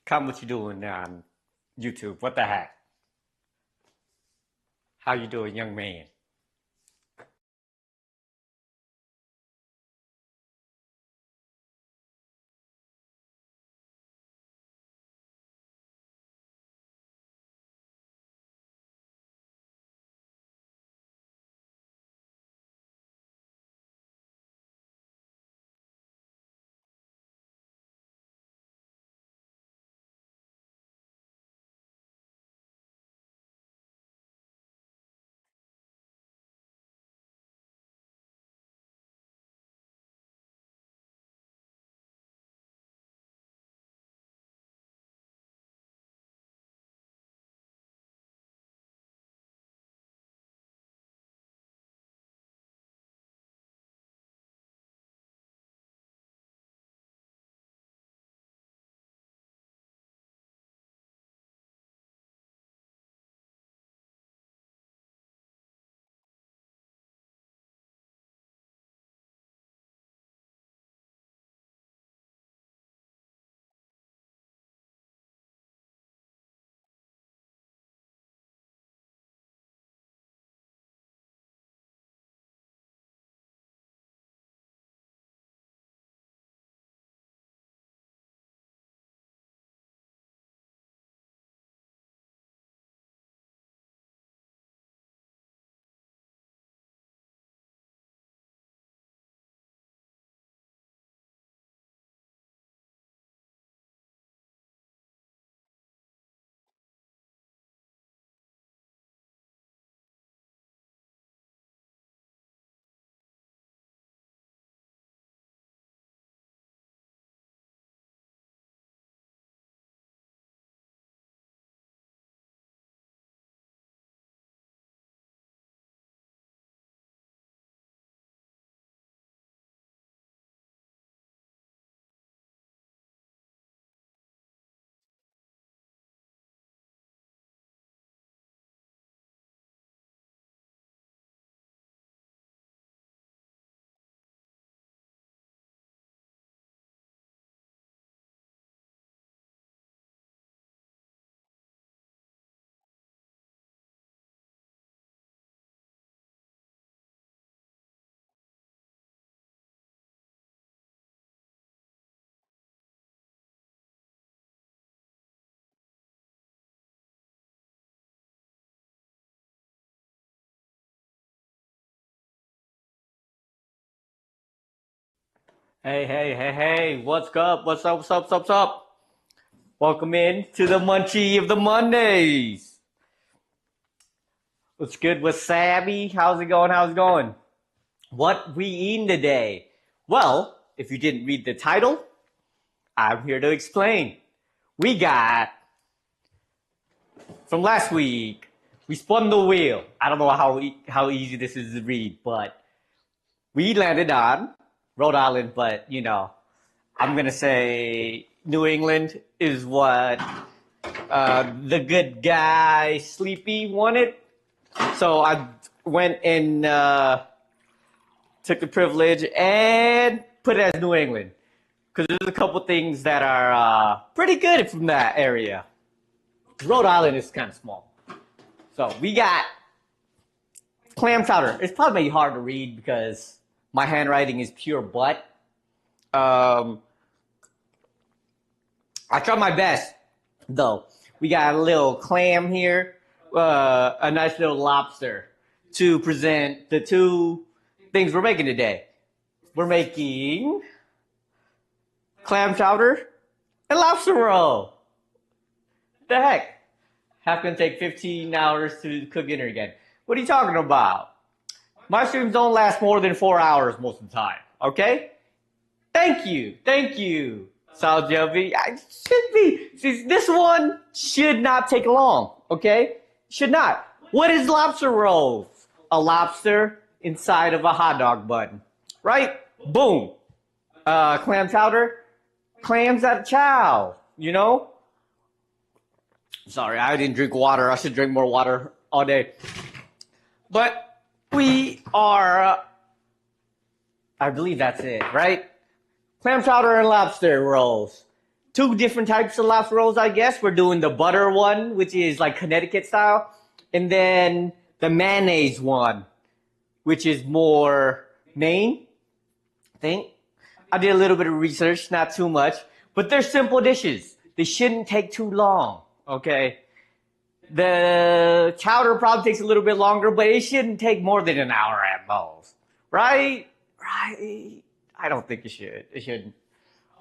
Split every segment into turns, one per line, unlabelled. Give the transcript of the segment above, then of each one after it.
Come, what you doing on YouTube? What the heck? How you doing, young man? Hey, what's up? What's up? Welcome in to the Munchie of the Mondays. What's good with Sabby? How's it going? How's it going? What we eating today? Well, if you didn't read the title, I'm here to explain. We got, from last week, we spun the wheel. I don't know how easy this is to read, but we landed on Rhode Island, but I'm gonna say New England is what the good guy Sleepy wanted. So I went and took the privilege and put it as New England because there's a couple things that are pretty good from that area. Rhode Island is kind of small, so we got clam chowder. It's probably maybe hard to read because my handwriting is pure butt. I tried my best, though. We got a little clam here, a nice little lobster to present the two things we're making today. We're making clam chowder and lobster roll. The heck? Half gonna take 15 hours to cook dinner again. What are you talking about? My streams don't last more than 4 hours most of the time, okay? Thank you. Sal Jelby. I should be. See, this one should not take long, okay? Should not. What is lobster rolls? A lobster inside of a hot dog bun, right? Boom. Clam chowder, clams at chow, Sorry, I didn't drink water. I should drink more water all day. But we are, I believe that's it, right? Clam chowder and lobster rolls two different types of lobster rolls, I guess. We're doing the butter one, which is like Connecticut style, and then the mayonnaise one, which is more Maine, I think. I did a little bit of research, not too much, but they're simple dishes. They shouldn't take too long, okay? The chowder probably takes a little bit longer, but it shouldn't take more than an hour at most, right? Right? I don't think it should. It shouldn't.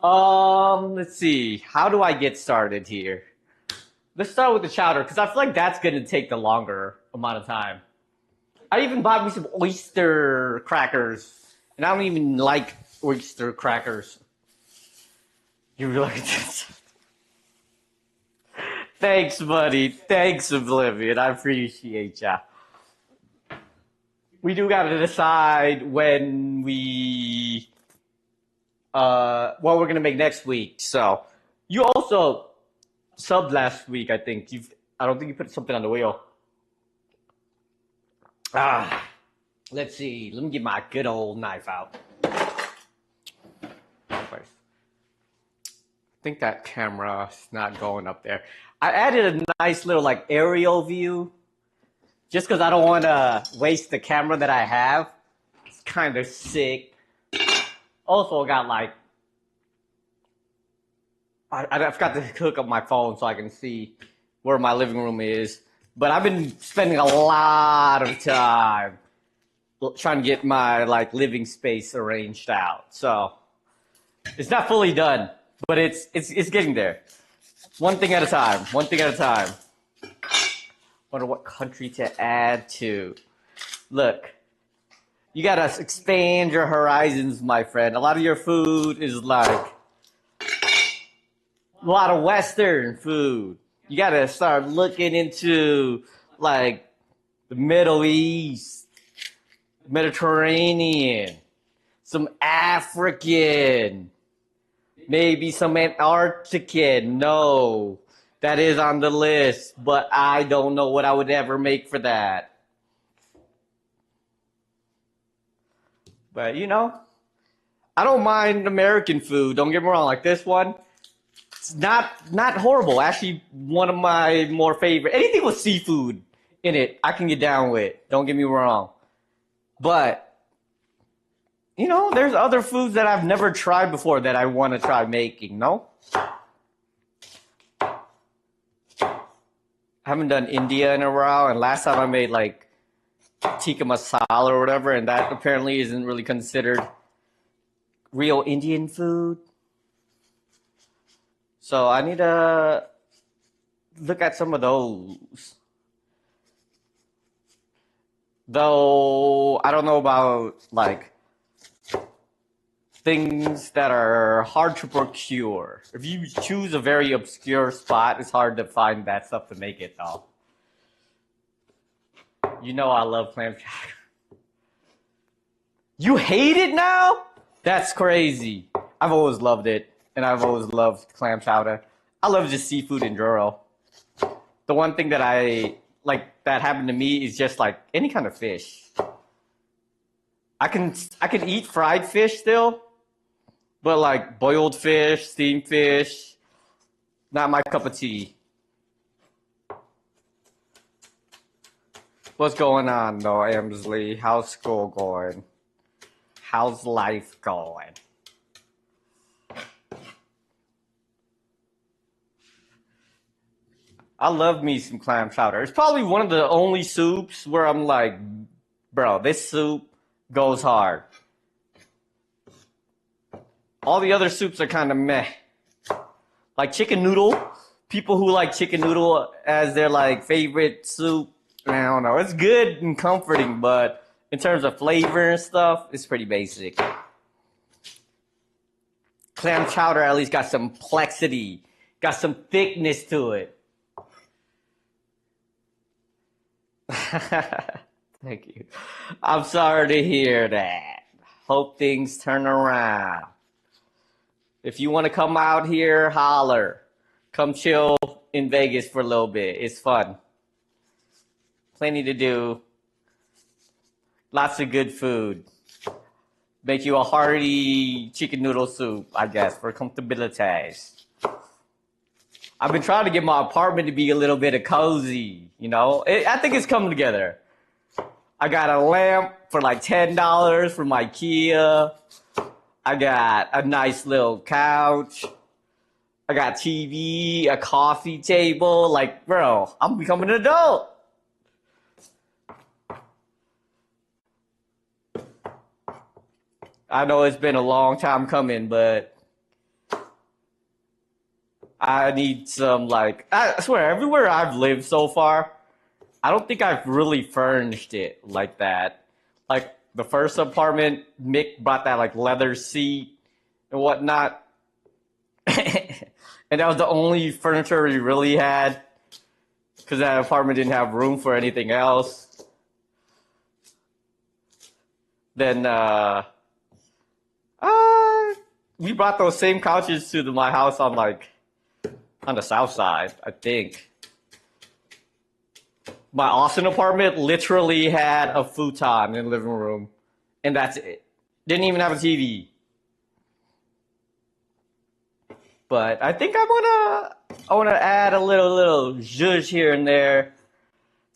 Let's see. How do I get started here? Let's start with the chowder, because I feel like that's going to take the longer amount of time. I even bought me some oyster crackers, and I don't even like oyster crackers. You really did. Thanks, buddy. Thanks, Oblivion. I appreciate ya. We do got to decide when what we're gonna make next week. So you also subbed last week, I think. I don't think you put something on the wheel. Let's see. Let me get my good old knife out. I think that camera's not going up there. I added a nice little like aerial view just because I don't want to waste the camera that I have. It's kind of sick. Also, I got like, I forgot to hook up my phone so I can see where my living room is. But I've been spending a lot of time trying to get my like living space arranged out. So it's not fully done, but it's getting there. One thing at a time. One thing at a time. Wonder what country to add to. Look, you gotta expand your horizons, my friend. A lot of your food is like a lot of Western food. You gotta start looking into like the Middle East, Mediterranean, some African, maybe some Antarctican. No, that is on the list, but I don't know what I would ever make for that. But you know, I don't mind American food. Don't get me wrong. Like this one, it's not horrible. Actually, one of my more favorite. Anything with seafood in it, I can get down with. Don't get me wrong. But you know, there's other foods that I've never tried before that I want to try making. No, I haven't done India in a while, and last time I made like tikka masala or whatever, and that apparently isn't really considered real Indian food. So I need to look at some of those. Though I don't know about like things that are hard to procure. If you choose a very obscure spot, it's hard to find that stuff to make it though. You know I love clam chowder. You hate it now? That's crazy. I've always loved it, and I've always loved clam chowder. I love just seafood in general. The one thing that I like that happened to me is just like any kind of fish. I can eat fried fish still, but like boiled fish, steamed fish, not my cup of tea. What's going on though, Emsley? How's school going? How's life going? I love me some clam chowder. It's probably one of the only soups where I'm like, bro, this soup goes hard. All the other soups are kind of meh. Like chicken noodle. People who like chicken noodle as their like favorite soup, I don't know. It's good and comforting, but in terms of flavor and stuff, it's pretty basic. Clam chowder at least got some complexity, got some thickness to it. Thank you. I'm sorry to hear that. Hope things turn around. If you want to come out here, holler. Come chill in Vegas for a little bit. It's fun. Plenty to do. Lots of good food. Make you a hearty chicken noodle soup, I guess, for comfortability. I've been trying to get my apartment to be a little bit of cozy, you know? I think it's coming together. I got a lamp for like $10 from IKEA. I got a nice little couch. I got TV, a coffee table. Like, bro, I'm becoming an adult. I know it's been a long time coming, but I need some, like, I swear, everywhere I've lived so far, I don't think I've really furnished it like that. Like, the first apartment, Mick brought that, like, leather seat and whatnot. And that was the only furniture we really had because that apartment didn't have room for anything else. Then, we brought those same couches to my house on, like, on the south side, I think. My Austin apartment literally had a futon in the living room, and that's it. Didn't even have a TV. But I think I wanna add a little zhuzh here and there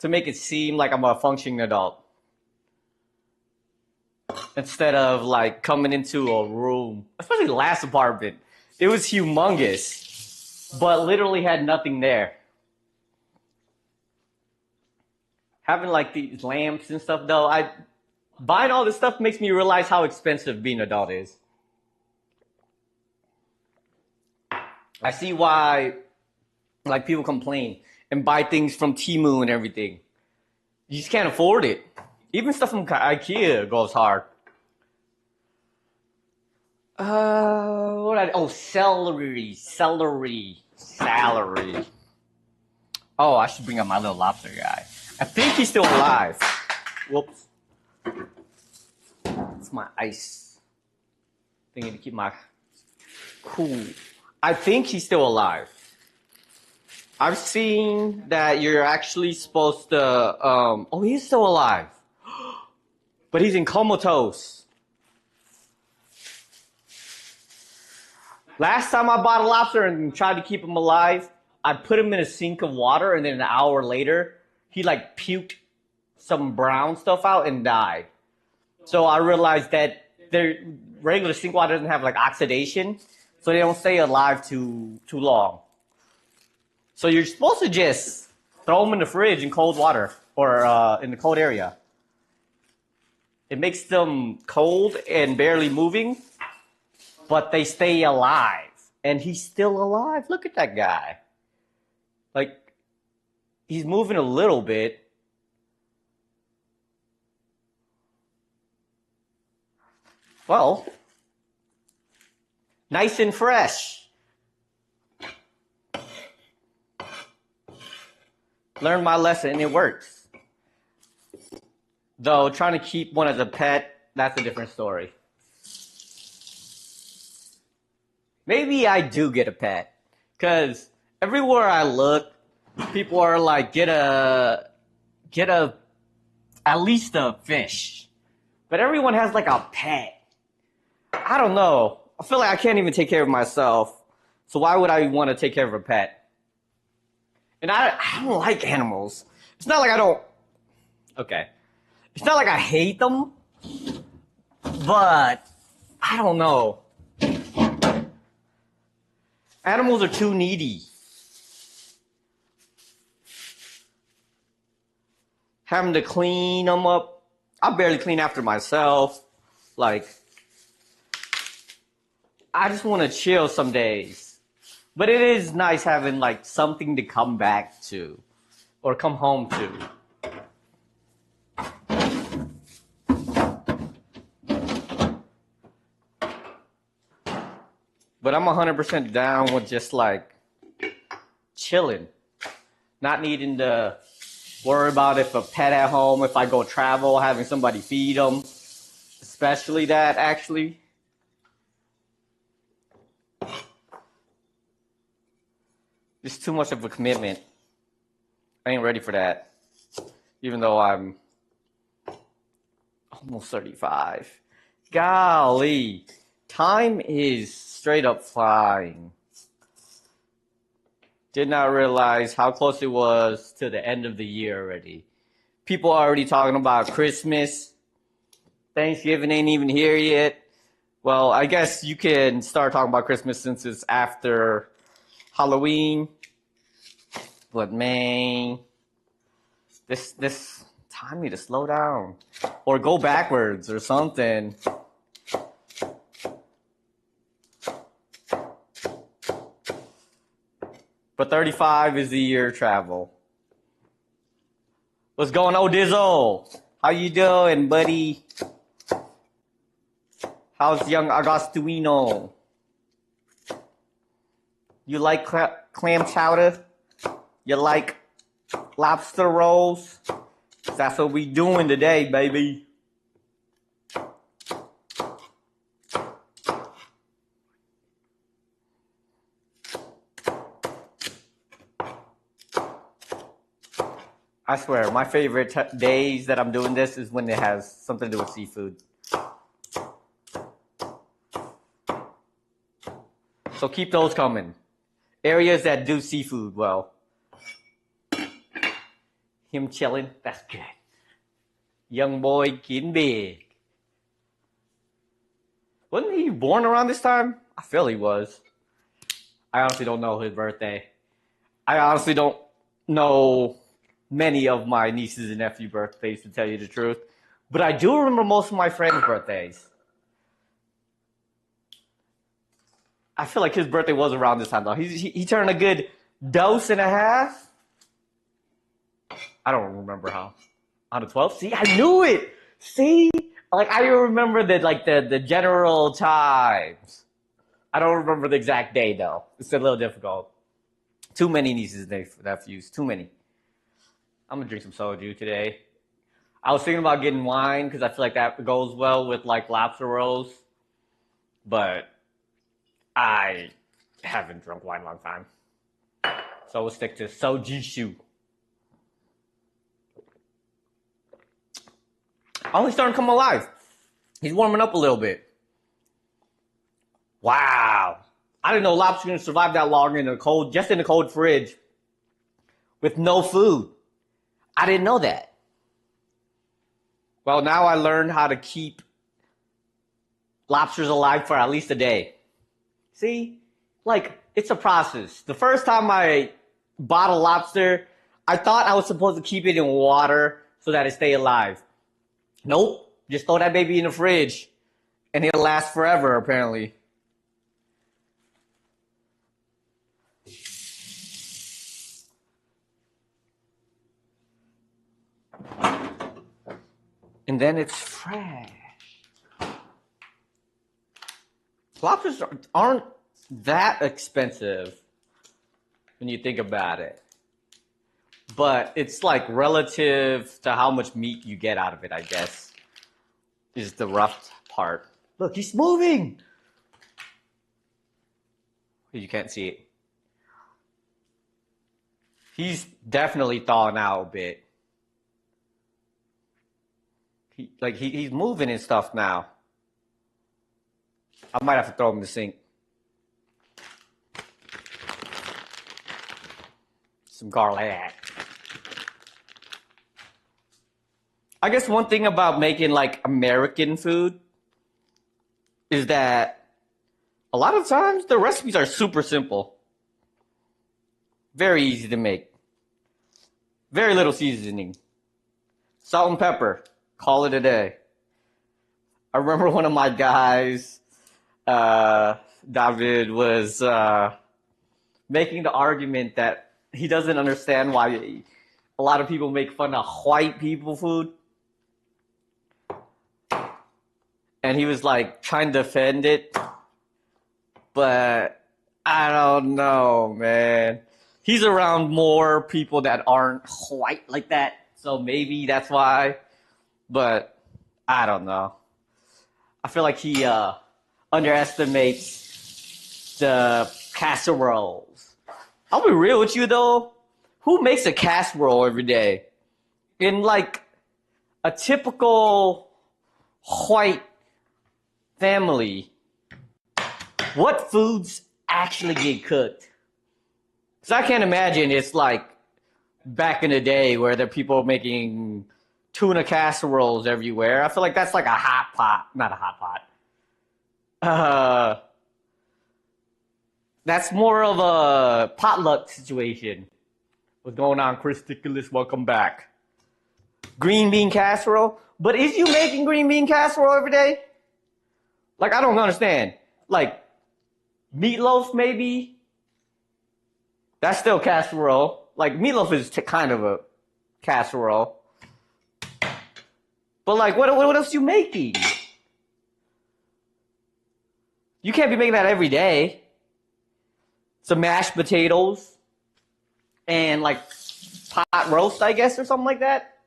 to make it seem like I'm a functioning adult. Instead of like coming into a room, especially the last apartment. It was humongous, but literally had nothing there. Having like these lamps and stuff though, buying all this stuff makes me realize how expensive being an adult is. I see why like people complain and buy things from Temu and everything. You just can't afford it. Even stuff from IKEA goes hard. Celery. Oh, I should bring up my little lobster guy. I think he's still alive. Whoops. It's my ice thingy to keep my cool. I think he's still alive. I've seen that you're actually supposed to, he's still alive. But he's in comatose. Last time I bought a lobster and tried to keep him alive, I put him in a sink of water, and then an hour later, he like puked some brown stuff out and died. So I realized that their regular sink water doesn't have like oxidation, so they don't stay alive too long. So you're supposed to just throw them in the fridge in cold water or in the cold area. It makes them cold and barely moving, but they stay alive. And he's still alive. Look at that guy. Like, he's moving a little bit. Well, nice and fresh. Learned my lesson, it works. Though, trying to keep one as a pet, that's a different story. Maybe I do get a pet. Because everywhere I look, people are like, get at least a fish. But everyone has like a pet. I don't know. I feel like I can't even take care of myself. So why would I want to take care of a pet? And I don't like animals. It's not like I don't... Okay. It's not like I hate them. But I don't know. Animals are too needy. Having to clean them up. I barely clean after myself. Like, I just want to chill some days. But it is nice having, like, something to come back to. Or come home to. But I'm 100% down with just, like, chilling. Not needing to worry about if a pet at home, if I go travel, having somebody feed them. Especially that, actually. It's too much of a commitment. I ain't ready for that. Even though I'm almost 35. Golly. Time is straight up flying. Did not realize how close it was to the end of the year already. People are already talking about Christmas. Thanksgiving ain't even here yet. Well, I guess you can start talking about Christmas since it's after Halloween. But man, this time need to slow down or go backwards or something. But 35 is the year of travel. What's going on, Dizzle? How you doing, buddy? How's young Agostuino? You like clam chowder? You like lobster rolls? That's what we doing today, baby. I swear, my favorite days that I'm doing this is when it has something to do with seafood. So keep those coming. Areas that do seafood well. Him chilling, that's good. Young boy getting big. Wasn't he born around this time? I feel he was. I honestly don't know his birthday. I honestly don't know many of my nieces and nephew birthdays, to tell you the truth. But I do remember most of my friends' birthdays. I feel like his birthday was around this time, though. He turned a good dose and a half. I don't remember how. On the 12th? See, I knew it! See? Like, I remember the general times. I don't remember the exact day, though. It's a little difficult. Too many nieces and nephews. Too many. I'm gonna drink some soju today. I was thinking about getting wine because I feel like that goes well with like lobster rolls, but I haven't drunk wine in a long time, so we'll stick to soju. Oh, he's starting to come alive. He's warming up a little bit. Wow, I didn't know lobster gonna survive that long in the cold, just in the cold fridge, with no food. I didn't know that. Well, now I learned how to keep lobsters alive for at least a day. See? Like, it's a process. The first time I bought a lobster, I thought I was supposed to keep it in water so that it stay alive. Nope. Just throw that baby in the fridge and it'll last forever, apparently. And then it's fresh. Lobsters aren't that expensive when you think about it. But it's like relative to how much meat you get out of it, I guess, is the rough part. Look, he's moving. You can't see it. He's definitely thawing out a bit. He's moving and stuff now. I might have to throw him in the sink. Some garlic. I guess one thing about making like American food is that a lot of times the recipes are super simple. Very easy to make. Very little seasoning. Salt and pepper. Call it a day. I remember one of my guys, David, was making the argument that he doesn't understand why a lot of people make fun of white people food. And he was like trying to defend it. But I don't know, man. He's around more people that aren't white like that. So maybe that's why. But I don't know. I feel like he underestimates the casseroles. I'll be real with you though. Who makes a casserole every day? In like a typical white family, what foods actually get cooked? Because I can't imagine it's like back in the day where there are people making tuna casseroles everywhere. I feel like that's like a hot pot, not a hot pot. Uh, that's more of a potluck situation. What's going on, Chris Nicholas? Welcome back. Green bean casserole? But is you making green bean casserole every day? Like, I don't understand. Like, meatloaf maybe? That's still casserole. Like, meatloaf is kind of a casserole. But like, what else are you making? You can't be making that every day. Some mashed potatoes and like pot roast, I guess, or something like that.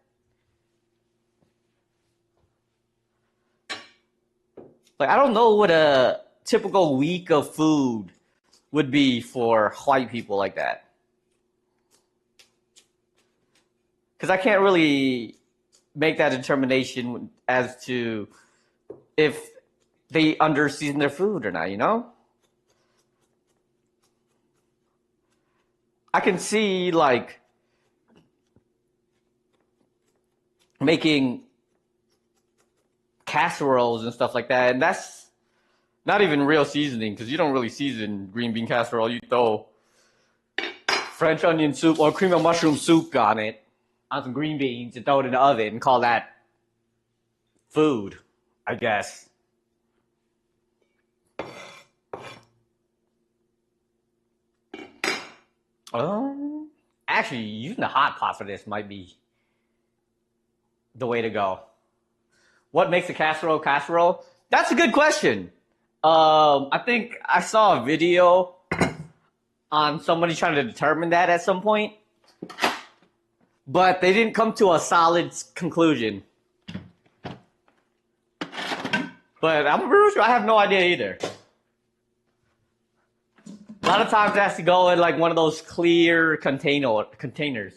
Like, I don't know what a typical week of food would be for white people like that. Because I can't really make that determination as to if they under-season their food or not, you know? I can see, like, making casseroles and stuff like that, and that's not even real seasoning, because you don't really season green bean casserole. You throw French onion soup or cream of mushroom soup on it, on some green beans, and throw it in the oven and call that food, I guess. Actually, using the hot pot for this might be the way to go. What makes a casserole casserole? That's a good question. I think I saw a video on somebody trying to determine that at some point, but they didn't come to a solid conclusion. But I'm pretty sure I have no idea either. A lot of times it has to go in like one of those clear containers.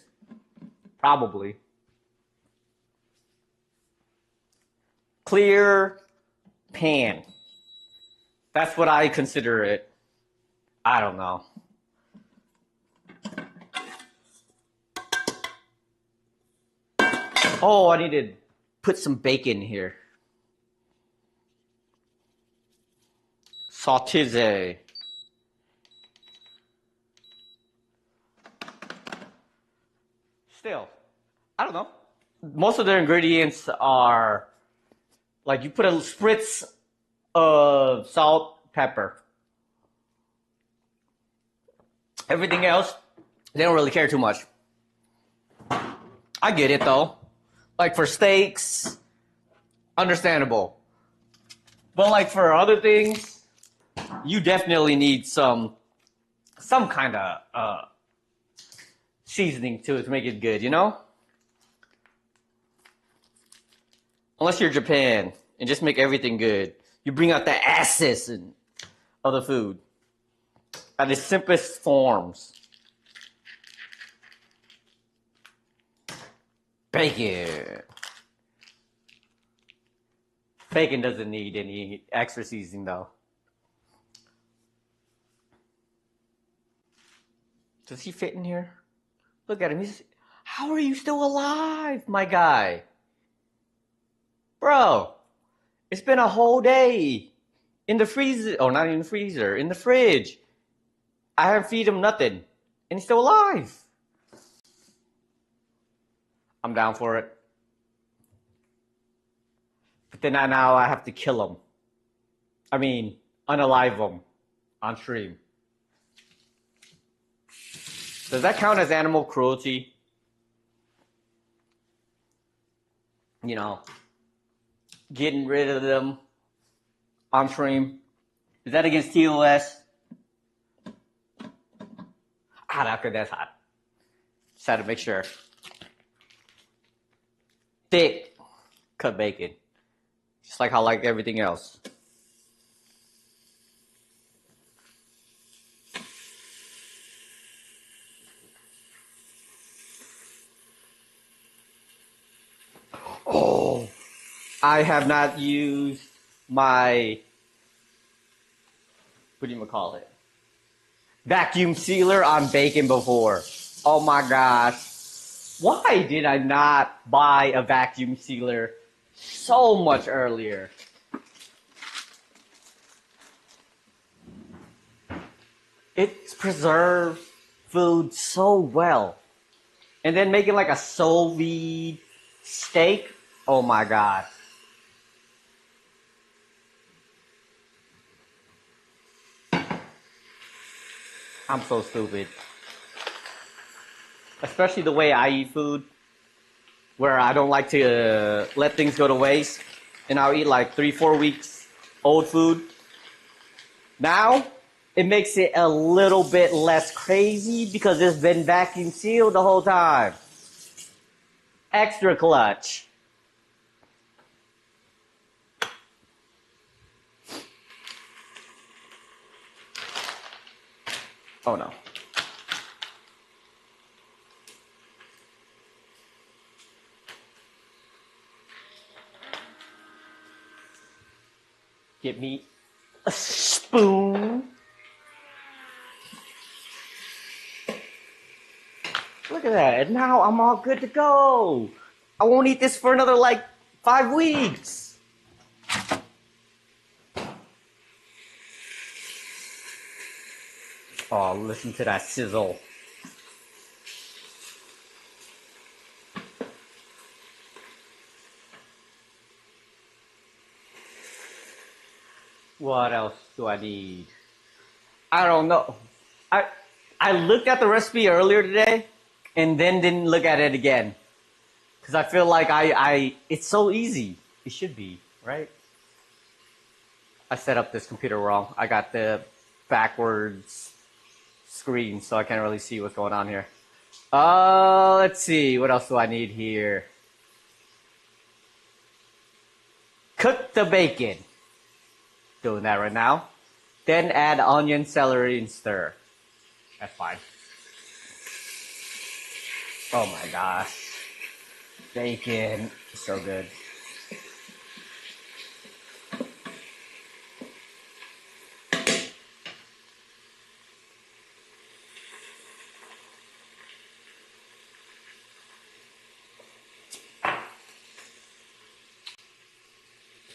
Probably. Clear pan. That's what I consider it. I don't know. Oh, I need to put some bacon here. Sautize. Still, I don't know. Most of their ingredients are like you put a spritz of salt, pepper. Everything else, they don't really care too much. I get it though. Like for steaks, understandable. But like for other things, you definitely need some kind of seasoning to it to make it good, you know? Unless you're Japan and just make everything good. You bring out the essence of the food at its simplest forms. Bacon. Bacon doesn't need any extra seasoning though. Does he fit in here? Look at him. How are you still alive, my guy? Bro, it's been a whole day in the freezer. Oh, not in the freezer, in the fridge. I haven't feed him nothing, and he's still alive. I'm down for it. But then now I have to kill him. I mean, unalive him on stream. Does that count as animal cruelty? You know, getting rid of them on stream. Is that against TOS? Okay, that's hot. Just had to make sure. Thick cut bacon. Just like I like everything else. Oh, I have not used my, what do you call it? vacuum sealer on bacon before. Oh my gosh. Why did I not buy a vacuum sealer so much earlier? It's preserved food so well. And then making like a sous vide steak. Oh my god. I'm so stupid. Especially the way I eat food, where I don't like to let things go to waste. And I'll eat like 3-4 weeks old food. Now, it makes it a little bit less crazy because it's been vacuum sealed the whole time. Extra clutch. Oh no. Get me a spoon. Look at that. And now I'm all good to go. I won't eat this for another like 5 weeks. Oh, listen to that sizzle. What else do I need? I don't know. I looked at the recipe earlier today and then didn't look at it again. Because I feel like it's so easy. It should be, right? I set up this computer wrong. I got the backwards screen, so I can't really see what's going on here. Let's see. What else do I need here? Cook the bacon. Doing that right now. Then add onion, celery, and stir. That's fine. Oh my gosh. Bacon. So good.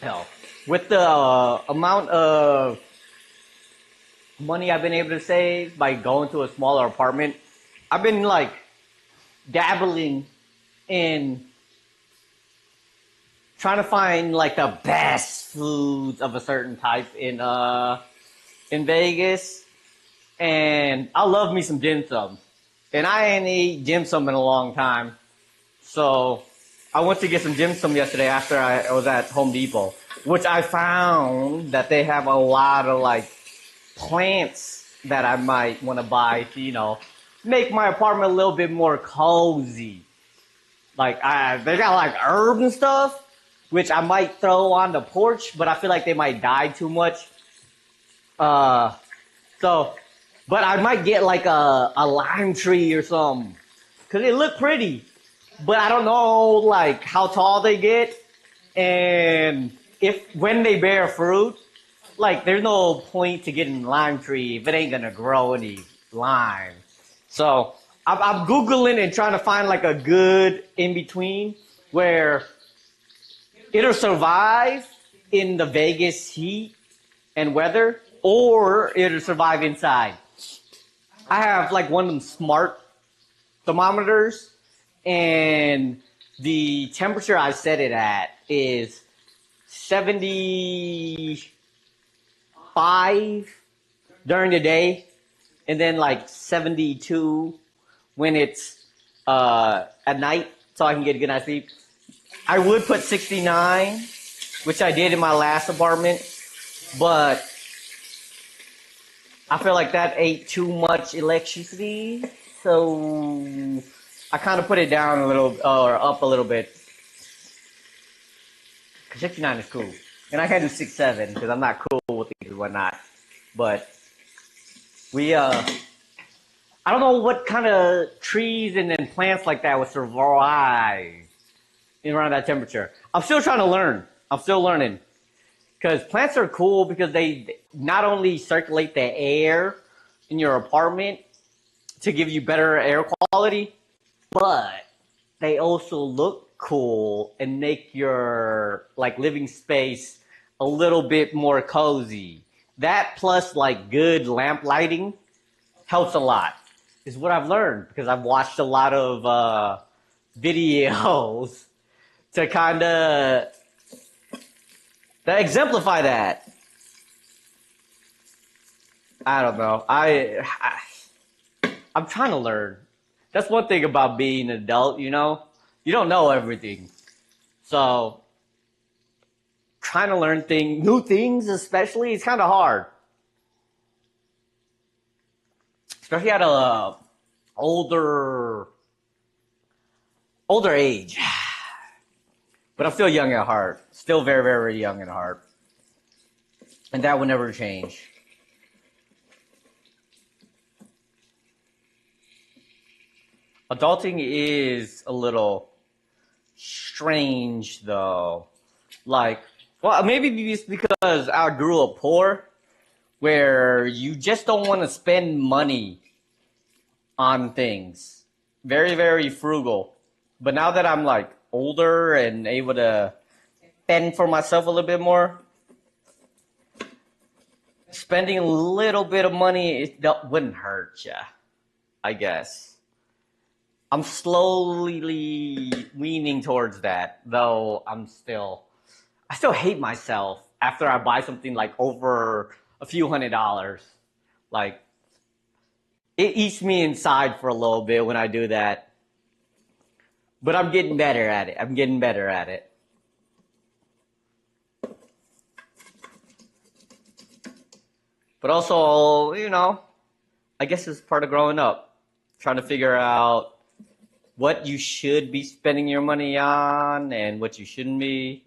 Hell, with the amount of money I've been able to save by going to a smaller apartment, I've been like dabbling in trying to find like the best foods of a certain type in Vegas, and I love me some dim sum, and I ain't eat dim sum in a long time, so I went to get some dim sum yesterday after I was at Home Depot, which I found that they have a lot of like plants that I might want to buy to, you know, make my apartment a little bit more cozy. Like they got like herbs and stuff, which I might throw on the porch, but I feel like they might die too much. But I might get like a lime tree or something, cause they look pretty. But I don't know like how tall they get, and when they bear fruit, like there's no point to getting a lime tree if it ain't gonna grow any lime. So I'm Googling and trying to find like a good in between where it'll survive in the Vegas heat and weather, or it'll survive inside. I have like one of them smart thermometers, and the temperature I set it at is 75 during the day, and then like 72 when it's at night, so I can get a good night's sleep. I would put 69, which I did in my last apartment, but I feel like that ate too much electricity, so I kind of put it down a little, or up a little bit. 69 is cool. And I can't do 6-7 because I'm not cool with these and whatnot. But I don't know what kind of trees and then plants like that would survive in around that temperature. I'm still trying to learn. I'm still learning. Because plants are cool because they not only circulate the air, in your apartment to give you better air quality, but they also look cool and make your like living space a little bit more cozy. That plus like good lamp lighting helps a lot, is what I've learned because I've watched a lot of videos to kind of exemplify that. I don't know. I'm trying to learn. That's one thing about being an adult, you know? You don't know everything. So, trying to learn new things especially, it's kind of hard. Especially at a older age. But I'm still young at heart. Still very, very young at heart. And that will never change. Adulting is a little strange, though. Like, well, maybe it's because I grew up poor, where you just don't want to spend money on things. Very, very frugal. But now that I'm like older and able to fend for myself a little bit more, spending a little bit of money wouldn't hurt ya, I guess. I'm slowly leaning towards that, though I still hate myself after I buy something like over a few $100s. Like, it eats me inside for a little bit when I do that. But I'm getting better at it. But also, you know, I guess it's part of growing up. Trying to figure out what you should be spending your money on and what you shouldn't be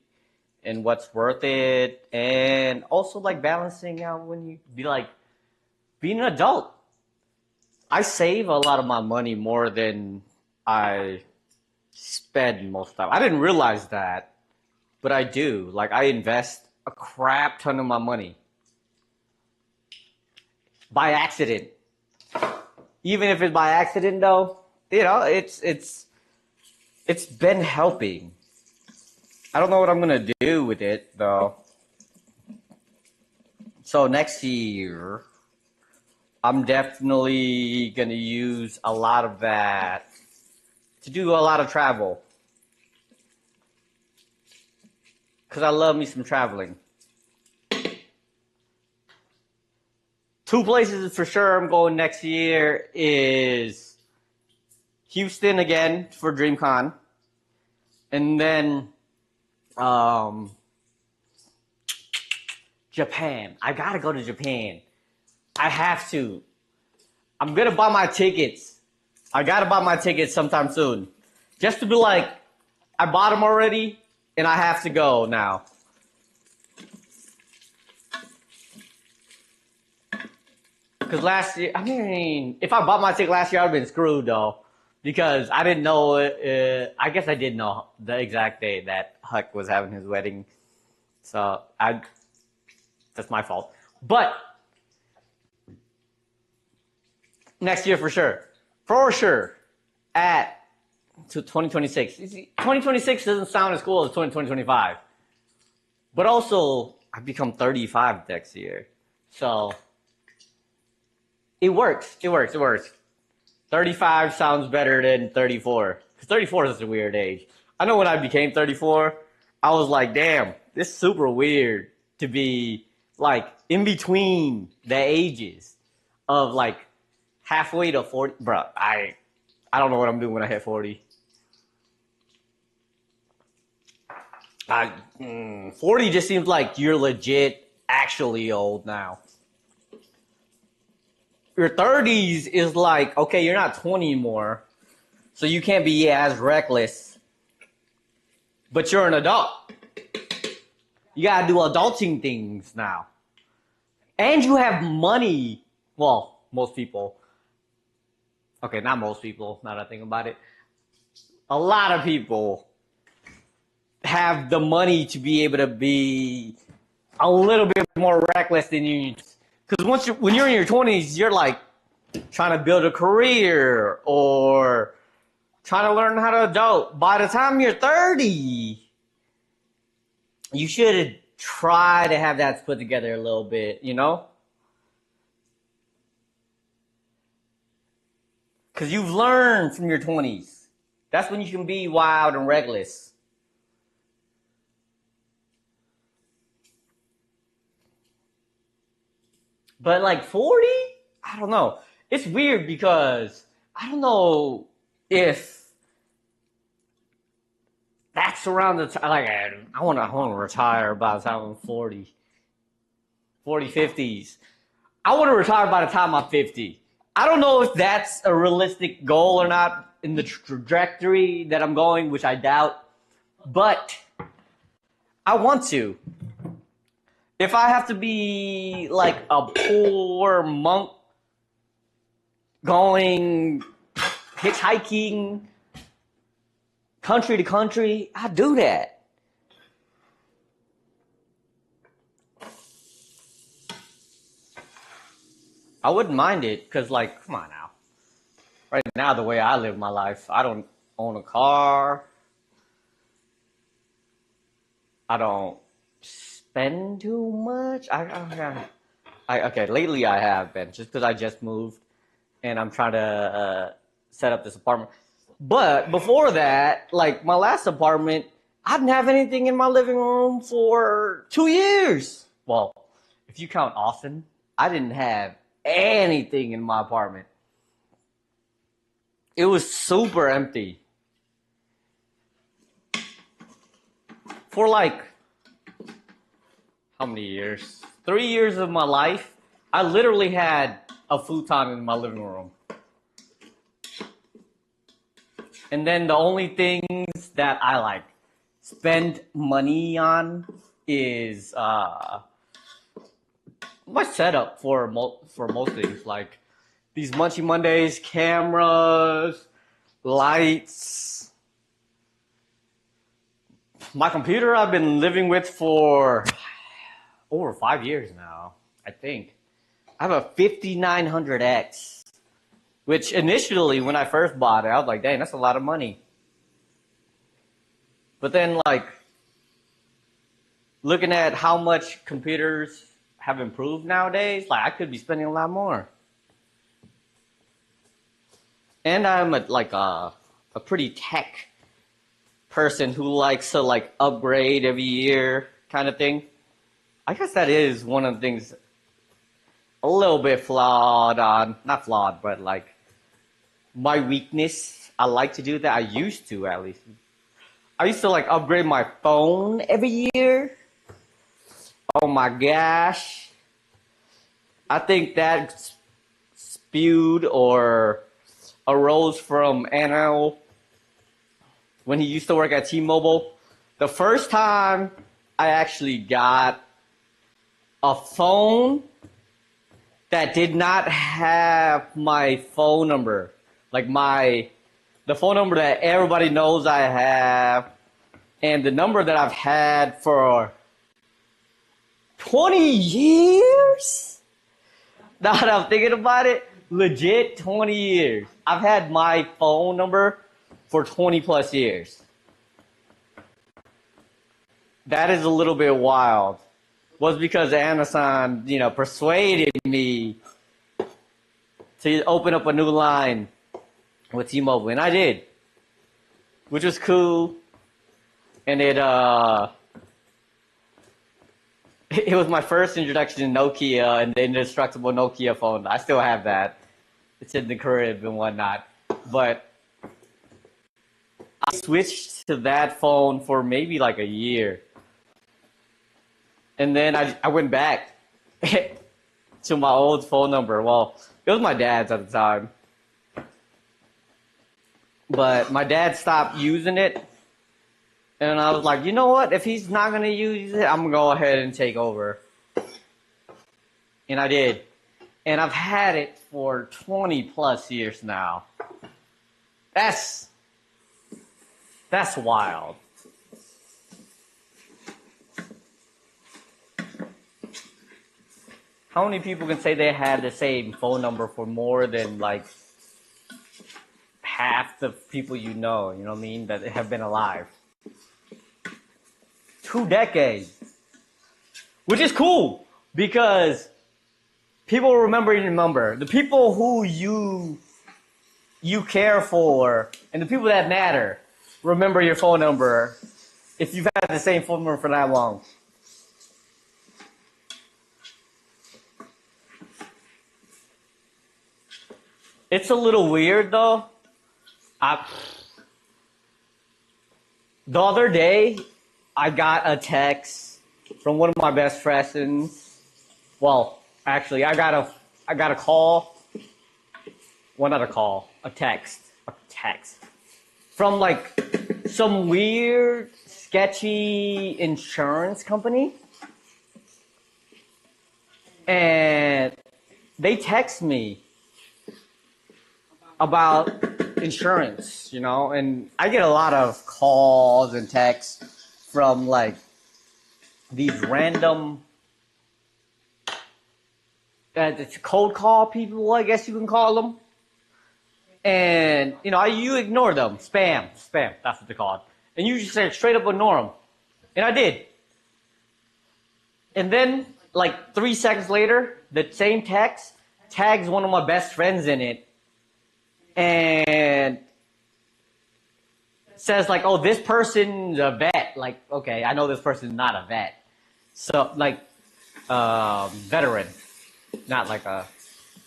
and what's worth it. And also like balancing out when you be like being an adult. I save a lot of my money more than I spend most of the time. I didn't realize that, but I do. Like I invest a crap ton of my money by accident. Even if it's by accident though, you know, it's been helping. I don't know what I'm gonna do with it though. So next year, I'm definitely gonna use a lot of that to do a lot of travel. Cause I love me some traveling. 2 places for sure I'm going next year is Houston again for DreamCon, and then Japan. I gotta go to Japan. I have to. I'm gonna buy my tickets. I gotta buy my tickets sometime soon, just to be like, I bought them already, and I have to go now. Because last year, I mean, if I bought my ticket last year, I'd have been screwed though. Because I didn't know, I guess I did know the exact day that Huck was having his wedding. So, that's my fault. But, next year for sure. For sure. To 2026. 2026 doesn't sound as cool as 2025. But also, I become 35 next year. So, it works. 35 sounds better than 34. Because 34 is a weird age. I know when I became 34, I was like, damn, this is super weird to be like in between the ages of like halfway to 40. Bro, I don't know what I'm doing when I hit 40. 40 just seems like you're legit actually old now. Your 30s is like, okay, you're not 20 anymore, so you can't be as reckless, but you're an adult. You gotta do adulting things now. And you have money. Well, most people. Okay, not most people, now that I think about it. A lot of people have the money to be able to be a little bit more reckless than you. Because when you're in your 20s, you're like trying to build a career or trying to learn how to adult. By the time you're 30, you should try to have that put together a little bit, you know? Because you've learned from your 20s. That's when you can be wild and reckless. But like 40? I don't know. It's weird because I don't know if that's around the time. Like, I want to retire by the time I'm 40, 50s. I want to retire by the time I'm 50. I don't know if that's a realistic goal or not in the trajectory that I'm going, which I doubt. But I want to. If I have to be like a poor monk going hitchhiking country to country, I do that. I wouldn't mind it because, like, come on now. Right now, the way I live my life, I don't own a car. I don't spend too much. Okay, lately I have been, just because I just moved and I'm trying to set up this apartment. But before that, like my last apartment, I didn't have anything in my living room for 2 years. Well, if you count Austin, I didn't have anything in my apartment. It was super empty. For like, how many years? 3 years of my life, I literally had a futon in my living room. And then the only things that I like spend money on is my setup for most things, like these Munchie Mondays, cameras, lights. My computer I've been living with for over 5 years now, I think. I have a 5900X, which initially when I first bought it, I was like, dang, that's a lot of money. But then like looking at how much computers have improved nowadays, like I could be spending a lot more. And I'm a pretty tech person who likes to like upgrade every year kind of thing. I guess that is one of the things a little bit flawed on, not flawed, but like my weakness. I like to do that. I used to, at least. I used to like upgrade my phone every year. Oh my gosh. I think that spewed or arose from Anno when he used to work at T-Mobile. The first time I actually got a phone that did not have my phone number, like the phone number that everybody knows I have, and the number that I've had for 20 years. Now that I'm thinking about it, legit 20 years. I've had my phone number for 20 plus years. That is a little bit wild. Was because Amazon, persuaded me to open up a new line with T-Mobile, and I did, which was cool. And it was my first introduction to Nokia and the indestructible Nokia phone. I still have that. It's in the crib and whatnot. But I switched to that phone for maybe like a year. And then I went back to my old phone number. Well, it was my dad's at the time. But my dad stopped using it. And I was like, you know what? If he's not going to use it, I'm going to go ahead and take over. And I did. And I've had it for 20 plus years now. That's wild. How many people can say they had the same phone number for more than like half the people you know what I mean, that have been alive? 2 decades. Which is cool because people remember your number. The people who you care for and the people that matter remember your phone number if you've had the same phone number for that long. It's a little weird though. The other day, I got a text from one of my best friends. Well, actually, I got a call. Well, not a call, a text from like some weird, sketchy insurance company, and they text me about insurance, and I get a lot of calls and texts from like these random cold call people, I guess you can call them. And you ignore them. Spam, that's what they call it. And you just straight up ignore them. And I did. And then like 3 seconds later, the same text tags one of my best friends in it and says like, oh, this person's a vet. Like, okay, I know this person's not a vet. So like veteran, not like a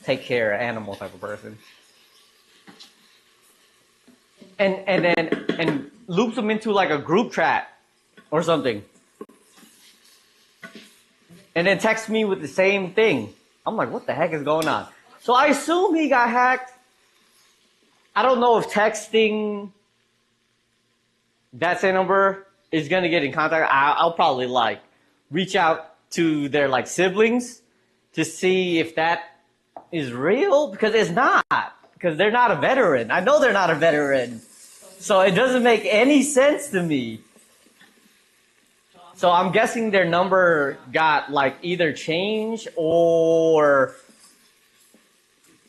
take care of animal type of person. And loops them into like a group chat or something. And then texts me with the same thing. I'm like, what the heck is going on? So I assume he got hacked. I don't know if texting that same number is going to get in contact. I'll probably like reach out to their like siblings to see if that is real, because it's not, because they're not a veteran. I know they're not a veteran. So it doesn't make any sense to me. So I'm guessing their number got like either changed or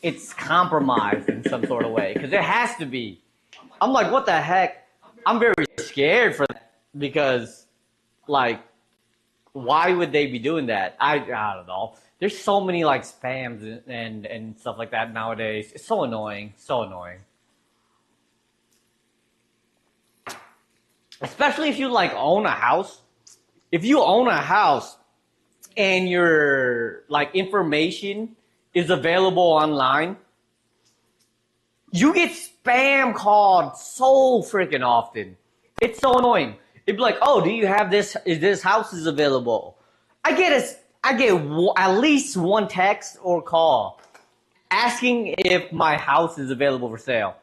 it's compromised in some sort of way, because it has to be. I'm like, what the heck? I'm very scared for that, because like, why would they be doing that? I don't know. There's so many like spams and stuff like that nowadays. It's so annoying. So annoying. Especially if you like own a house. If you own a house and your like information is available online, you get spam called so freaking often. It's so annoying. It'd be like, oh, do you have this? Is this house is available? I get at least one text or call asking if my house is available for sale.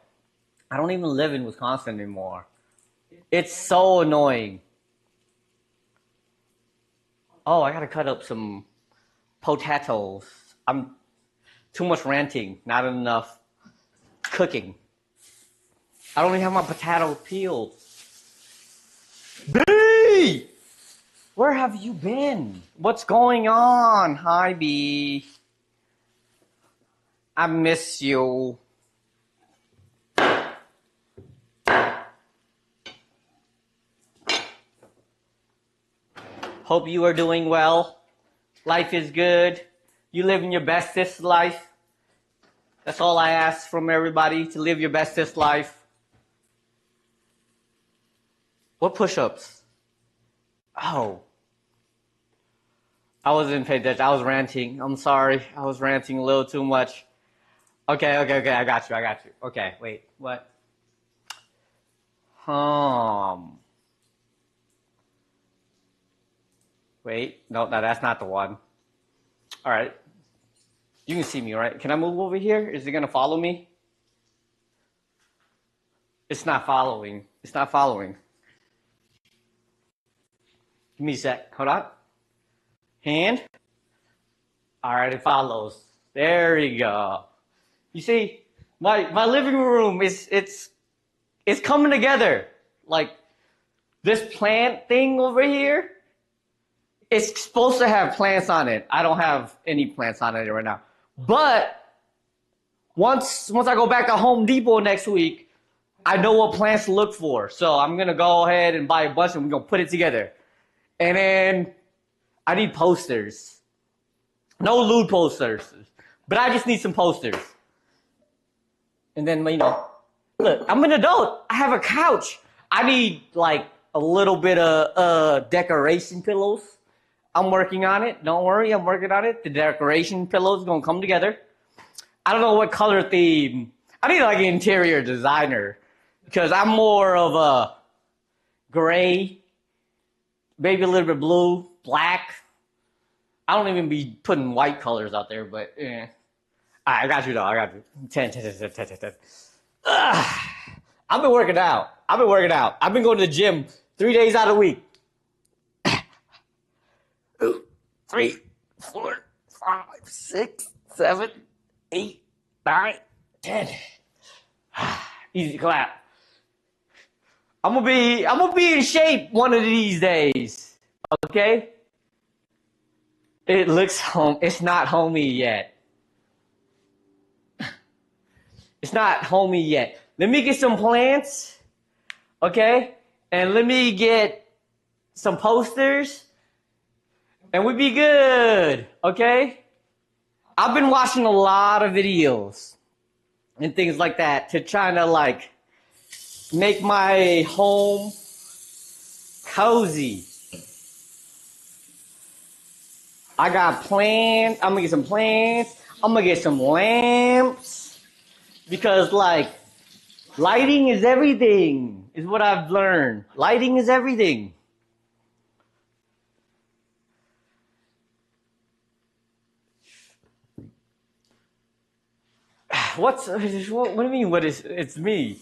I don't even live in Wisconsin anymore. It's so annoying. Oh, I gotta cut up some potatoes. I'm too much ranting, not enough cooking. I don't even have my potato peeled. B! Where have you been? What's going on? Hi, B. I miss you. Hope you are doing well. Life is good. You living your bestest life. That's all I ask from everybody, to live your bestest life. What push-ups? Oh. I wasn't paying attention. I was ranting. I'm sorry. I was ranting a little too much. Okay. I got you. Okay, wait. What? Wait. No, that's not the one. All right. You can see me, right? Can I move over here? Is it going to follow me? It's not following. It's not following. Give me a sec. Hold on. Hand. All right, it follows. There you go. You see, my living room it's coming together. Like this plant thing over here, it's supposed to have plants on it. I don't have any plants on it right now. But once I go back to Home Depot next week, I know what plants to look for. So I'm gonna go ahead and buy a bunch and we're gonna put it together. And then I need posters. No lewd posters. But I just need some posters. And then, you know, look, I'm an adult. I have a couch. I need like a little bit of decoration pillows. I'm working on it. Don't worry, I'm working on it. The decoration pillows gonna come together. I don't know what color theme. I need like an interior designer because I'm more of a gray, maybe a little bit blue, black. I don't even be putting white colors out there, but eh. I got you though. I got you. 10. I've been working out. I've been going to the gym 3 days out of the week. 2, 3, 4, 5, 6, 7, 8, 9, 10. Easy clap. I'm gonna be in shape one of these days. Okay? It looks it's not homey yet. It's not homey yet. Let me get some plants. Okay? And let me get some posters. And we'd be good. Okay? I've been watching a lot of videos and things like that to try to like make my home cozy. I got plants. I'm gonna get some plants. I'm gonna get some lamps because like lighting is everything is what I've learned. Lighting is everything. What do you mean? It's me?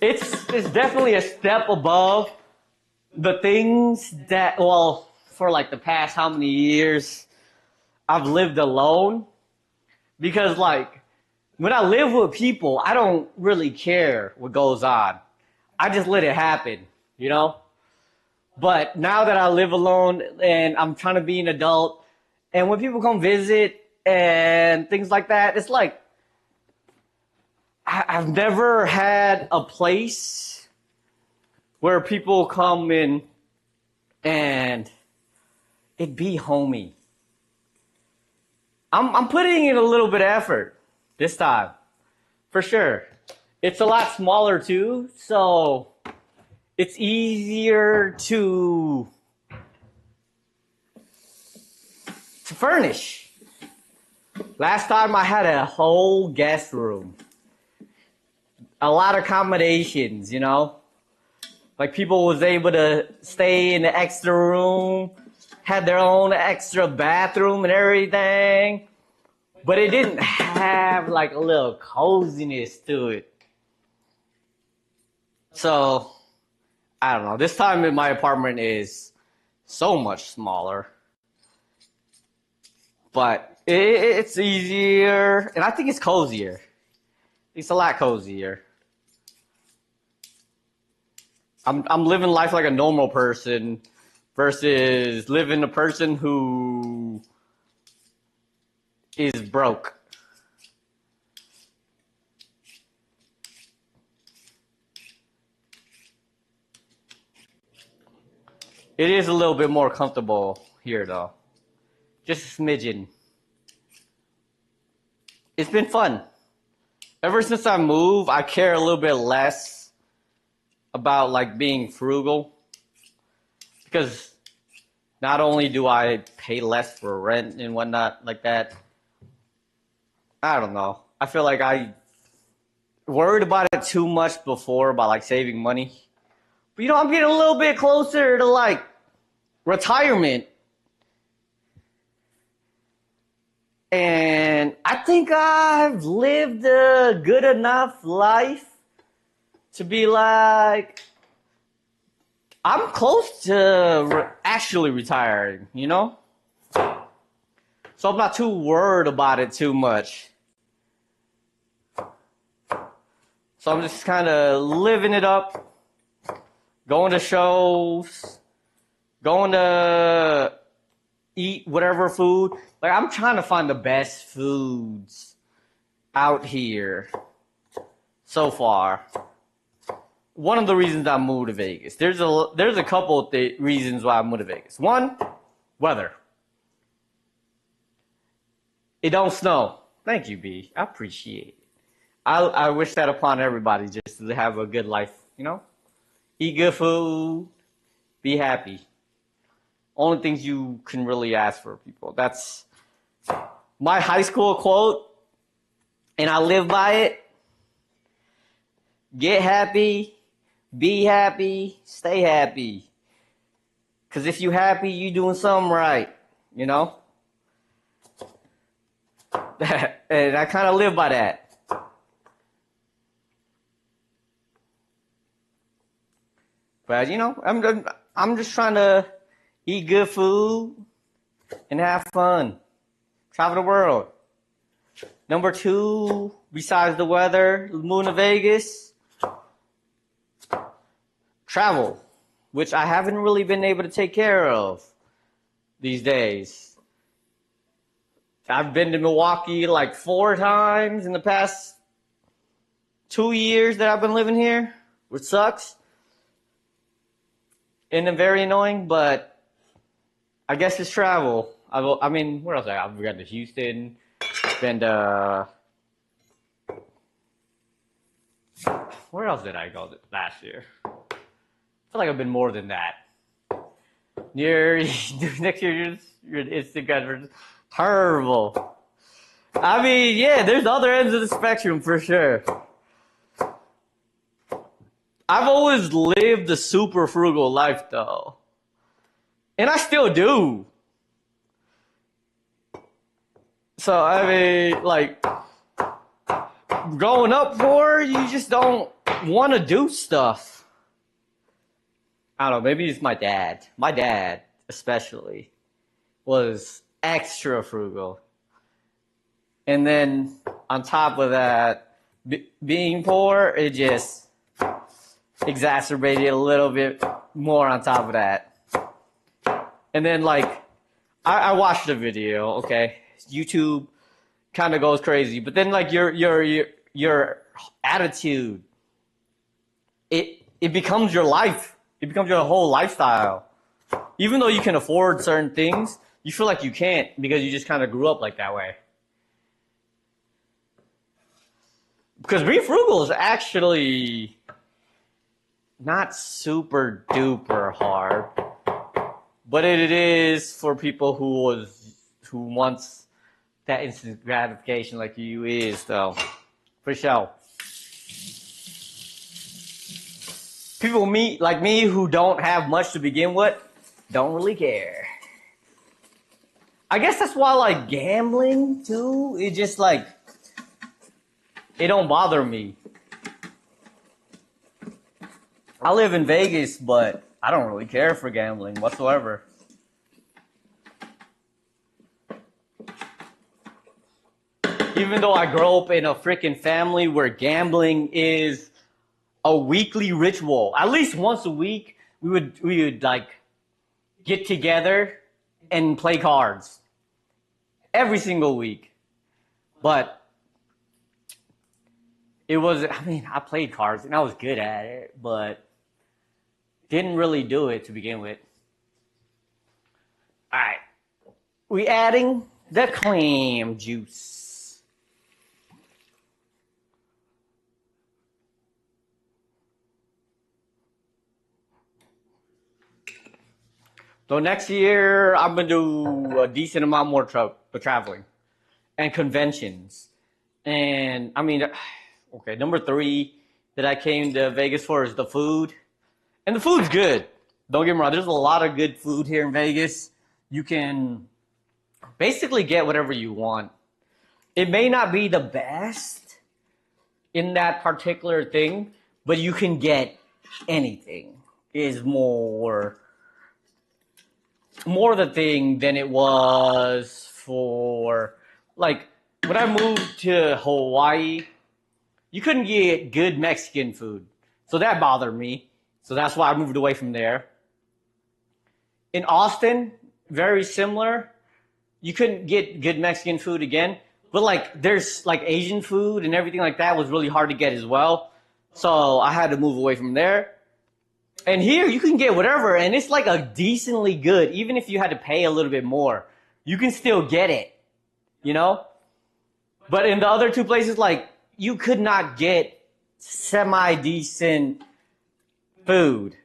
It's definitely a step above the things that, well, for like the past how many years I've lived alone. Because like when I live with people, I don't really care what goes on. I just let it happen, you know? But now that I live alone and I'm trying to be an adult, and when people come visit and things like that, it's like I've never had a place where people come in and it be homey. I'm putting in a little bit of effort this time, for sure. It's a lot smaller too, so it's easier to furnish. Last time I had a whole guest room. A lot of accommodations, you know? Like people was able to stay in the extra room, had their own extra bathroom and everything. But it didn't have like a little coziness to it. So, I don't know. This time in my apartment is so much smaller. But it's easier, and I think it's cozier. It's a lot cozier. I'm living life like a normal person versus living a person who is broke. It is a little bit more comfortable here, though. Just a smidgen. It's been fun. Ever since I moved, I care a little bit less about like being frugal. Because not only do I pay less for rent and whatnot like that, I don't know. I feel like I worried about it too much before about like saving money. But you know, I'm getting a little bit closer to like retirement. And I think I've lived a good enough life to be like, I'm close to actually retiring, you know? So I'm not too worried about it too much. So I'm just kind of living it up, going to shows, going to eat whatever food. Like, I'm trying to find the best foods out here so far. One of the reasons I moved to Vegas. There's a couple of reasons why I moved to Vegas. One, weather. It don't snow. Thank you, B. I appreciate it. I wish that upon everybody, just to have a good life, you know? Eat good food, be happy. Only things you can really ask for, people. That's my high school quote, and I live by it. Get happy, be happy, stay happy. Because if you happy, you doing something right, you know? And I kind of live by that. But, you know, I'm just trying to eat good food and have fun. Travel the world. Number 2, besides the weather, moving to Vegas, travel, which I haven't really been able to take care of these days. I've been to Milwaukee like 4 times in the past 2 years that I've been living here, which sucks. And then very annoying, but I guess it's travel. I mean, where else? I've been to Houston, been to... Where else did I go last year? I feel like I've been more than that. Next year, your Instagram is terrible. I mean, yeah, there's other ends of the spectrum for sure. I've always lived a super frugal life, though. And I still do. So, I mean, like, growing up poor, you just don't want to do stuff. I don't know, maybe it's my dad. My dad, especially, was extra frugal. And then, on top of that, being poor, it just exacerbated a little bit more on top of that. And then, like, I watched the video, okay? YouTube kind of goes crazy. But then, like, your attitude, it becomes your life. It becomes your whole lifestyle. Even though you can afford certain things, you feel like you can't because you just kind of grew up like that way. Because being frugal is actually not super duper hard, but it is for people who wants that instant gratification like you is, though, for sure. People like me who don't have much to begin with don't really care. I guess that's why, like, gambling too, it just like, it don't bother me. I live in Vegas, but I don't really care for gambling whatsoever. Even though I grew up in a freaking family where gambling is a weekly ritual. At least once a week, we would like get together and play cards. Every single week. But it was, I mean, I played cards and I was good at it, but didn't really do it to begin with. All right. We adding the clam juice. So next year, I'm going to do a decent amount more traveling and conventions. And, I mean, okay, number 3 that I came to Vegas for is the food. And the food's good. Don't get me wrong. There's a lot of good food here in Vegas. You can basically get whatever you want. It may not be the best in that particular thing, but you can get anything. Is more the thing than it was for, like, when I moved to Hawaii, you couldn't get good Mexican food. So that bothered me. So that's why I moved away from there. In Austin, very similar. You couldn't get good Mexican food again, but like there's like Asian food and everything like that was really hard to get as well. So I had to move away from there. And here you can get whatever, and it's like a decently good, even if you had to pay a little bit more, you can still get it, you know? But in the other two places, like you could not get semi-decent food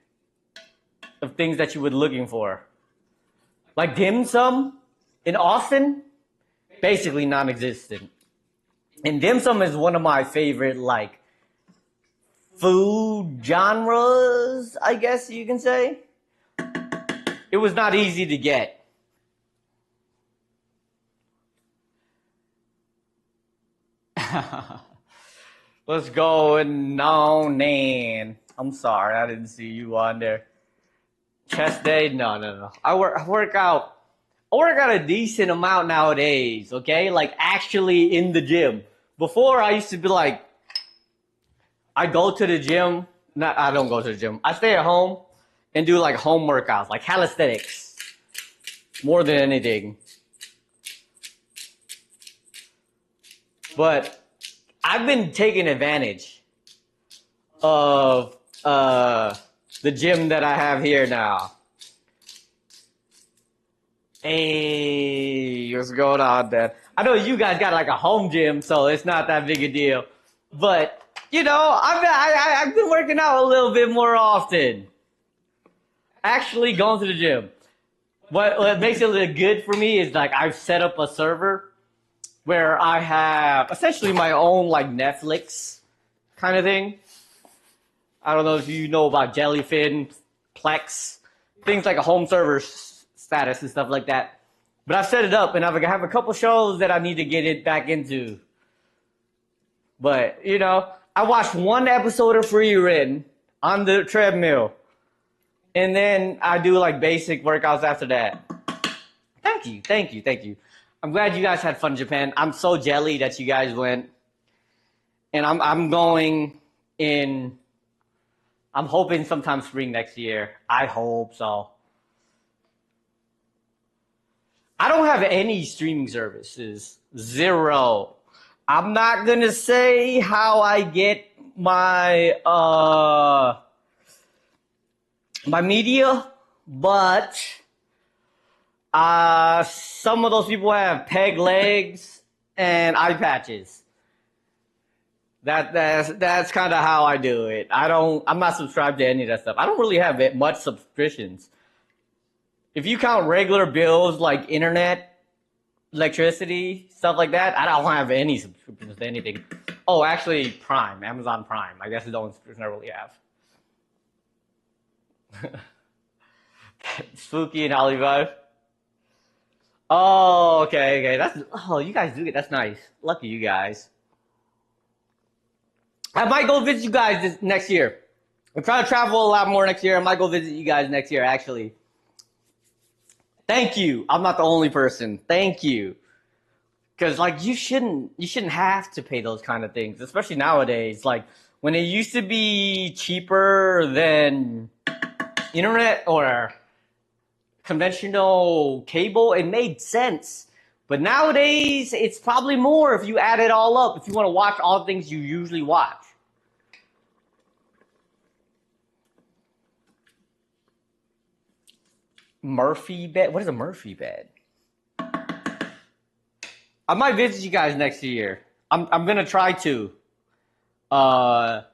of things that you were looking for. Like dim sum in Austin, basically non-existent. And dim sum is one of my favorite like food genres, I guess you can say. It was not easy to get. Let's go and no, Nan. I'm sorry, I didn't see you on there. Chest day? No. I work out a decent amount nowadays, okay? Like actually in the gym. Before I used to be like, I go to the gym. I don't go to the gym. I stay at home and do like home workouts, like calisthenics, more than anything. But I've been taking advantage of the gym that I have here now. Hey, what's going on, man? I know you guys got like a home gym, so it's not that big a deal. But you know, I've been working out a little bit more often. Actually, going to the gym. What makes it look good for me is like I've set up a server where I have essentially my own like Netflix kind of thing. I don't know if you know about Jellyfin, Plex, things like a home server status and stuff like that. But I've set it up and I have a couple shows that I need to get it back into. But, you know, I watched one episode of Free Written on the treadmill. And then I do like basic workouts after that. Thank you. I'm glad you guys had fun in Japan. I'm so jelly that you guys went. And I'm going in, I'm hoping sometime spring next year. I hope so. I don't have any streaming services. Zero. I'm not gonna say how I get my my media, but some of those people have peg legs and eye patches. That's kind of how I do it. I'm not subscribed to any of that stuff. I don't really have much subscriptions. If you count regular bills like internet, electricity, stuff like that, I don't have any subscriptions to anything. Oh, actually, Prime, Amazon Prime. I guess it's the only subscription I really have. Spooky and Hollywood. Oh, okay. You guys do it. That's nice. Lucky you guys. I might go visit you guys next year. I'm trying to travel a lot more next year. I might go visit you guys next year, actually. Thank you. I'm not the only person. Thank you. Because like you shouldn't have to pay those kind of things, especially nowadays. Like when it used to be cheaper than internet or conventional cable, it made sense. But nowadays, it's probably more if you add it all up, if you want to watch all the things you usually watch. Murphy bed? What is a Murphy bed? I might visit you guys next year. I'm gonna try to. Cause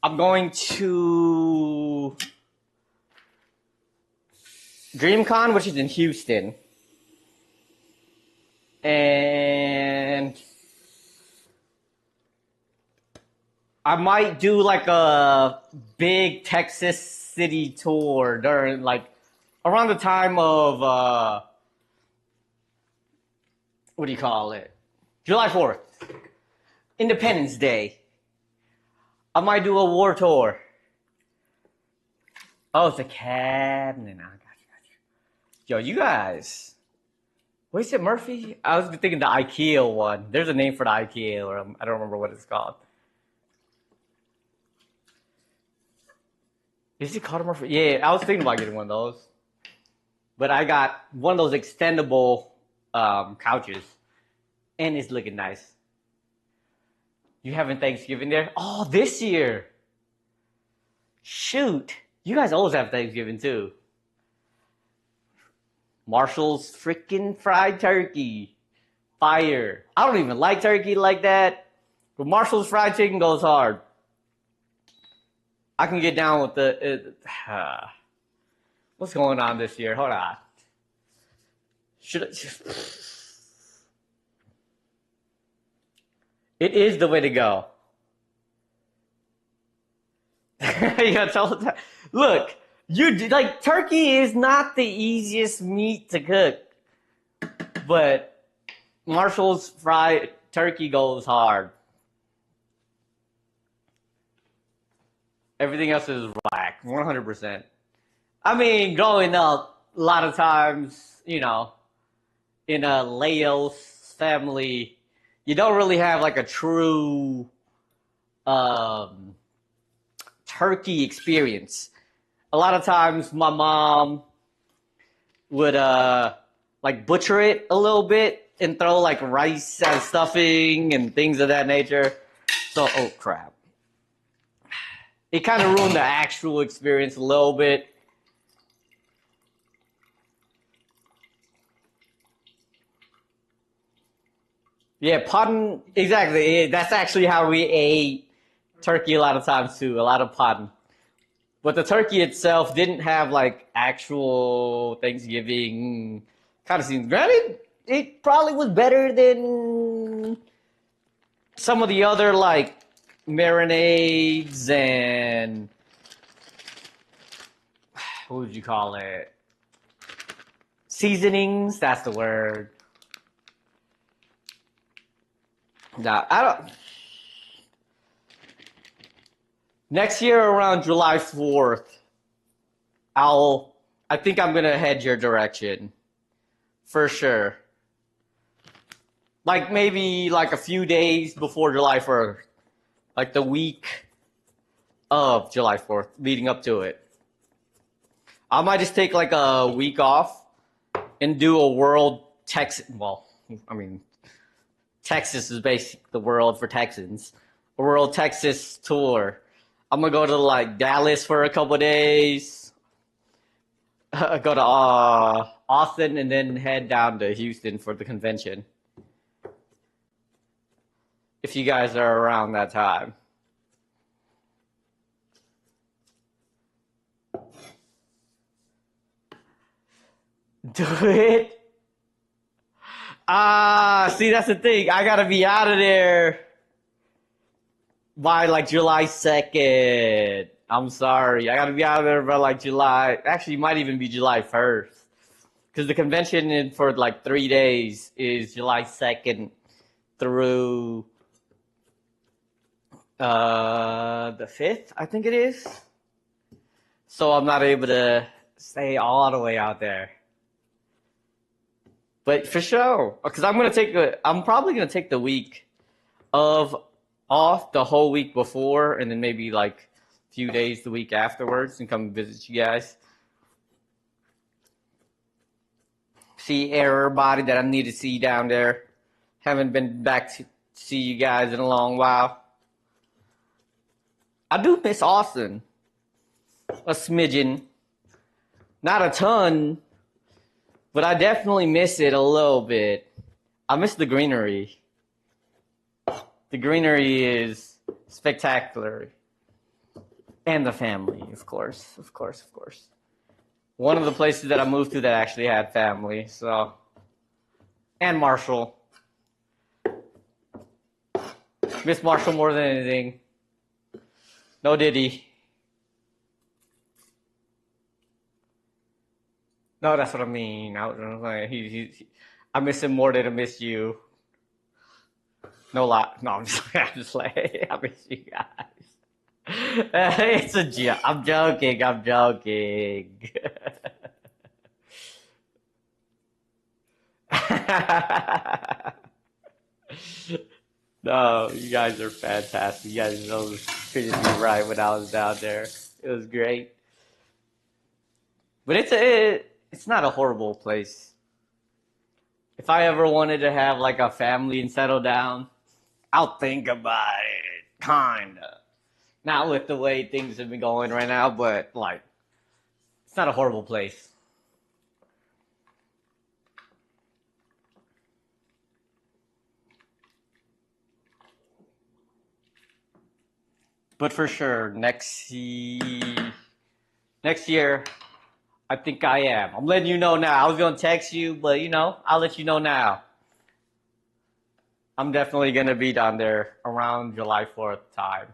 I'm going to DreamCon, which is in Houston. And I might do like a big Texas city tour during like around the time of what do you call it? July 4th. Independence Day. I might do a war tour. Oh, it's a cabinet. I got you. Yo, you guys. What is it, Murphy? I was thinking the IKEA one. There's a name for the IKEA, or I don't remember what it's called. Is it called a? Yeah, I was thinking about getting one of those, but I got one of those extendable couches, and it's looking nice. You having Thanksgiving there? Oh, this year. Shoot, you guys always have Thanksgiving too. Marshall's freaking fried turkey. Fire. I don't even like turkey like that, but Marshall's fried chicken goes hard. I can get down with what's going on this year? Hold on. Should I, it is the way to go. Yeah, look, like turkey is not the easiest meat to cook, but Marshall's fried turkey goes hard. Everything else is whack, 100%. I mean, growing up, a lot of times, in a Laos family, you don't really have like a true um, turkey experience. A lot of times, my mom would like butcher it a little bit and throw like rice as stuffing and things of that nature. So, oh crap. It kind of ruined the actual experience a little bit. Yeah, pun. Exactly. That's actually how we ate turkey a lot of times too. A lot of pun. But the turkey itself didn't have like actual Thanksgiving kind of scenes. Granted, it probably was better than some of the other like marinades and what would you call it? Seasonings. That's the word. Now, I don't. Next year around July 4th, I think I'm gonna head your direction. For sure. Like maybe like a few days before July 1st. Like the week of July 4th, leading up to it. I might just take like a week off and do a world Texas. Well, I mean, Texas is basically the world for Texans. A world Texas tour. I'm gonna go to like Dallas for a couple days. Go to Austin and then head down to Houston for the convention. If you guys are around that time. Do it. See, that's the thing. I gotta be out of there by like July 2nd. I'm sorry. I gotta be out of there by like July. Actually, it might even be July 1st. Because the convention for like 3 days is July 2nd through the 5th, I think it is. So I'm not able to stay all the way out there. But for sure, because I'm probably gonna take the week of off the whole week before, and then maybe like a few days the week afterwards, and come visit you guys. See everybody that I need to see down there. Haven't been back to see you guys in a long while. I do miss Austin. A smidgen. Not a ton, but I definitely miss it a little bit. I miss the greenery. The greenery is spectacular. And the family, of course. Of course, of course. One of the places that I moved to that actually had family, so. And Marshall. Miss Marshall more than anything. No Diddy. No, that's what I mean. I miss him more than I miss you. No lot. No, I'm just like, I miss you guys. It's a joke. I'm joking. I'm joking. No, you guys are fantastic. You guys know treated me right when I was down there. It was great. But it's not a horrible place. If I ever wanted to have like a family and settle down, I'll think about it, kinda. Not with the way things have been going right now, but like, it's not a horrible place. But for sure, next year, I think I am. I'm letting you know now. I was gonna text you, but I'll let you know now. I'm definitely gonna be down there around July 4th time.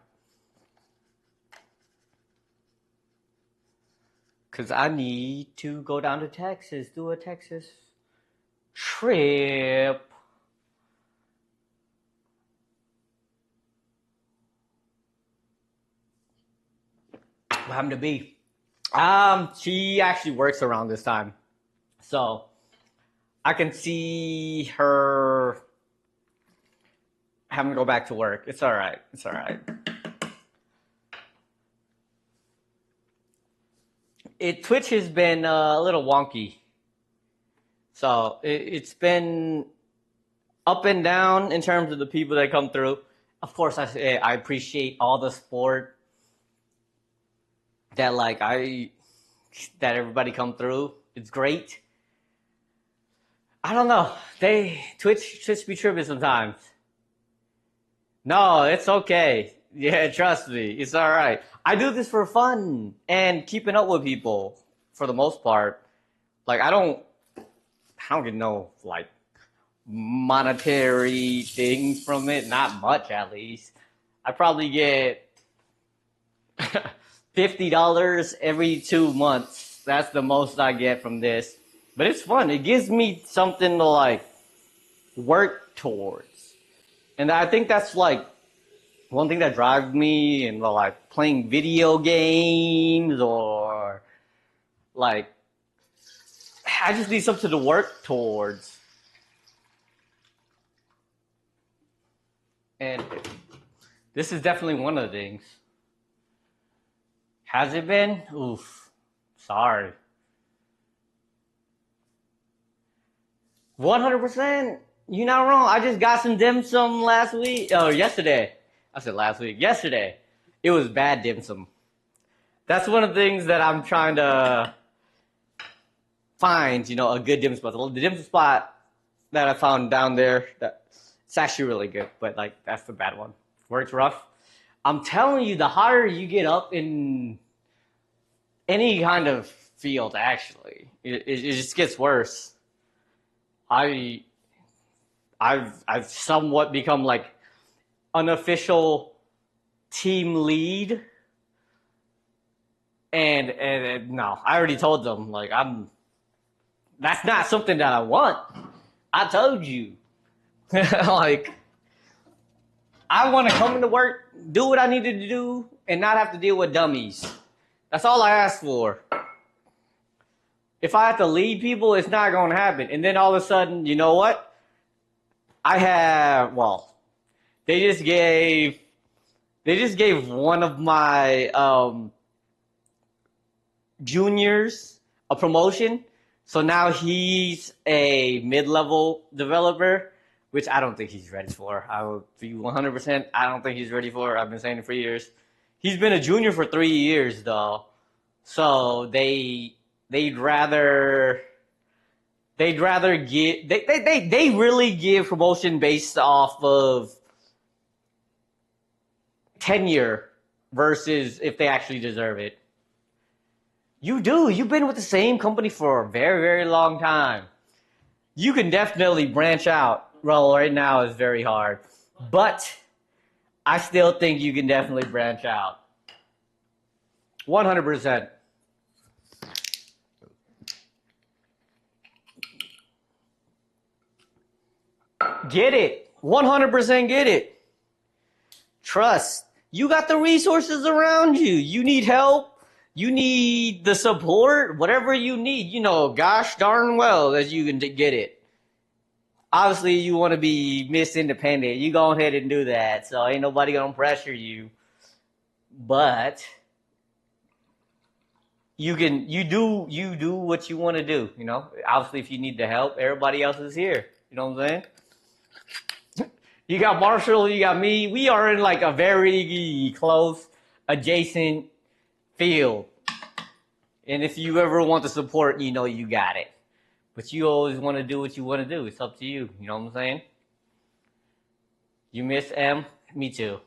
Cause I need to go down to Texas, do a Texas trip. What happened to be? She actually works around this time, so I can see her having to go back to work. It's all right. It's all right. Twitch has been a little wonky, so it's been up and down in terms of the people that come through. Of course, I appreciate all the support that that everybody come through. It's great. I don't know. Twitch be tripping sometimes. No, it's okay. Yeah, trust me. It's all right. I do this for fun and keeping up with people for the most part. Like I don't get no like monetary things from it. Not much, at least. I probably get $50 every 2 months. That's the most I get from this. But it's fun. It gives me something to like work towards. And I think that's like one thing that drives me in like playing video games or like I just need something to work towards. And this is definitely one of the things. Has it been? Oof. Sorry. 100%. You're not wrong. I just got some dim sum last week. Oh, yesterday. I said last week. Yesterday. It was bad dim sum. That's one of the things that I'm trying to find, a good dim spot. The dim sum spot that I found down there, it's actually really good, but like that's the bad one. Works rough. I'm telling you, the higher you get up in any kind of field, actually, it just gets worse. I've somewhat become like unofficial team lead, and no, I already told them like that's not something that I want. I told you, like I want to come into work, do what I needed to do, and not have to deal with dummies. That's all I asked for. If I have to lead people, it's not going to happen. And then all of a sudden, you know what? They just gave one of my juniors a promotion. So now he's a mid-level developer, which I don't think he's ready for. I will be 100%. I don't think he's ready for. I've been saying it for years. He's been a junior for 3 years though, so they'd rather give they really give promotion based off of tenure versus if they actually deserve it. You do. You've been with the same company for a very, very long time. You can definitely branch out. Well, right now is very hard, but I still think you can definitely branch out. 100%. Get it. 100% get it. Trust. You got the resources around you. You need help. You need the support. Whatever you need, gosh darn well that you can get it. Obviously, you want to be Miss Independent. You go ahead and do that. So ain't nobody going to pressure you. But you do what you want to do. You know, obviously, if you need the help, everybody else is here. You know what I'm saying? You got Marshall, you got me. We are in like a very close, adjacent field. And if you ever want the support, you know you got it. But you always want to do what you want to do. It's up to you. You know what I'm saying? You miss M? Me too.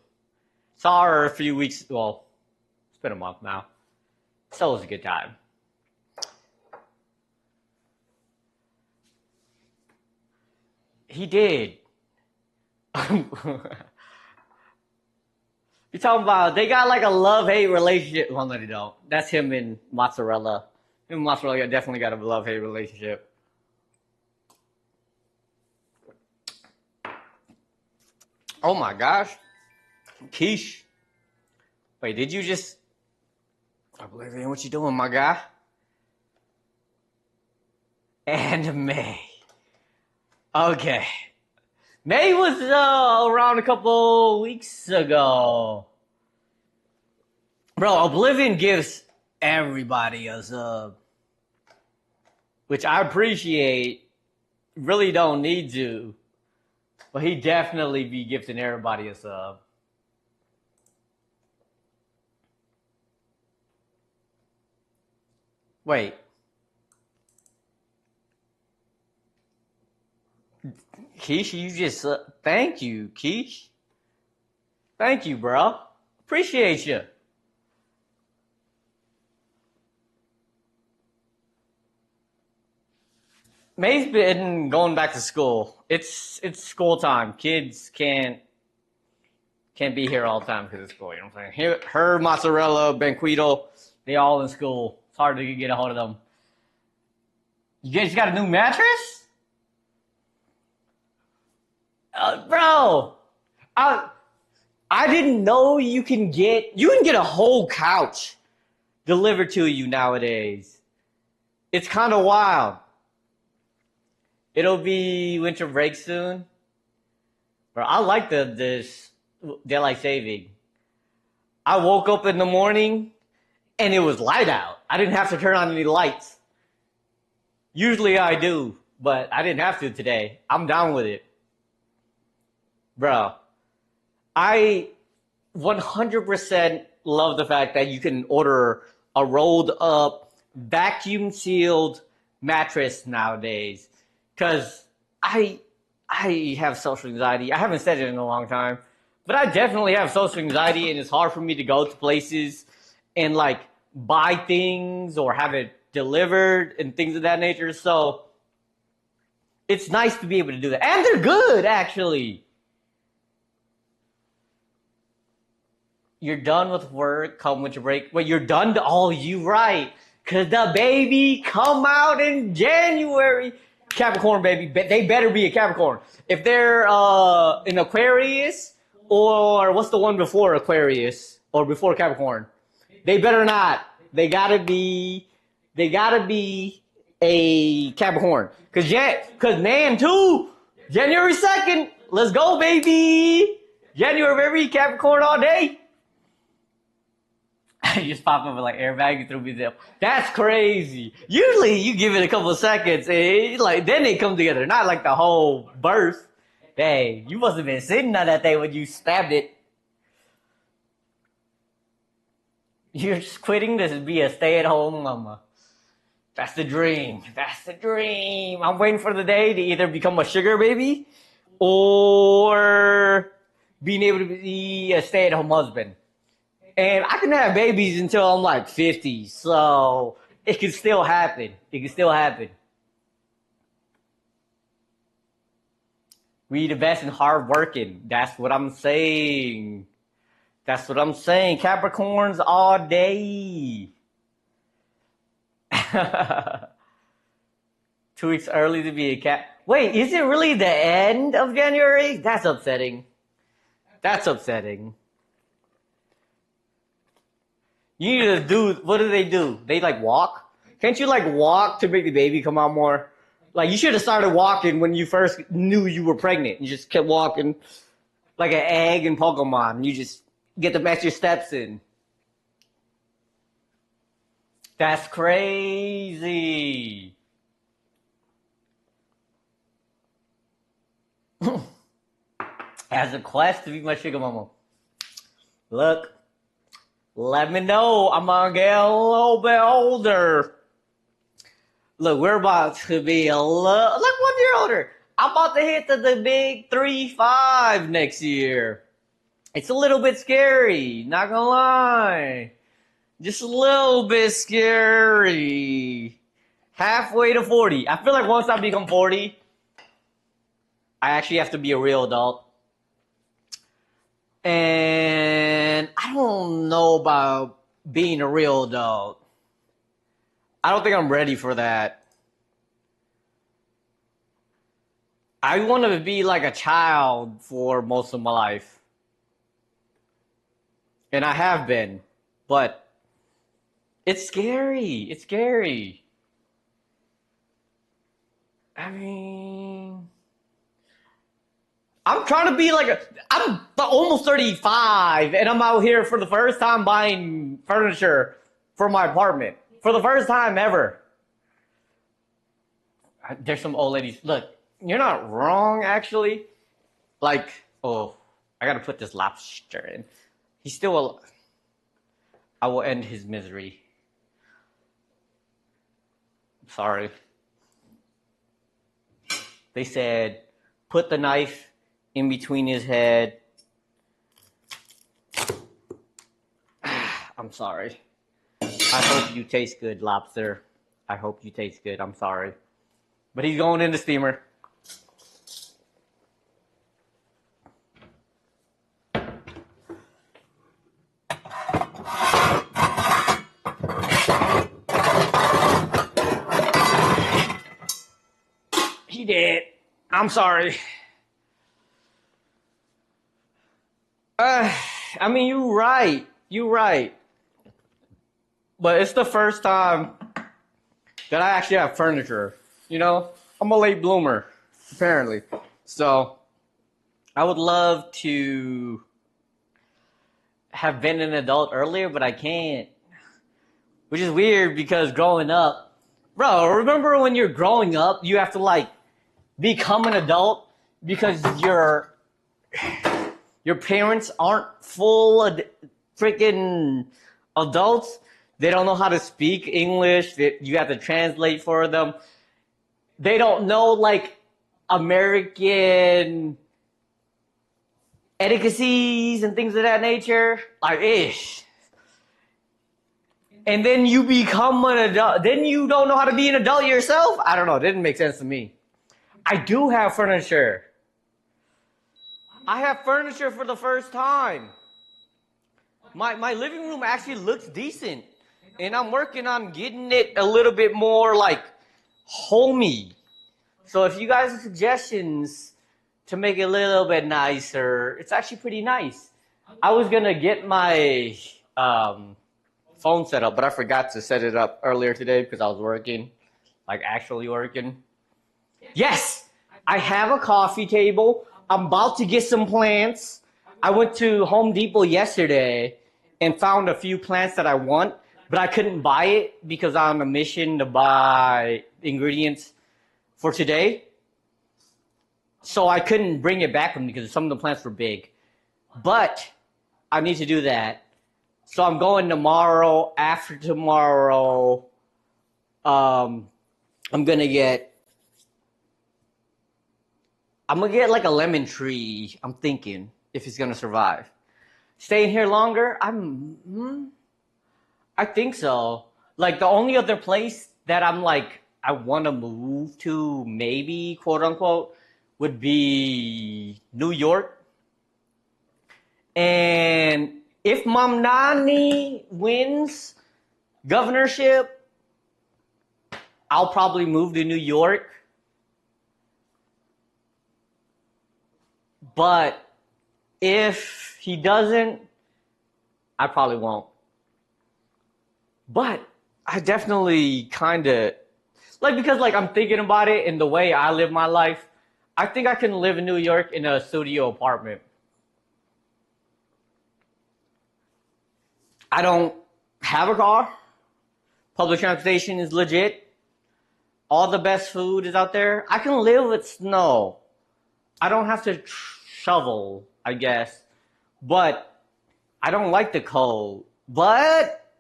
Saw her a few weeks. Well, it's been a month now. So it was a good time. He did. You talking about they got like a love-hate relationship? Well, no, they don't. That's him and Mozzarella. Him and Mozzarella definitely got a love-hate relationship. Oh my gosh. Quiche. Wait, did you just... Oblivion, what you doing, my guy? And May. Okay. May was around a couple weeks ago. Bro, Oblivion gives everybody a sub. Which I appreciate. Really don't need to. But he definitely be gifting everybody a sub. Wait. Keish, you just... thank you, Keish. Thank you, bro. Appreciate you. May's been going back to school. It's school time. Kids can't be here all the time because of school. You know what I'm saying? Her Mozzarella, Banquito, they all in school. It's hard to get a hold of them. You guys got a new mattress? Bro, I didn't know you can get a whole couch delivered to you nowadays. It's kind of wild. It'll be winter break soon. Bro, I like this daylight saving. I woke up in the morning and it was light out. I didn't have to turn on any lights. Usually I do, but I didn't have to today. I'm down with it. Bro, I 100% love the fact that you can order a rolled up, vacuum sealed mattress nowadays. Because I have social anxiety. I haven't said it in a long time, but I definitely have social anxiety, and it's hard for me to go to places and like buy things or have it delivered and things of that nature. So it's nice to be able to do that. And they're good, actually. You're done with work, come with your break. Wait, you're done to all you right. Cause the baby come out in January. Capricorn baby, they better be a Capricorn. If they're an Aquarius, or what's the one before Aquarius or before Capricorn? They better not. They gotta be a Capricorn. Cause man too, January 2nd, let's go baby. January baby, Capricorn all day. You just pop up with like airbag through me there. That's crazy. Usually you give it a couple of seconds and like then they come together. Not like the whole burst. Hey, you must have been sitting on that thing when you stabbed it. You're just quitting to be a stay-at-home mama. That's the dream. That's the dream. I'm waiting for the day to either become a sugar baby or being able to be a stay-at-home husband. And I can have babies until I'm like 50, so it can still happen. It can still happen. We the best and hard working. That's what I'm saying. That's what I'm saying. Capricorns all day. 2 weeks early to be a cat. Wait, is it really the end of January? That's upsetting. That's upsetting. You need to do, what do? They like walk? Can't you like walk to make the baby come out more? Like you should have started walking when you first knew you were pregnant. You just kept walking like an egg in Pokemon. You just get the extra steps in. That's crazy. As a quest to be my sugar mama. Look, let me know. I'm gonna get a little bit older. Look, we're about to be a little, like 1 year older. I'm about to hit the big 3-5 next year. It's a little bit scary, not gonna lie. Just a little bit scary. Halfway to 40. I feel like once I become 40, I actually have to be a real adult. And I don't know about being a real adult. I don't think I'm ready for that. I want to be like a child for most of my life. And I have been. But it's scary. It's scary. I mean, I'm trying to be like I'm almost 35 and I'm out here for the first time buying furniture for my apartment. For the first time ever. There's some old ladies. Look, you're not wrong, actually. Like, oh, I gotta put this lobster in. He's still I will end his misery. Sorry. They said, put the knife in between his head. I'm sorry. I hope you taste good, lobster. I hope you taste good. I'm sorry. But he's going in the steamer. He did. I'm sorry. I mean, you're right. You're right. But it's the first time that I actually have furniture. You know, I'm a late bloomer, apparently. So, I would love to have been an adult earlier, but I can't. Which is weird because growing up, bro, remember when you're growing up, you have to like become an adult because your parents aren't full freaking adults. They don't know how to speak English. You have to translate for them. They don't know like American etiquettes and things of that nature. Like, ish. And then you become an adult. Then you don't know how to be an adult yourself? I don't know. It didn't make sense to me. I do have furniture. I have furniture for the first time. My living room actually looks decent. And I'm working on getting it a little bit more like homey. So if you guys have suggestions to make it a little bit nicer, it's actually pretty nice. I was going to get my phone set up, but I forgot to set it up earlier today because I was working, like actually working. Yes, I have a coffee table. I'm about to get some plants. I went to Home Depot yesterday and found a few plants that I want, but I couldn't buy it because I'm on a mission to buy ingredients for today. So I couldn't bring it back with me because some of the plants were big. But I need to do that. So I'm going tomorrow, after tomorrow. I'm gonna get like a lemon tree. I'm thinking if it's gonna survive. Staying here longer? I think so. Like the only other place that I'm like I want to move to, maybe quote unquote, would be New York. And if Mamdani wins governorship, I'll probably move to New York. But if he doesn't, I probably won't. But I definitely kind of, like, because like I'm thinking about it in the way I live my life, I think I can live in New York in a studio apartment. I don't have a car, Public transportation is legit. All the best food is out there. I can live with snow. I don't have to shovel, I guess. But I don't like the cold. But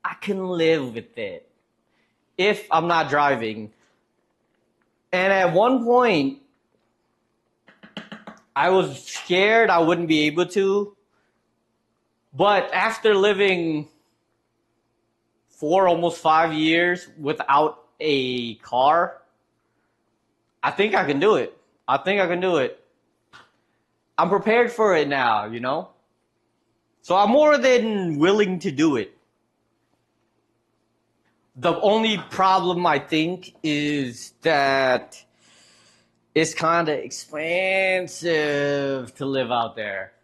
I can live with it if I'm not driving. And at one point, I was scared I wouldn't be able to. But after living 4, almost 5 years without a car, I think I can do it. I think I can do it. I'm prepared for it now, you know? So I'm more than willing to do it. The only problem I think is that it's kind of expensive to live out there.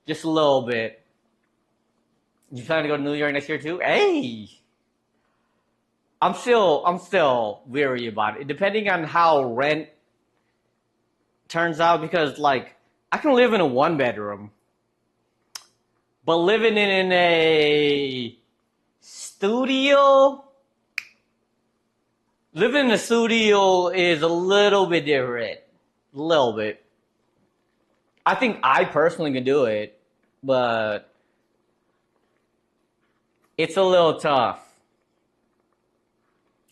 Just a little bit. You plan to go to New York next year too? Hey! I'm still weary about it. Depending on how rent turns out, because like I can live in a 1-bedroom. But living in a studio, living in a studio is a little bit different. A little bit. I think I personally can do it, but it's a little tough.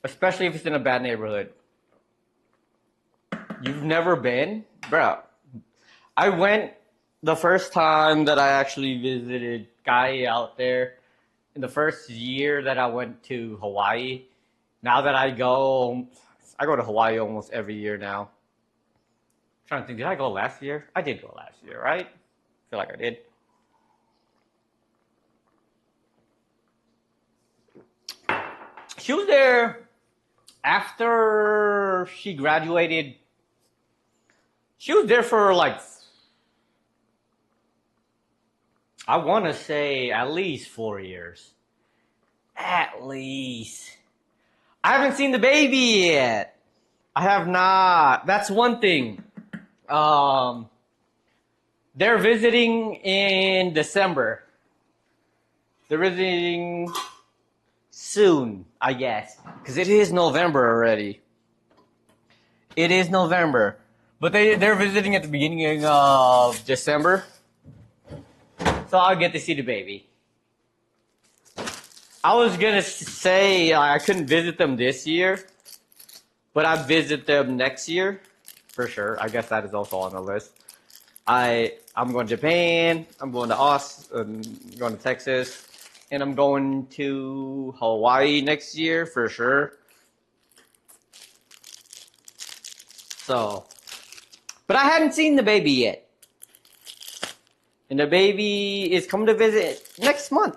Especially if it's in a bad neighborhood. You've never been? Bro, I went the first time that I actually visited Guy out there, in the first year that I went to Hawaii. Now that I go to Hawaii almost every year now. I'm trying to think, did I go last year? I did go last year, right? I feel like I did. She was there after she graduated. She was there for like, I want to say at least 4 years. At least. I haven't seen the baby yet. I have not. That's one thing. They're visiting in December. They're visiting soon, I guess. Because it is November already. It is November. But they're visiting at the beginning of December. So I'll get to see the baby. I was going to say I couldn't visit them this year. But I'd visit them next year. For sure. I guess that is also on the list. I'm going to Japan. I'm going to Austin. I'm going to Texas. And I'm going to Hawaii next year for sure. So, but I hadn't seen the baby yet. And the baby is coming to visit next month.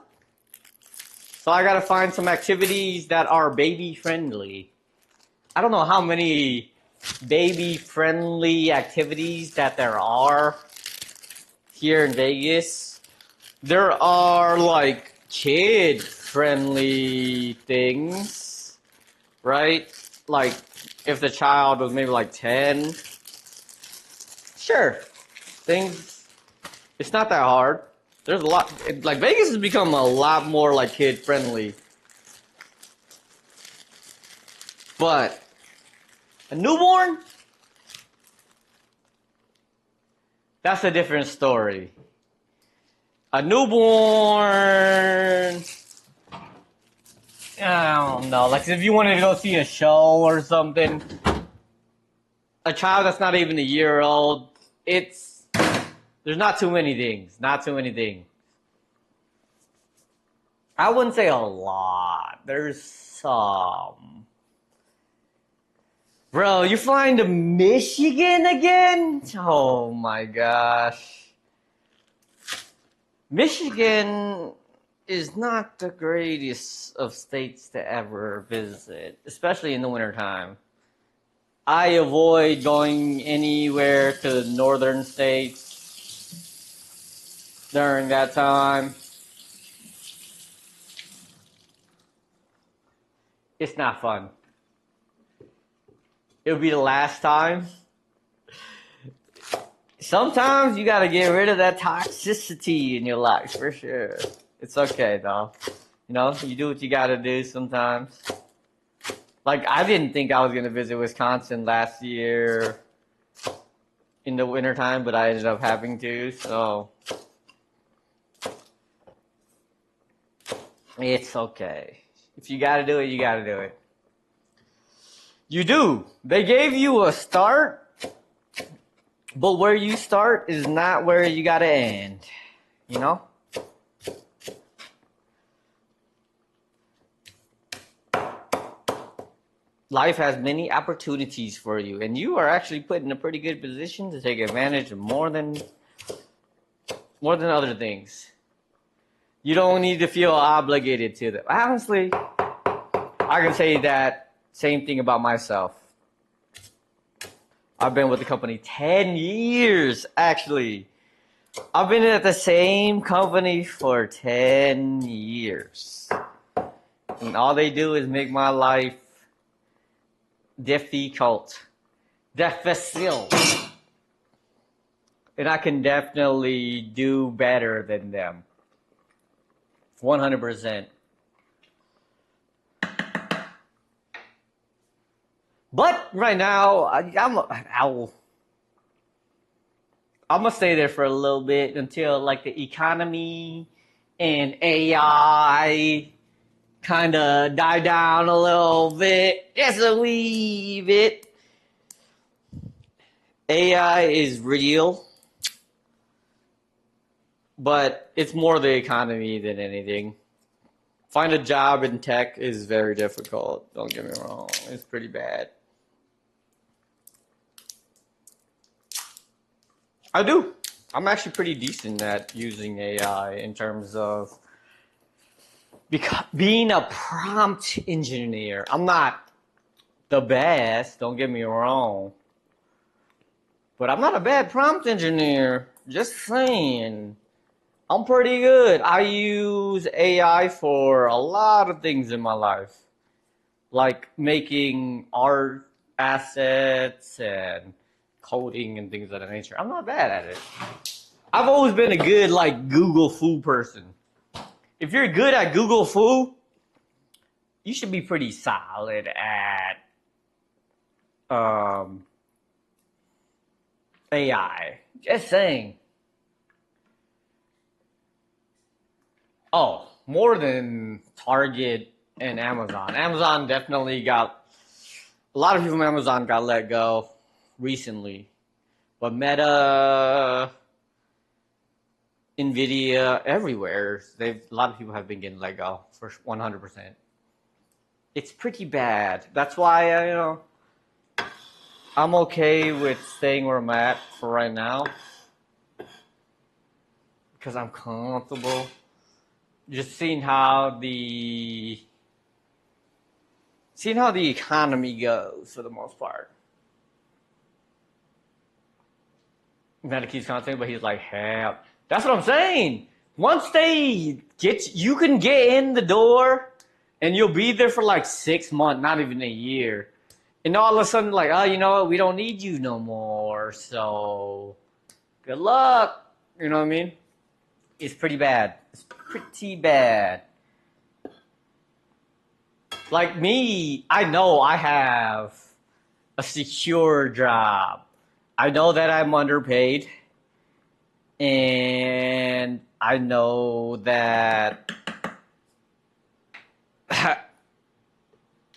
So I gotta find some activities that are baby friendly. I don't know how many baby friendly activities that there are here in Vegas. There are like kid friendly things, right? Like if the child was maybe like 10, sure, things, it's not that hard. There's a lot, like Vegas has become a lot more like kid friendly. But a newborn, that's a different story. A newborn, I don't know, like if you wanted to go see a show or something, a child that's not even a year old, there's not too many things. Not too many things. I wouldn't say a lot. There's some. Bro, you're flying to Michigan again? Oh my gosh. Michigan is not the greatest of states to ever visit, especially in the wintertime. I avoid going anywhere to the northern states during that time. It's not fun. It'll be the last time. Sometimes you gotta get rid of that toxicity in your life, for sure. It's okay, though. You know, you do what you gotta do sometimes. Like, I didn't think I was gonna visit Wisconsin last year in the wintertime, but I ended up having to, so it's okay. If you gotta do it, you gotta do it. You do. They gave you a start, but where you start is not where you gotta end. You know? Life has many opportunities for you, and you are actually put in a pretty good position to take advantage of more than other things. You don't need to feel obligated to them. Honestly, I can say that same thing about myself. I've been with the company 10 years, actually. I've been at the same company for 10 years. And all they do is make my life difficult. And I can definitely do better than them. 100%. But right now, I'm gonna stay there for a little bit until like the economy and AI kind of die down a little bit, just a wee bit. AI is real, but it's more the economy than anything. Find a job in tech is very difficult. Don't get me wrong. It's pretty bad. I do. I'm actually pretty decent at using AI in terms of being a prompt engineer. I'm not the best, don't get me wrong. But I'm not a bad prompt engineer. Just saying. I'm pretty good. I use AI for a lot of things in my life. Like making art assets and coding and things of that nature. I'm not bad at it. I've always been a good like Google Foo person. If you're good at Google Foo, you should be pretty solid at AI. Just saying. Oh, more than Target and Amazon. Amazon definitely got a lot of people from Amazon got let go recently. But Meta, Nvidia, everywhere, a lot of people have been getting let go for 100%. It's pretty bad. That's why I'm okay with staying where I'm at for right now because I'm comfortable. Just seeing how the economy goes for the most part. Meta keeps commenting, but he's like, "Hey, that's what I'm saying. Once they you can get in the door, and you'll be there for like 6 months, not even a year, and all of a sudden, like, oh, you know what? We don't need you no more. So, good luck. You know what I mean? It's pretty bad. It's pretty bad. Like me, I know I have a secure job. I know that I'm underpaid. And I know that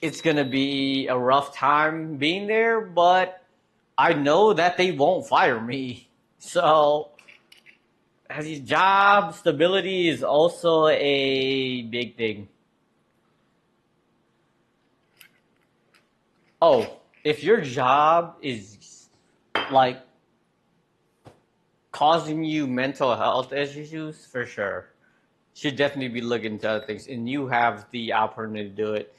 it's going to be a rough time being there, but I know that they won't fire me. So, job stability is also a big thing. Oh, if your job is like causing you mental health issues, for sure. Should definitely be looking into other things, and you have the opportunity to do it.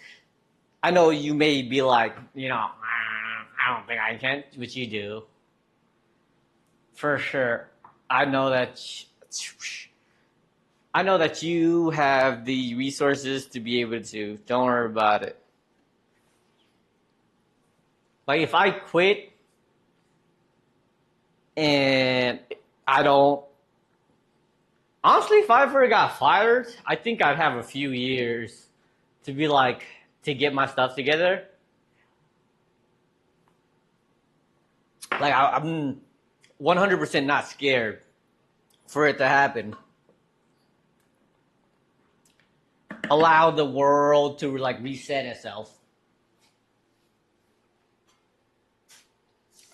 I know you may be like, I don't think I can, but you do. For sure. I know that you have the resources to be able to. Don't worry about it. Like if I quit and I don't Honestly, if I ever got fired, I think I'd have a few years to be like, to get my stuff together. Like, I'm 100% not scared for it to happen. Allow the world to like reset itself.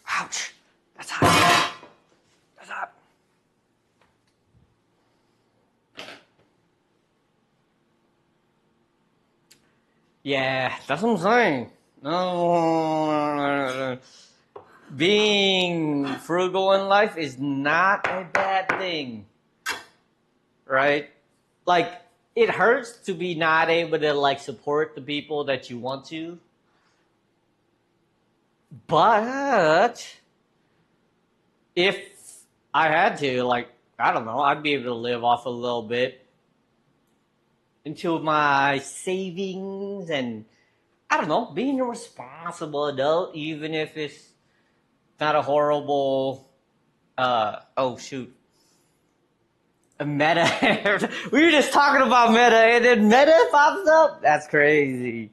Ouch. That's hot. That's hot. Yeah, that's what I'm saying. No. Being frugal in life is not a bad thing. Right? Like, it hurts to be not able to like support the people that you want to. But if I had to, like, I don't know, I'd be able to live off a little bit into my savings and, I don't know, being a responsible adult, even if it's not a horrible, oh shoot, a meta. We were just talking about meta and then meta pops up? That's crazy.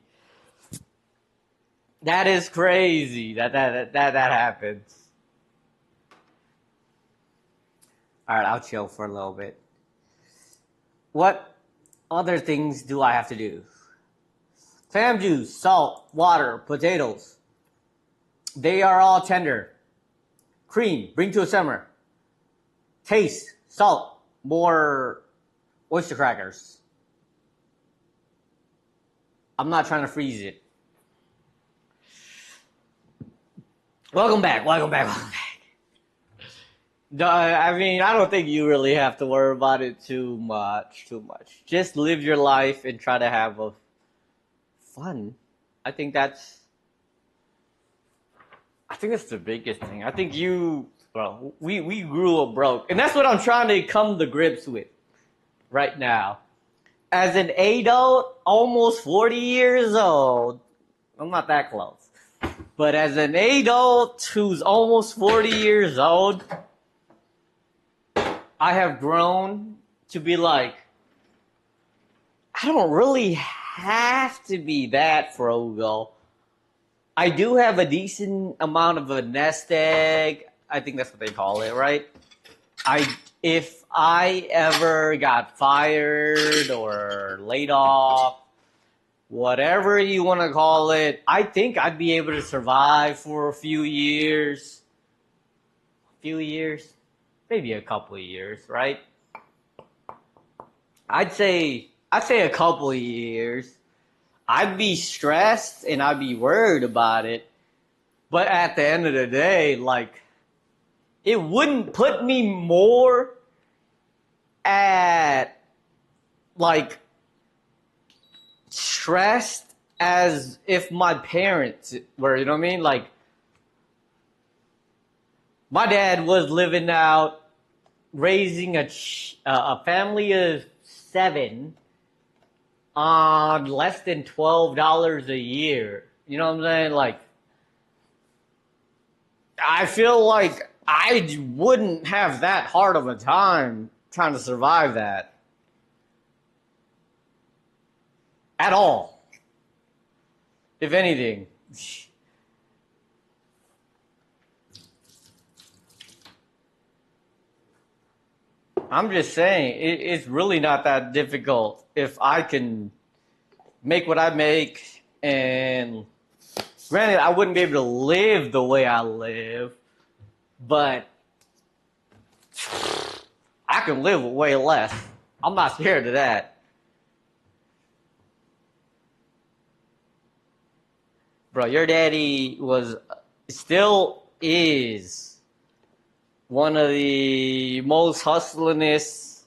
That is crazy that happens. All right, I'll chill for a little bit. What other things do I have to do? Clam juice, salt, water, potatoes. They are all tender. Cream, bring to a simmer. Taste, salt, more oyster crackers. I'm not trying to freeze it. Welcome back. No, I mean, I don't think you really have to worry about it too much. Just live your life and try to have a fun. I think that's the biggest thing. I think we grew up broke. And that's what I'm trying to come to grips with right now. As an adult, almost 40 years old, I'm not that close. But as an adult who's almost 40 years old, I have grown to be like, I don't really have to be that frugal. I do have a decent amount of a nest egg. I think that's what they call it, right? If I ever got fired or laid off, whatever you want to call it, I think I'd be able to survive for a few years. Maybe a couple of years, right? I'd say a couple of years. I'd be stressed and I'd be worried about it. But at the end of the day, like, it wouldn't put me more at, like, stressed as if my parents were, you know what I mean? Like, my dad was living out, raising a family of 7 on less than $12 a year. You know what I'm saying? Like, I feel like I wouldn't have that hard of a time trying to survive that. At all. If anything. I'm just saying, it's really not that difficult if I can make what I make. And granted, I wouldn't be able to live the way I live, but I can live with way less. I'm not scared of that. Bro, your daddy still is one of the most hustlingest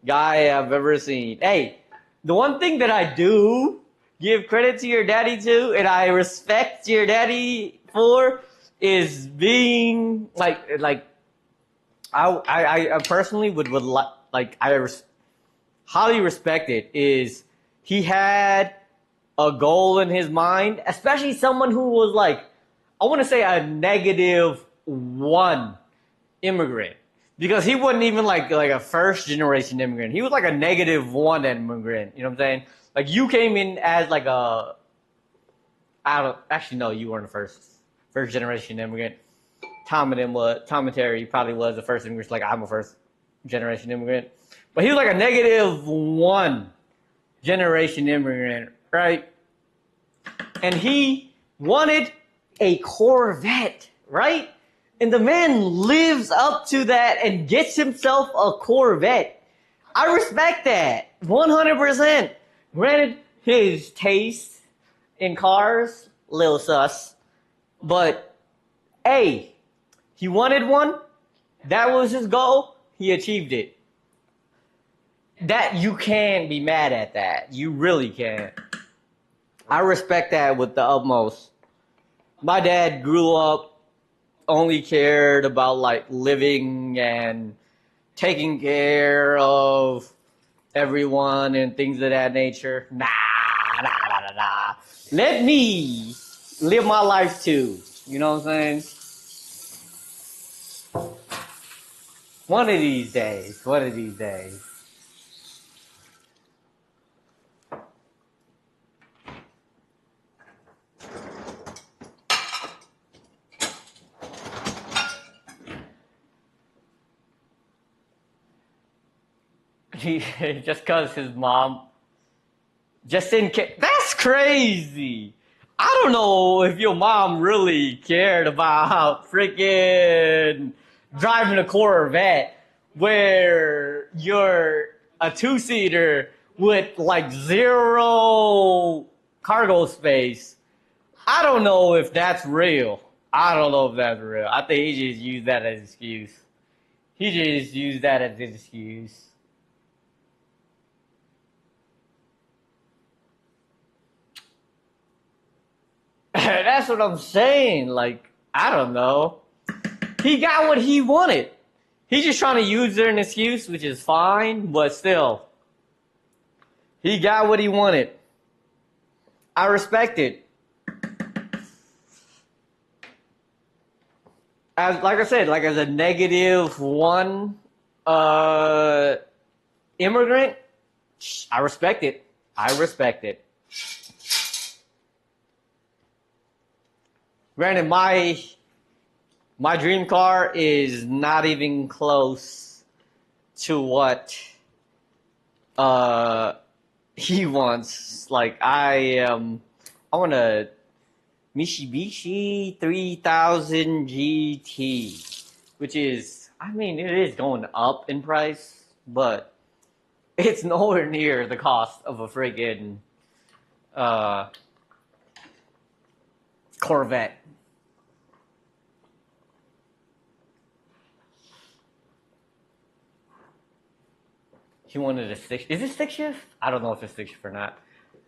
guy I've ever seen. Hey, the one thing that I do give credit to your daddy to, and I respect your daddy for, is being like I personally would like highly respect it. Is he had a goal in his mind, especially someone who was like, I want to say a -1 immigrant. because he wasn't even like a first generation immigrant. He was like a -1 immigrant. You know what I'm saying? Like you came in as like a actually no, you weren't the first generation immigrant. Tom and Terry probably was the first immigrant. Like I'm a first generation immigrant, but he was like a -1 generation immigrant, right? And he wanted a Corvette, right? And the man lives up to that and gets himself a Corvette. I respect that 100%. Granted, his taste in cars, little sus, but hey, he wanted one. That was his goal. He achieved it. That you can't be mad at that. You really can't. I respect that with the utmost. My dad grew up only cared about like living and taking care of everyone and things of that nature. Nah. Let me live my life too. You know what I'm saying? One of these days. Just because his mom just didn't care. That's crazy. I don't know if your mom really cared about freaking driving a Corvette where you're a two-seater with like 0 cargo space. I don't know if that's real. I think he just used that as an excuse. That's what I'm saying. Like, I don't know. He got what he wanted. He's just trying to use it as an excuse, which is fine, but still. He got what he wanted. I respect it. Like I said, like as a -1 immigrant, I respect it. Granted, my dream car is not even close to what he wants. Like I want a Mitsubishi 3000 GT, which is, I mean, it is going up in price, but it's nowhere near the cost of a friggin' Corvette. He wanted a six. Is it 6 shift? I don't know if it's 6 shift or not.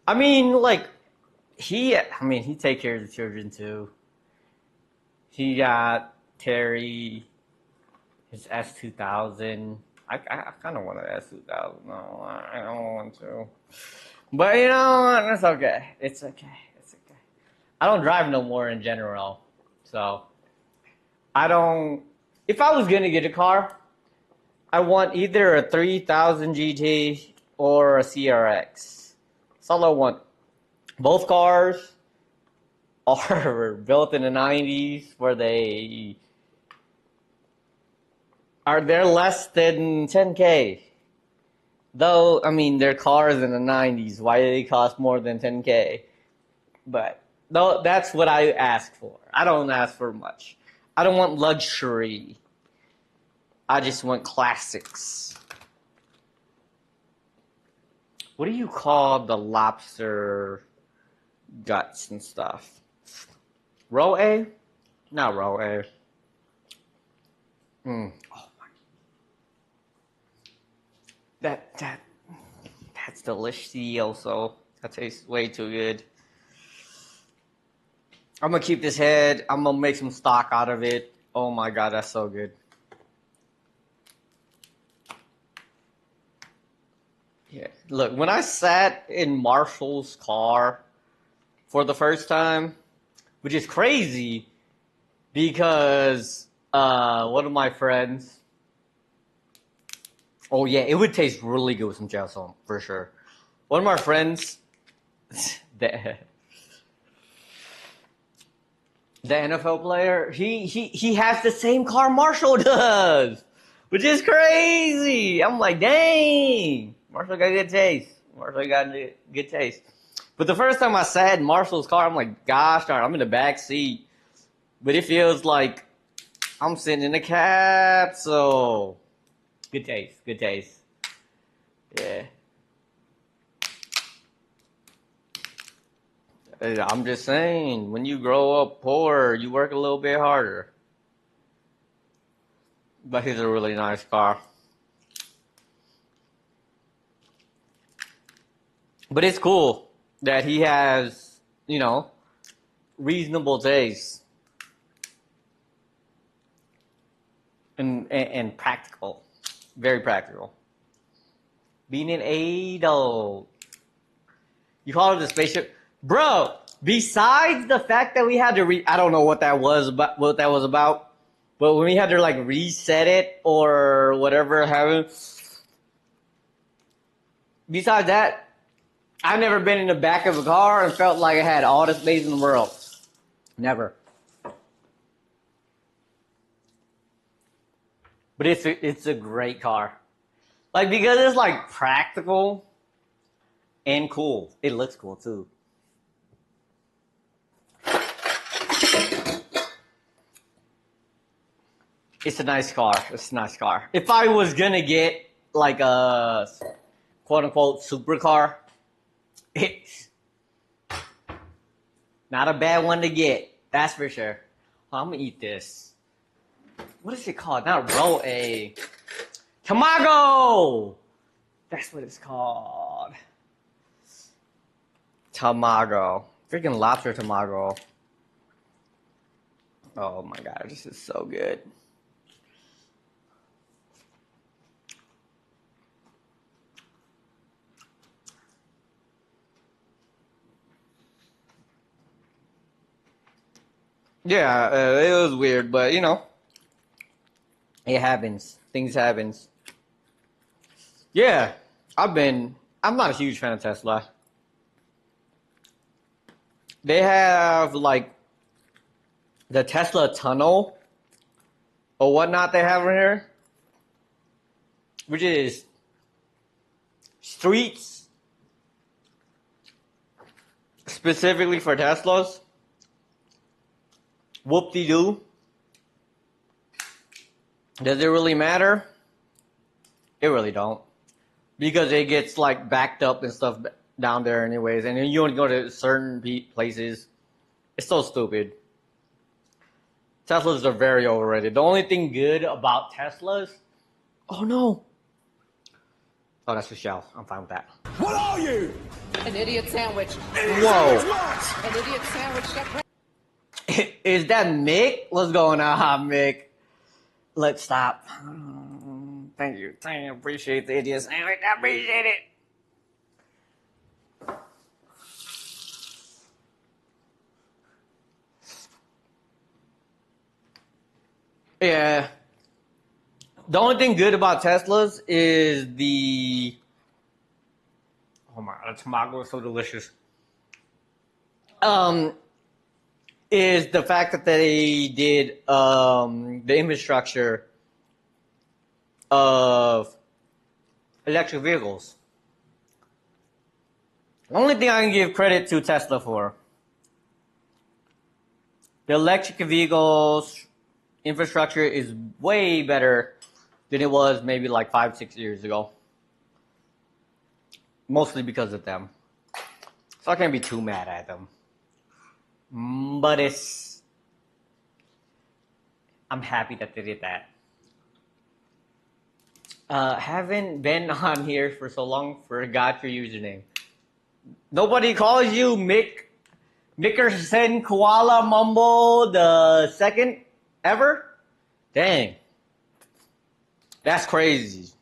I mean, like, he take care of the children too. He got Terry, his S2000. I kind of want an S2000. No, I don't want to. But you know, it's okay. It's okay. I don't drive no more in general. So, I don't. If I was going to get a car, I want either a 3000 GT or a CRX. That's all I want. Both cars are built in the 90s where they're less than 10K. Though, I mean, they're cars in the 90s. Why do they cost more than 10K? But no, that's what I ask for. I don't ask for much. I don't want luxury. I just want classics. What do you call the lobster guts and stuff? Row A? Not row A. Oh my. That's delicious also. That tastes way too good. I'm gonna keep this head. I'm gonna make some stock out of it. Oh my god, that's so good. Yeah, look, when I sat in Marshall's car for the first time, which is crazy because one of my friends, Oh yeah, it would taste really good with some gel sauce for sure. One of my friends, the NFL player, he has the same car Marshall does, which is crazy. I'm like, dang, Marshall got good taste. Marshall got good taste. But the first time I sat in Marshall's car, I'm like, gosh darn, I'm in the back seat, but it feels like I'm sitting in the cab. So good taste, good taste. Yeah. I'm just saying, when you grow up poor, you work a little bit harder. But he's a really nice car. But it's cool that he has, you know, reasonable taste and practical. Very practical. Being an adult. You call it a spaceship? Bro, besides the fact that we had to I don't know what that was about, but when we had to like reset it or whatever happened, besides that, I've never been in the back of a car and felt like I had all the space in the world. Never. But it's a great car. Like, because it's like practical and cool. It looks cool too. It's a nice car. It's a nice car. If I was gonna get like a quote unquote supercar, it's not a bad one to get. That's for sure. Oh, I'm gonna eat this. What is it called? Not roll a tamago. That's what it's called. Tamago. Freaking lobster tamago. Oh my god, this is so good. Yeah, it was weird, but you know, it happens. Things happens. Yeah, I'm not a huge fan of Tesla. They have like the Tesla tunnel or whatnot they have in here, which is streets specifically for Teslas. Whoop-de-doo. Does it really matter? It really don't. Because it gets like backed up and stuff down there anyways. And then you only go to certain places. It's so stupid. Teslas are very overrated. The only thing good about Teslas... Oh no. Oh, that's Michelle. I'm fine with that.
What are you?
An idiot sandwich.
Whoa.
An idiot sandwich.
Is that Mick? What's going on, Mick? Let's stop. Thank you. Thank you. Appreciate the idiot sandwich. I appreciate it. Yeah. The only thing good about Teslas is the... Oh my god, the tamago is so delicious. Is the fact that they did the infrastructure of electric vehicles. The only thing I can give credit to Tesla for. The electric vehicles infrastructure is way better than it was maybe like 5-6 years ago. Mostly because of them. So I can't be too mad at them. But I'm happy that they did that. Haven't been on here for so long, forgot your username. Nobody calls you Mickerson Koala Mumble the second ever? Dang. That's crazy.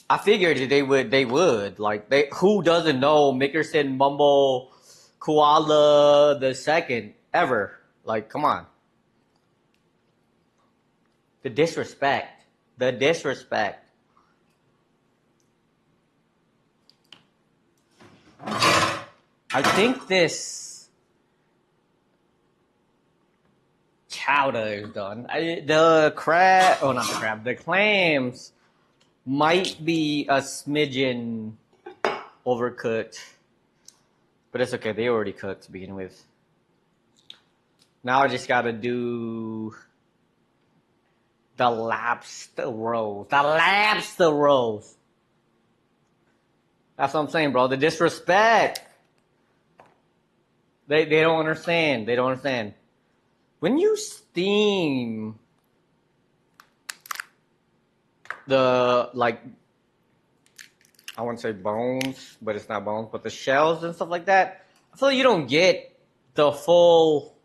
I figured that they would. Like, who doesn't know Mickerson Mumble Koala the second ever? Like, come on. The disrespect. The disrespect. I think this chowder is done. The crab, oh not the crab, the clams might be a smidgen overcooked, but it's okay. They already cooked to begin with. Now I just gotta do the lobster rolls. The lobster rolls. That's what I'm saying, bro. The disrespect. They don't understand. They don't understand. When you steam the, like, I wouldn't say bones, but it's not bones, but the shells and stuff like that, I feel like you don't get the full,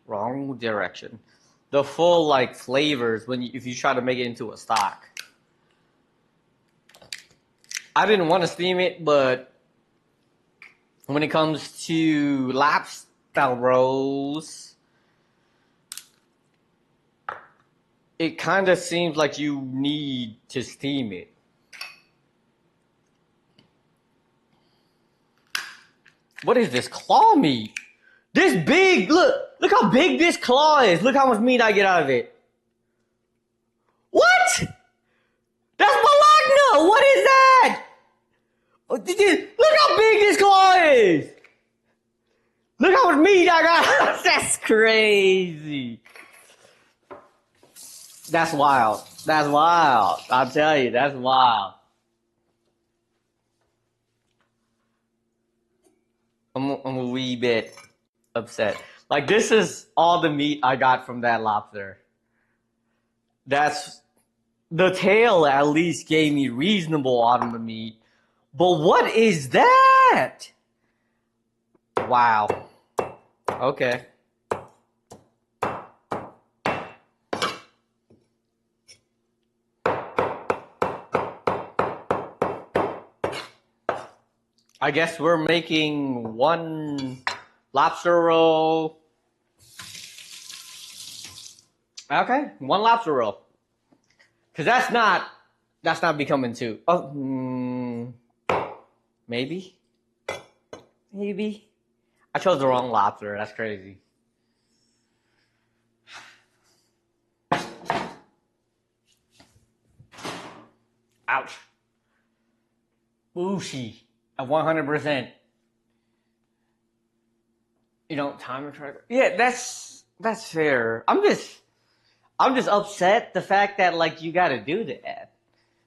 wrong direction, the full, like, flavors if you try to make it into a stock. I didn't want to steam it, but when it comes to lobster rolls, it kind of seems like you need to steam it. What is this claw meat? This big, look how big this claw is. Look how much meat I get out of it. What? That's Bologna. What is that? Look how big this claw is. Look how much meat I got. That's crazy. That's wild. That's wild. I'll tell you, that's wild. I'm a wee bit upset. Like, this is all the meat I got from that lobster. That's, the tail at least gave me reasonable on the meat. But what is that? Wow. Okay. I guess we're making one lobster roll. Okay, one lobster roll. Cause that's not becoming two. Oh, maybe. I chose the wrong lobster. That's crazy. Ouch. Ooshy. At 100%. You know, timer tracker. Yeah, that's fair. I'm just upset the fact that, like, you gotta do that.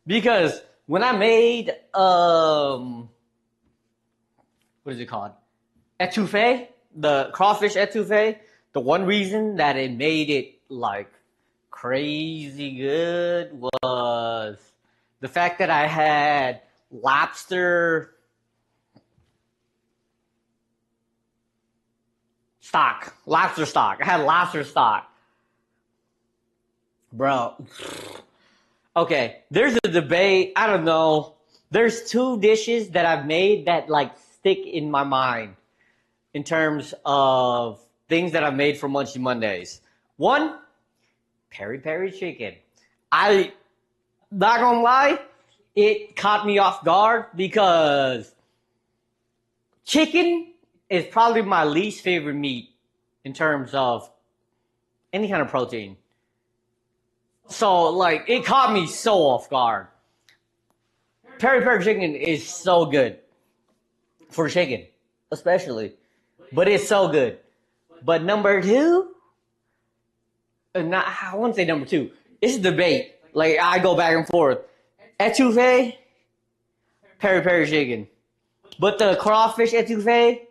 Because when I made what is it called? Etouffee, the crawfish etouffee, the one reason that it made it, like, crazy good was the fact that I had lobster stock. I had lobster stock. Bro. Okay, there's a debate. I don't know. There's two dishes that I've made that, like, stick in my mind in terms of things that I've made for Munchie Mondays. One, peri peri chicken. I, not gonna lie, it caught me off guard because chicken is probably my least favorite meat in terms of any kind of protein. So, like, it caught me so off guard. Peri peri chicken is so good. For chicken, especially. But it's so good. But number two, I wouldn't say number two. It's a debate. Like, I go back and forth. Etouffee, peri peri chicken. But the crawfish etouffee,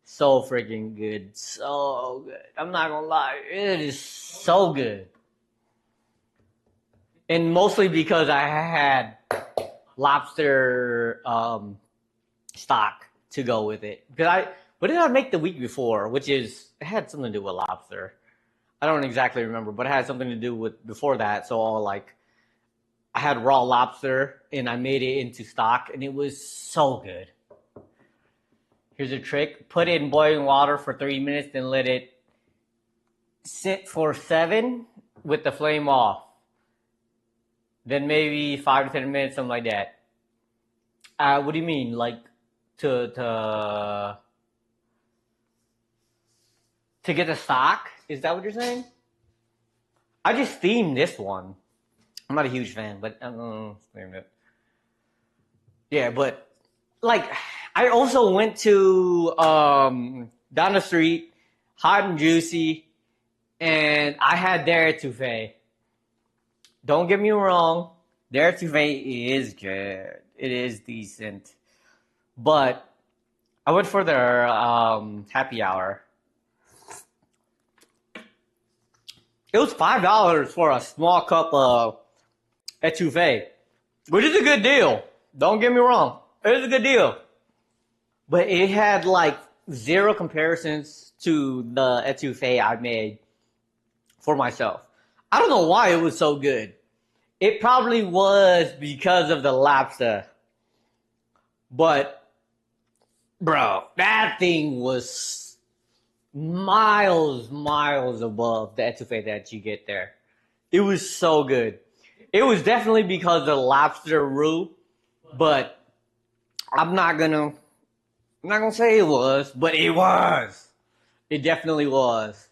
so freaking good. So good. I'm not gonna lie. It is so good. And mostly because I had lobster stock to go with it. Because what did I make the week before? Which is, it had something to do with lobster. I don't exactly remember, but it had something to do with before that. So I had raw lobster and I made it into stock and it was so good. Here's a trick. Put it in boiling water for 3 minutes, then let it sit for 7 with the flame off. Then maybe 5 to 10 minutes, something like that. What do you mean? Like to to get the stock. Is that what you're saying? I just themed this one. I'm not a huge fan, but themed it. Yeah, but like I also went to down the street, Hot and Juicy, and I had their etouffee. Don't get me wrong, their etouffee is good. It is decent, but I went for their happy hour. It was $5 for a small cup of etouffee, which is a good deal. Don't get me wrong, it is a good deal. But it had like zero comparisons to the etouffee I made for myself. I don't know why it was so good. It probably was because of the lobster. But, bro, that thing was miles above the etouffee that you get there. It was so good. It was definitely because of the lobster roux, but I'm not gonna say it was, but it was. It definitely was.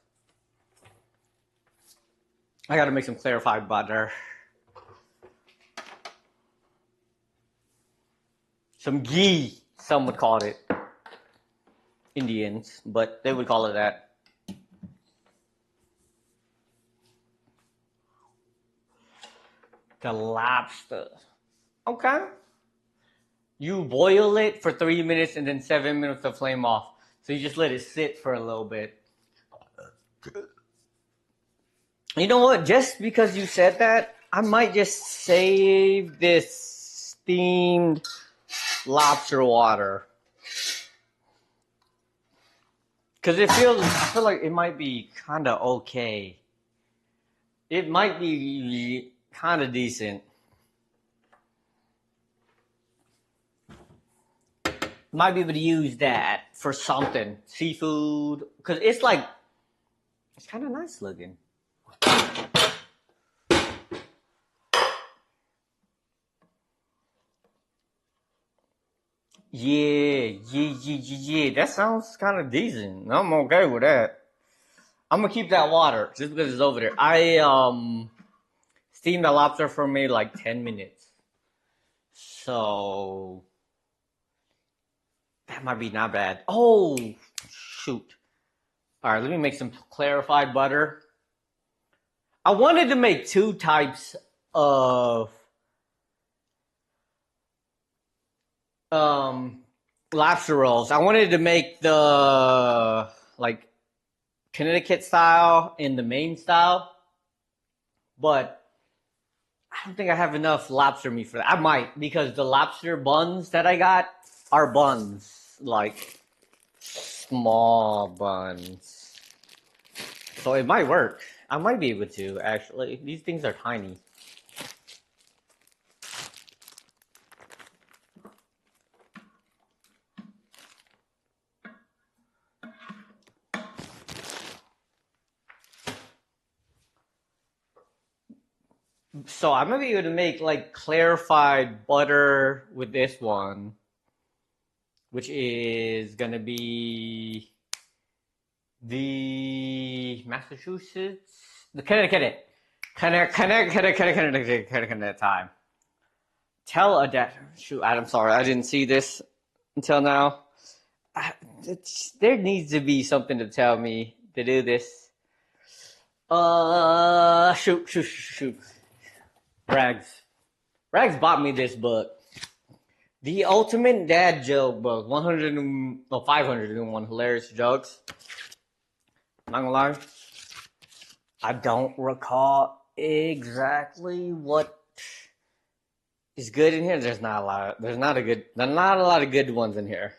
I gotta make some clarified butter. Some ghee, some would call it. Indians, but they would call it that. The lobster. Okay. You boil it for 3 minutes and then 7 minutes to flame off. So you just let it sit for a little bit. You know what? Just because you said that, I might just save this steamed lobster water. Because I feel like it might be kind of okay. It might be kind of decent. Might be able to use that for something. Seafood. Because it's like, it's kind of nice looking. Yeah. That sounds kind of decent. I'm okay with that. I'm gonna keep that water just because it's over there. I steamed the lobster for me like 10 minutes. So that might be not bad. Oh, shoot. All right, let me make some clarified butter. I wanted to make two types of lobster rolls. I wanted to make the like Connecticut style and the Maine style, but I don't think I have enough lobster meat for that. I might, because the lobster buns that I got are buns, like small buns. So it might work. I might be able to, actually. These things are tiny. So I'm gonna be able to make like clarified butter with this one, which is gonna be the Massachusetts, the Connecticut time. Tell a dad. Shoot, I'm sorry, I didn't see this until now. There needs to be something to tell me to do this. Shoot. Rags bought me this book. The Ultimate Dad Joke Book. 501 Hilarious Jokes. I'm not gonna lie. I don't recall exactly what is good in here. There's not a lot of good ones in here.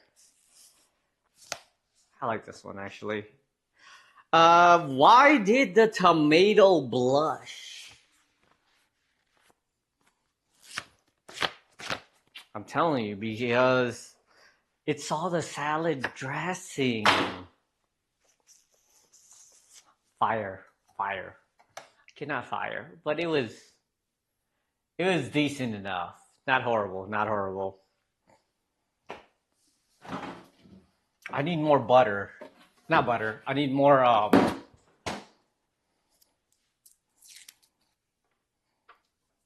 I like this one actually. Why did the tomato blush? I'm telling you, because it saw the salad dressing. Fire. Cannot fire, but it was decent enough. Not horrible. I need more butter. Not butter. I need more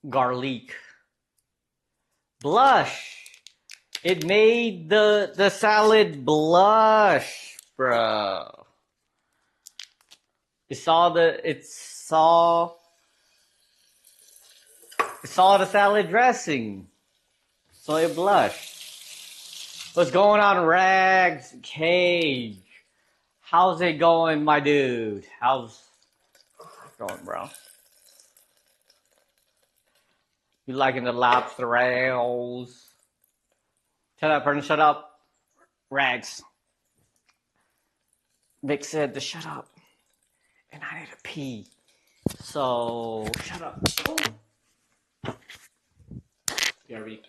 garlic. Blush. It made the salad blush, bro. It saw the salad dressing, so it blushed. What's going on, Rags Cage? How's it going, my dude? How's it going, bro? You liking the lobster rails? Shut up, Vernon, shut up. Rags. Vic said to shut up. And I need to pee. So, shut up. Oh. Gary.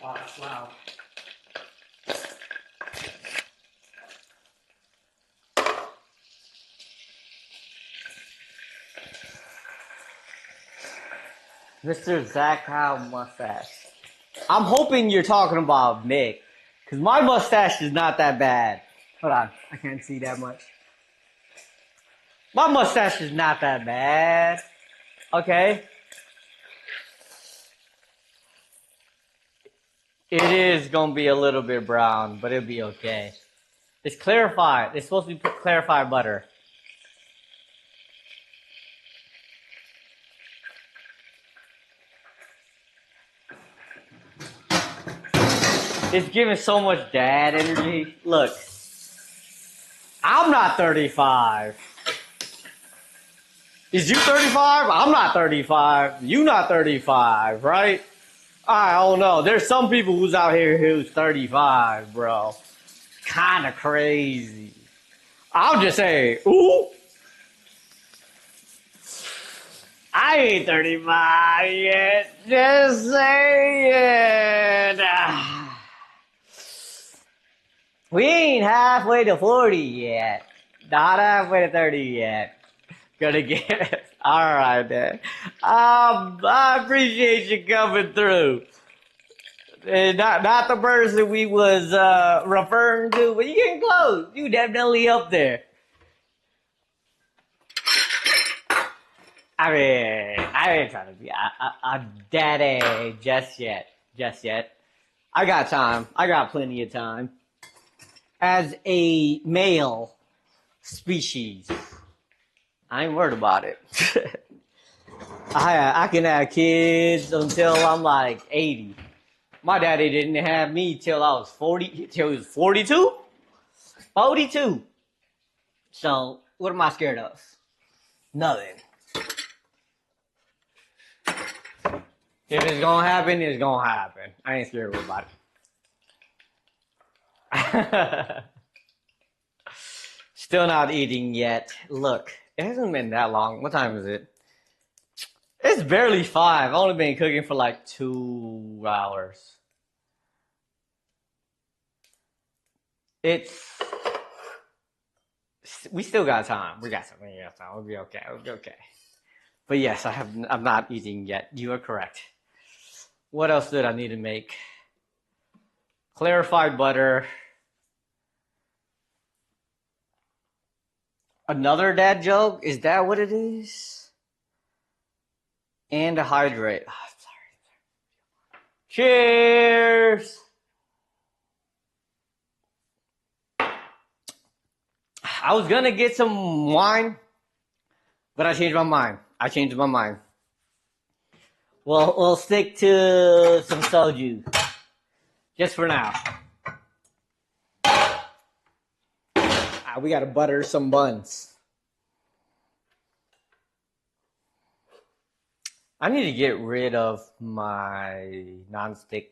Wow, that's loud. Mr. Zach Howe mustache. I'm hoping you're talking about Mick, because my mustache is not that bad. Hold on, I can't see that much. My mustache is not that bad. Okay. It is gonna be a little bit brown, but it'll be okay. It's clarified. It's supposed to be clarified butter. It's giving so much dad energy. Look, I'm not 35. Is you 35? I'm not 35. You not 35, right? I don't know. There's some people who's out here who's 35, bro. Kind of crazy. I'll just say, ooh. I ain't 35 yet. Just saying. We ain't halfway to 40 yet. Not halfway to 30 yet. Gonna get it. All right, man. I appreciate you coming through. And not the person we was referring to, but you getting close. You definitely up there. I mean, I ain't trying to be a daddy just yet. Just yet. I got time. I got plenty of time. As a male species, I ain't worried about it. I can have kids until I'm like 80. My daddy didn't have me till I was 40, till he was 42? 42. So, what am I scared of? Nothing. If it's gonna happen, it's gonna happen. I ain't scared about it. Still not eating yet. Look, it hasn't been that long. What time is it? It's barely 5. I've only been cooking for like 2 hours. We still got time. We got time. We'll be okay. We'll be okay. But yes, I'm not eating yet. You are correct. What else did I need to make? Clarified butter. Another dad joke? Is that what it is? And a hydrate. Oh, sorry. Cheers! I was gonna get some wine, but I changed my mind. We'll stick to some soju. Just for now. We gotta butter some buns. I need to get rid of my nonstick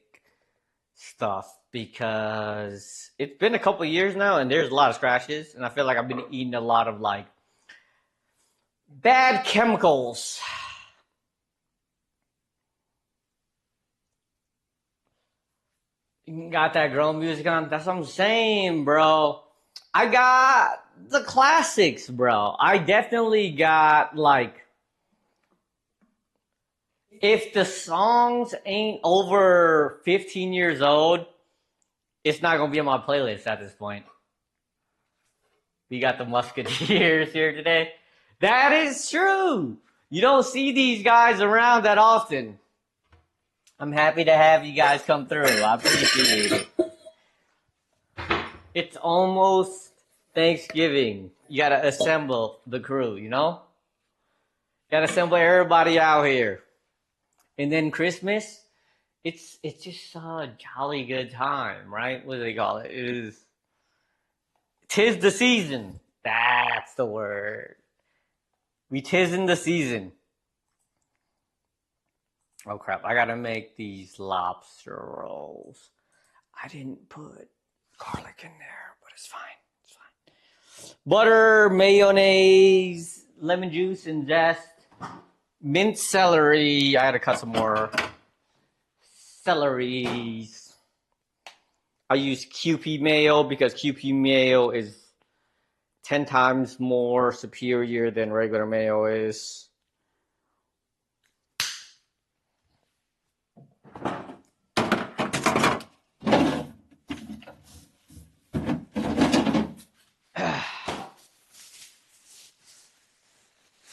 stuff because it's been a couple years now and there's a lot of scratches and I feel like I've been eating a lot of like bad chemicals. You got that girl music on? That's what I'm saying, bro. I got the classics, bro. I definitely got like, if the songs ain't over 15 years old, it's not gonna be on my playlist at this point. We got the Musketeers here today. That is true. You don't see these guys around that often. I'm happy to have you guys come through. I appreciate it. It's almost Thanksgiving. You gotta assemble the crew, you know? Gotta assemble everybody out here. And then Christmas, it's just a jolly good time, right? What do they call it? Tis the season. That's the word. We tis in the season. Oh crap, I gotta make these lobster rolls. I didn't put garlic in there, but it's fine. It's fine. Butter, mayonnaise, lemon juice, and zest. Minced celery. I had to cut some more celeries. I use QP mayo because QP mayo is 10 times more superior than regular mayo is.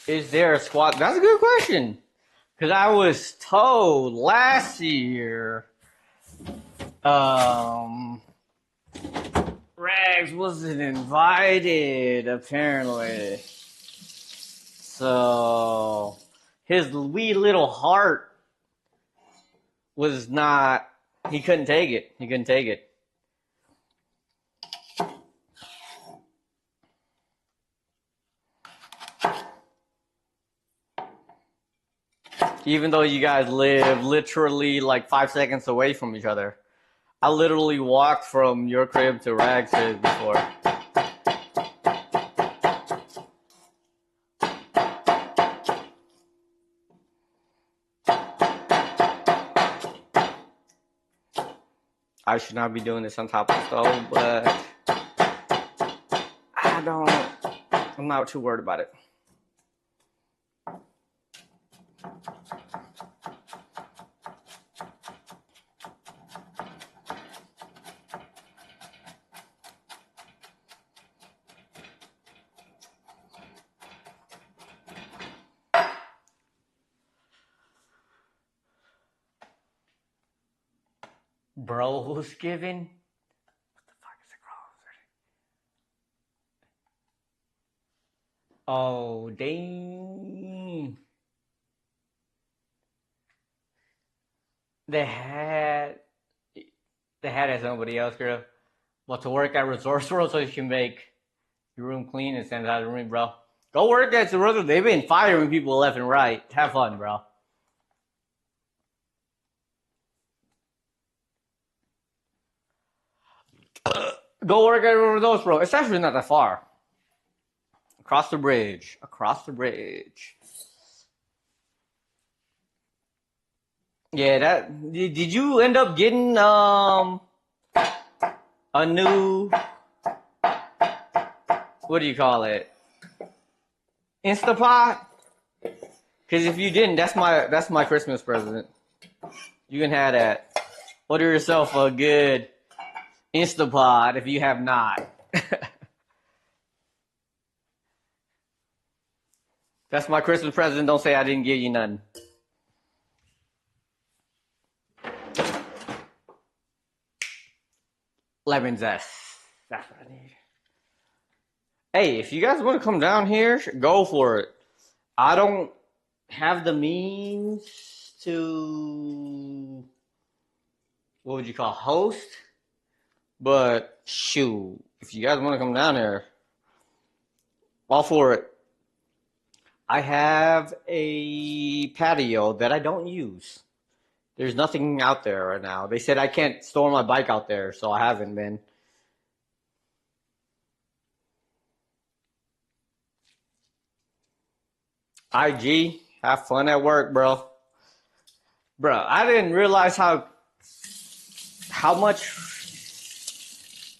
Is there a squad? That's a good question. Because I was told last year, Rags wasn't invited, apparently. So, his wee little heart was not, he couldn't take it. He couldn't take it. Even though you guys live literally like 5 seconds away from each other. I literally walked from your crib to Rag's crib before. I should not be doing this on top of the stove, but I'm not too worried about it. Bro's giving? What the fuck is it called? Oh, dang. They had as somebody else, girl. Well, to work at Resource World so you can make your room clean and sanitize the room, bro. Go work at the Resource. They've been firing people left and right. Have fun, bro. Go work at Resource World. It's actually not that far. Across the bridge. Across the bridge. Yeah, did you end up getting a new, what do you call it? Instapot? Because if you didn't, that's my Christmas present. You can have that. Order yourself a good Instapot if you have not. That's my Christmas present. Don't say I didn't give you none. Lemon zest. That's what I need. Hey, if you guys want to come down here, go for it. I don't have the means to, what would you call, host? But shoot, if you guys want to come down here, all for it. I have a patio that I don't use. There's nothing out there right now. They said I can't store my bike out there, so I haven't been. IG, have fun at work, bro. Bro, I didn't realize how much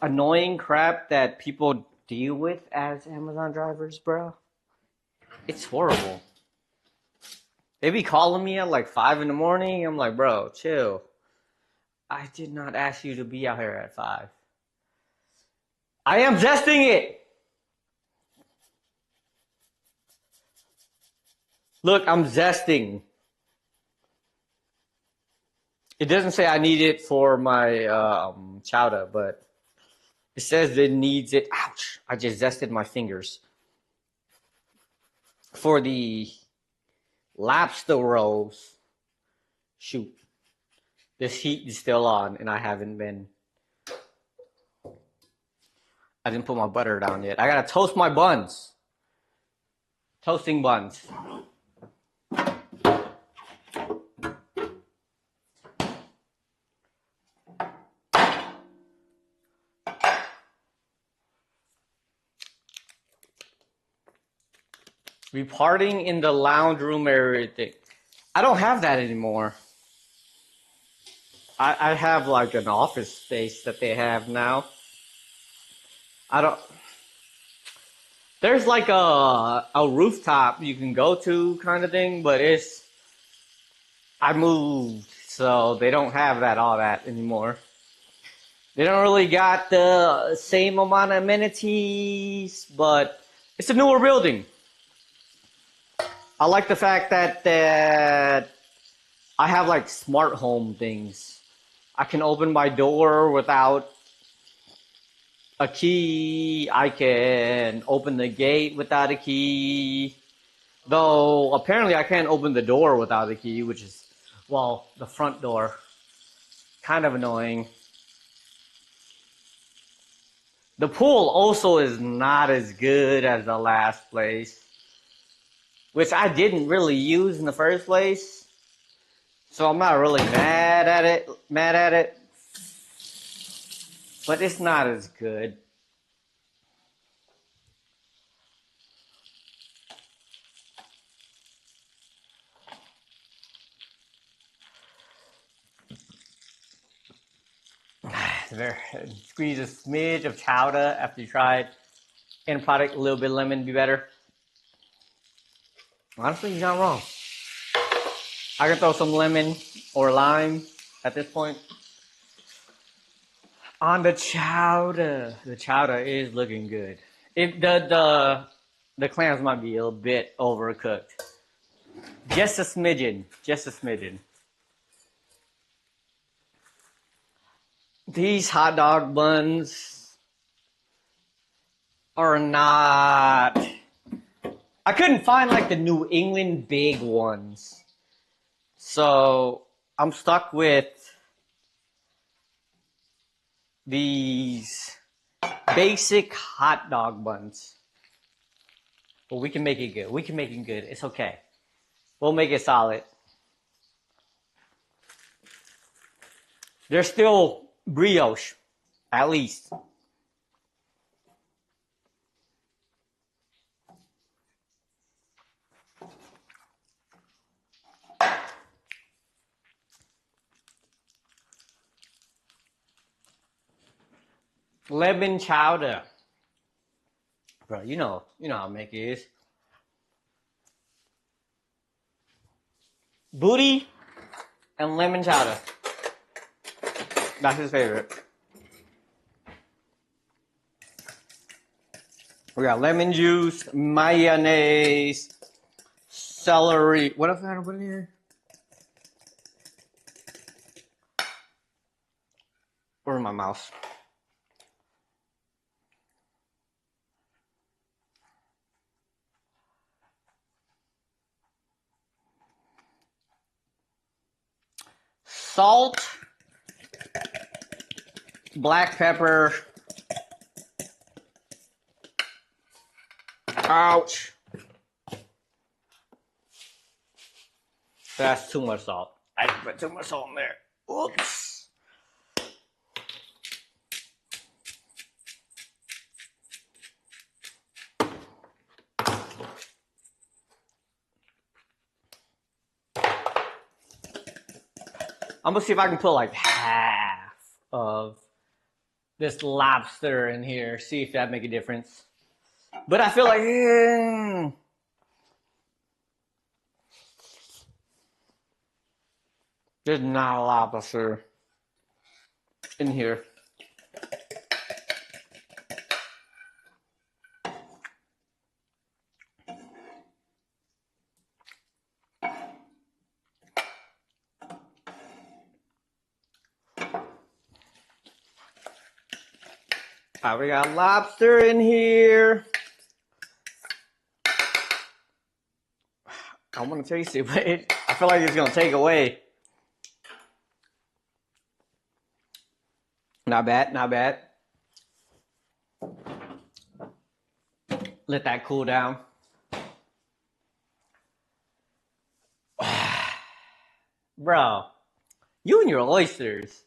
annoying crap that people deal with as Amazon drivers, bro. It's horrible. They be calling me at like 5 in the morning. I'm like, bro, chill. I did not ask you to be out here at 5. I am zesting it. Look, I'm zesting. It doesn't say I need it for my chowder, but it says it needs it. Ouch. I just zested my fingers. For the lobster rolls. Shoot. This heat is still on, and I didn't put my butter down yet. I gotta toast my buns. Toasting buns. Reparting in the lounge room area thing. I don't have that anymore. I have like an office space that they have now. There's like a rooftop you can go to kind of thing, but I moved, so they don't have all that anymore. They don't really got the same amount of amenities, but it's a newer building. I like the fact that I have like smart home things. I can open my door without a key. I can open the gate without a key. Though apparently I can't open the door without a key, which is, well, the front door. Kind of annoying. The pool also is not as good as the last place, which I didn't really use in the first place. So I'm not really mad at it. But it's not as good. Squeeze a smidge of chowder after you try it. End product, a little bit of lemon, be better. Honestly, you're not wrong. I can throw some lemon or lime at this point on the chowder. The chowder is looking good. The clams might be a little bit overcooked. Just a smidgen. Just a smidgen. These hot dog buns are not... I couldn't find like the New England big ones. So I'm stuck with these basic hot dog buns. But we can make it good. We can make it good. It's okay. We'll make it solid. They're still brioche, at least. Lemon chowder. Bro, you know how make it is. Booty and lemon chowder. That's his favorite. We got lemon juice, mayonnaise, celery. What else I gotta put in here? Where's my mouse? salt, black pepper. Ouch. That's too much salt. I put too much salt in there. Oops. I'm gonna see if I can put like half of this lobster in here. See if that make a difference. But I feel like there's not a lobster in here. Alright, we got lobster in here. I want to taste it, but I feel like it's gonna take away. Not bad, not bad. Let that cool down. Bro, you and your oysters.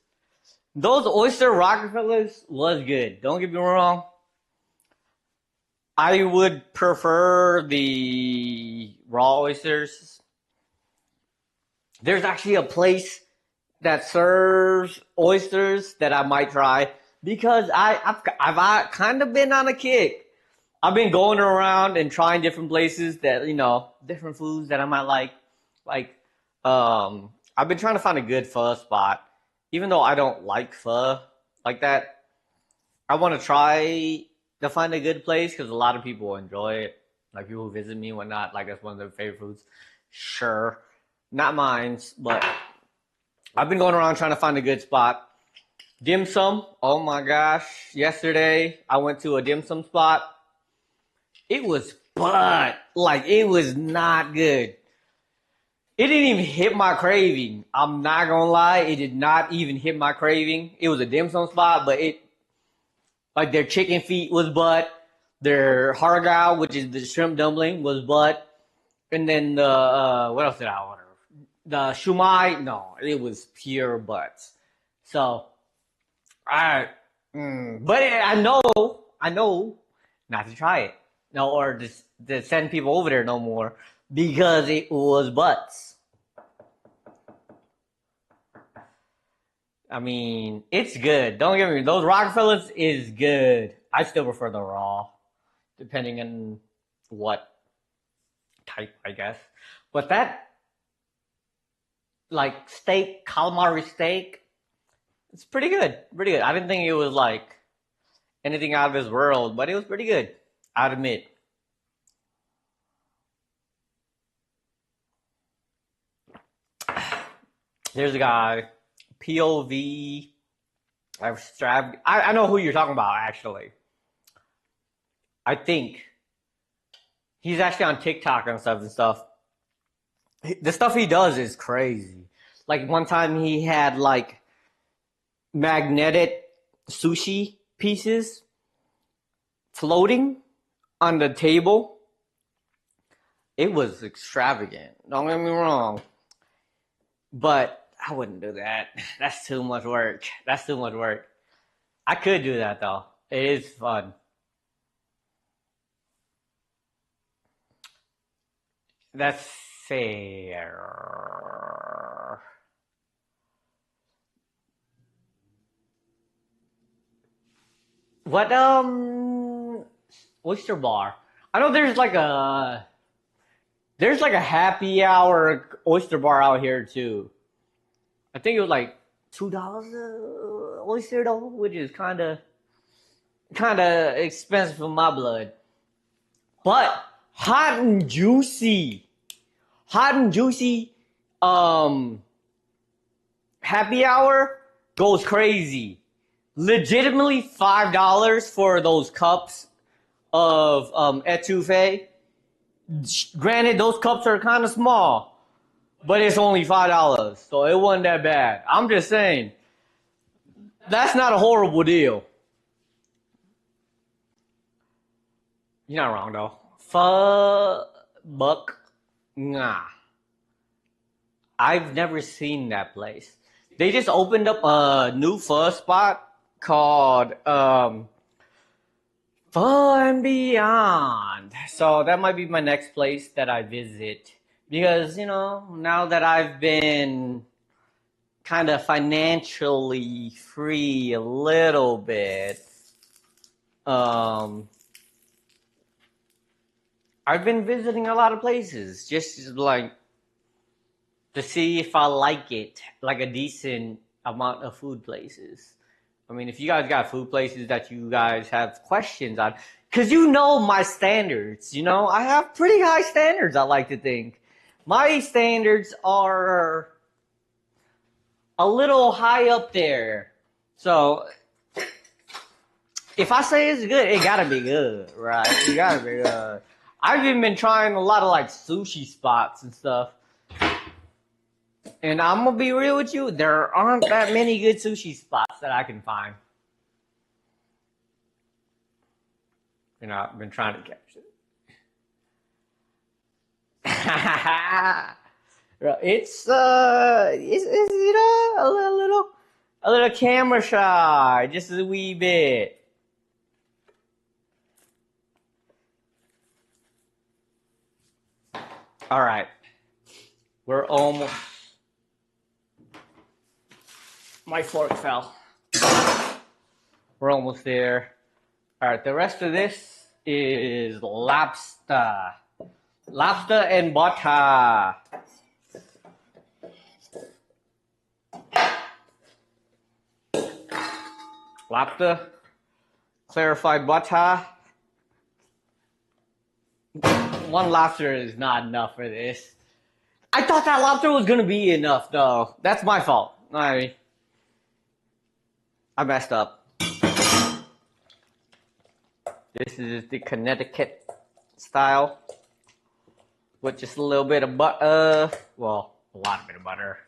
Those oyster Rockefellers was good. Don't get me wrong. I would prefer the raw oysters. There's actually a place that serves oysters that I might try because I've kind of been on a kick. I've been going around and trying different places that, you know, different foods that I might like. Like, I've been trying to find a good pho spot. Even though I don't like pho like that, I want to try to find a good place because a lot of people enjoy it. Like people who visit me and whatnot, like that's one of their favorite foods. Sure. Not mine, but I've been going around trying to find a good spot. Dim sum, oh my gosh. Yesterday, I went to a dim sum spot. It was it was not good. It didn't even hit my craving. I'm not gonna lie, it did not even hit my craving. It was a dim sum spot, but like their chicken feet was butt. Their hargao, which is the shrimp dumpling, was butt. And then the, what else did I order? The shumai, no, it was pure butts. So, but I know not to try it. No, or to send people over there no more. Because it was butts. I mean, it's good. Don't get me wrong. Those Rockefellers is good. I still prefer the raw. Depending on what type, I guess. But that, like, steak, calamari steak, it's pretty good. Pretty good. I didn't think it was, like, anything out of this world. But it was pretty good. I'd admit. There's a guy, POV. I know who you're talking about, actually. I think he's actually on TikTok and stuff. The stuff he does is crazy. Like one time he had like magnetic sushi pieces floating on the table. It was extravagant. Don't get me wrong. But I wouldn't do that. That's too much work. That's too much work. I could do that though. It is fun. That's fair. What oyster bar? I know there's like a happy hour oyster bar out here too. I think it was like $2 oyster though, which is kind of expensive for my blood. But hot and juicy, happy hour goes crazy. Legitimately $5 for those cups of etouffee. Granted, those cups are kind of small, but it's only $5, so it wasn't that bad. I'm just saying, that's not a horrible deal. You're not wrong though. Buck, nah. I've never seen that place. They just opened up a new pho spot called Pho and Beyond. So that might be my next place that I visit. Because, you know, now that I've been kind of financially free a little bit, I've been visiting a lot of places. Just like to see if I like it, like a decent amount of food places. I mean, if you guys got food places that you guys have questions on, because you know my standards, you know, I have pretty high standards, I like to think. My standards are a little high up there. So, if I say it's good, it gotta be good, right? It gotta be good. I've even been trying a lot of like sushi spots and stuff. And I'm gonna be real with you, there aren't that many good sushi spots that I can find. You know, I've been trying to capture it. It's you know, a little camera shy, just a wee bit. All right, we're almost. My fork fell. We're almost there. All right, the rest of this is lobster. Lobster and butter. Lobster, clarified butter. One lobster is not enough for this. I thought that lobster was gonna be enough though. That's my fault. I messed up. This is the Connecticut style with just a little bit of butter. Well, a lot of bit of butter.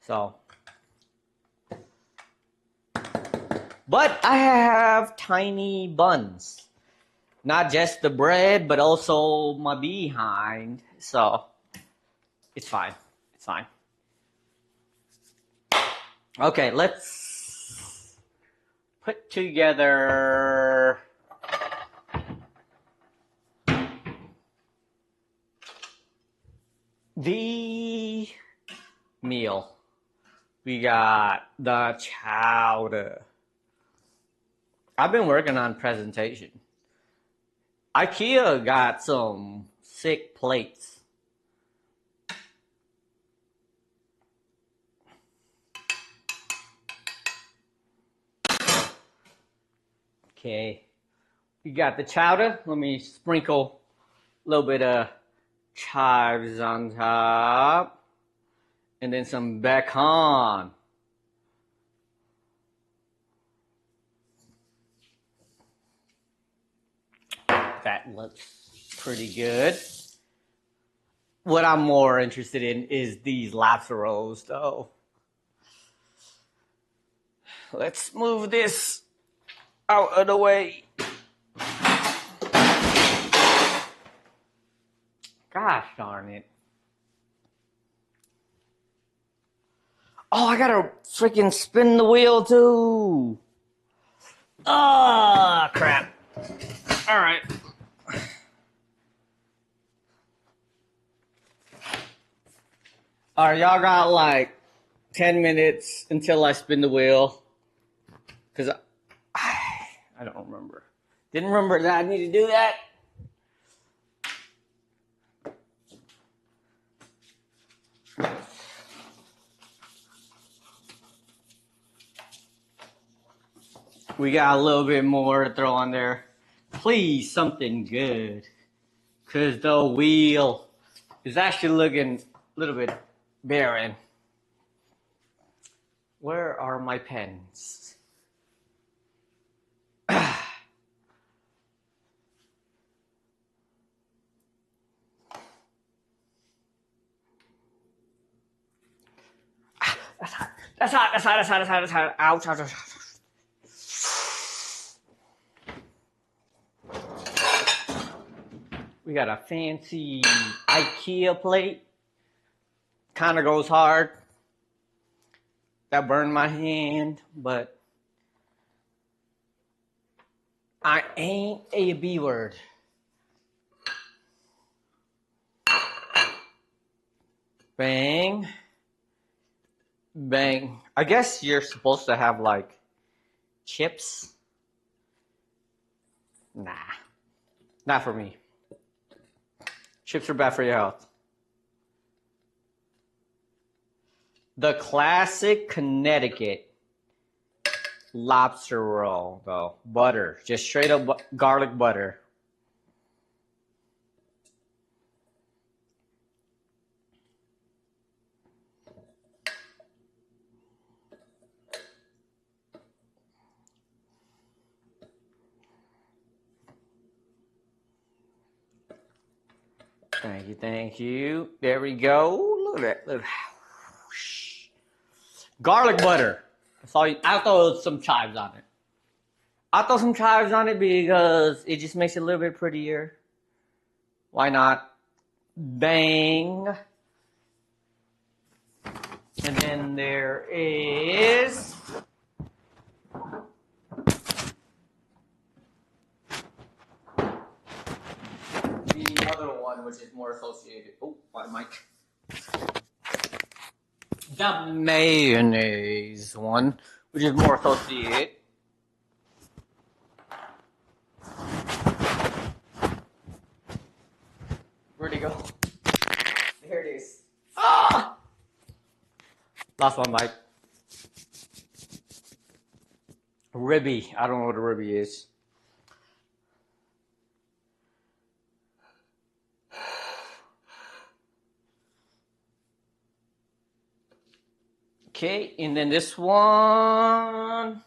So, but I have tiny buns. Not just the bread, but also my behind. So, it's fine. It's fine. Okay, let's put together the meal. We got the chowder. I've been working on presentation. IKEA got some sick plates. Okay, we got the chowder. Let me sprinkle a little bit of chives on top. And then some bacon. That looks pretty good. What I'm more interested in is these lobster rolls, though. Let's move this out of the way. Gosh darn it. Oh, I gotta freaking spin the wheel too. Ah, crap. All right. All right, y'all got like 10 minutes until I spin the wheel. Because I don't remember. Didn't remember that I need to do that. We got a little bit more to throw on there. Please, something good. Because the wheel is actually looking a little bit barren. Where are my pens? That's hot. That's hot. That's hot. That's hot. That's hot. Ouch. Ouch. Ouch. We got a fancy IKEA plate. Kind of goes hard. That burned my hand, but I ain't a B word. Bang. Bang. I guess you're supposed to have like chips. Nah. Not for me. Chips are bad for your health. The classic Connecticut lobster roll, though. Butter. Just straight up garlic butter. Thank you, thank you. There we go. Look at that. Look at that. Garlic butter. I'll throw some chives on it. I'll throw some chives on it because it just makes it a little bit prettier. Why not? Bang. And then there is the other one, which is more associated. Oh, my mic. The mayonnaise one, which is more associated. Where'd it go? There it is. Ah! Lost my mic. Ribby. I don't know what a ribby is. Okay, and then this one.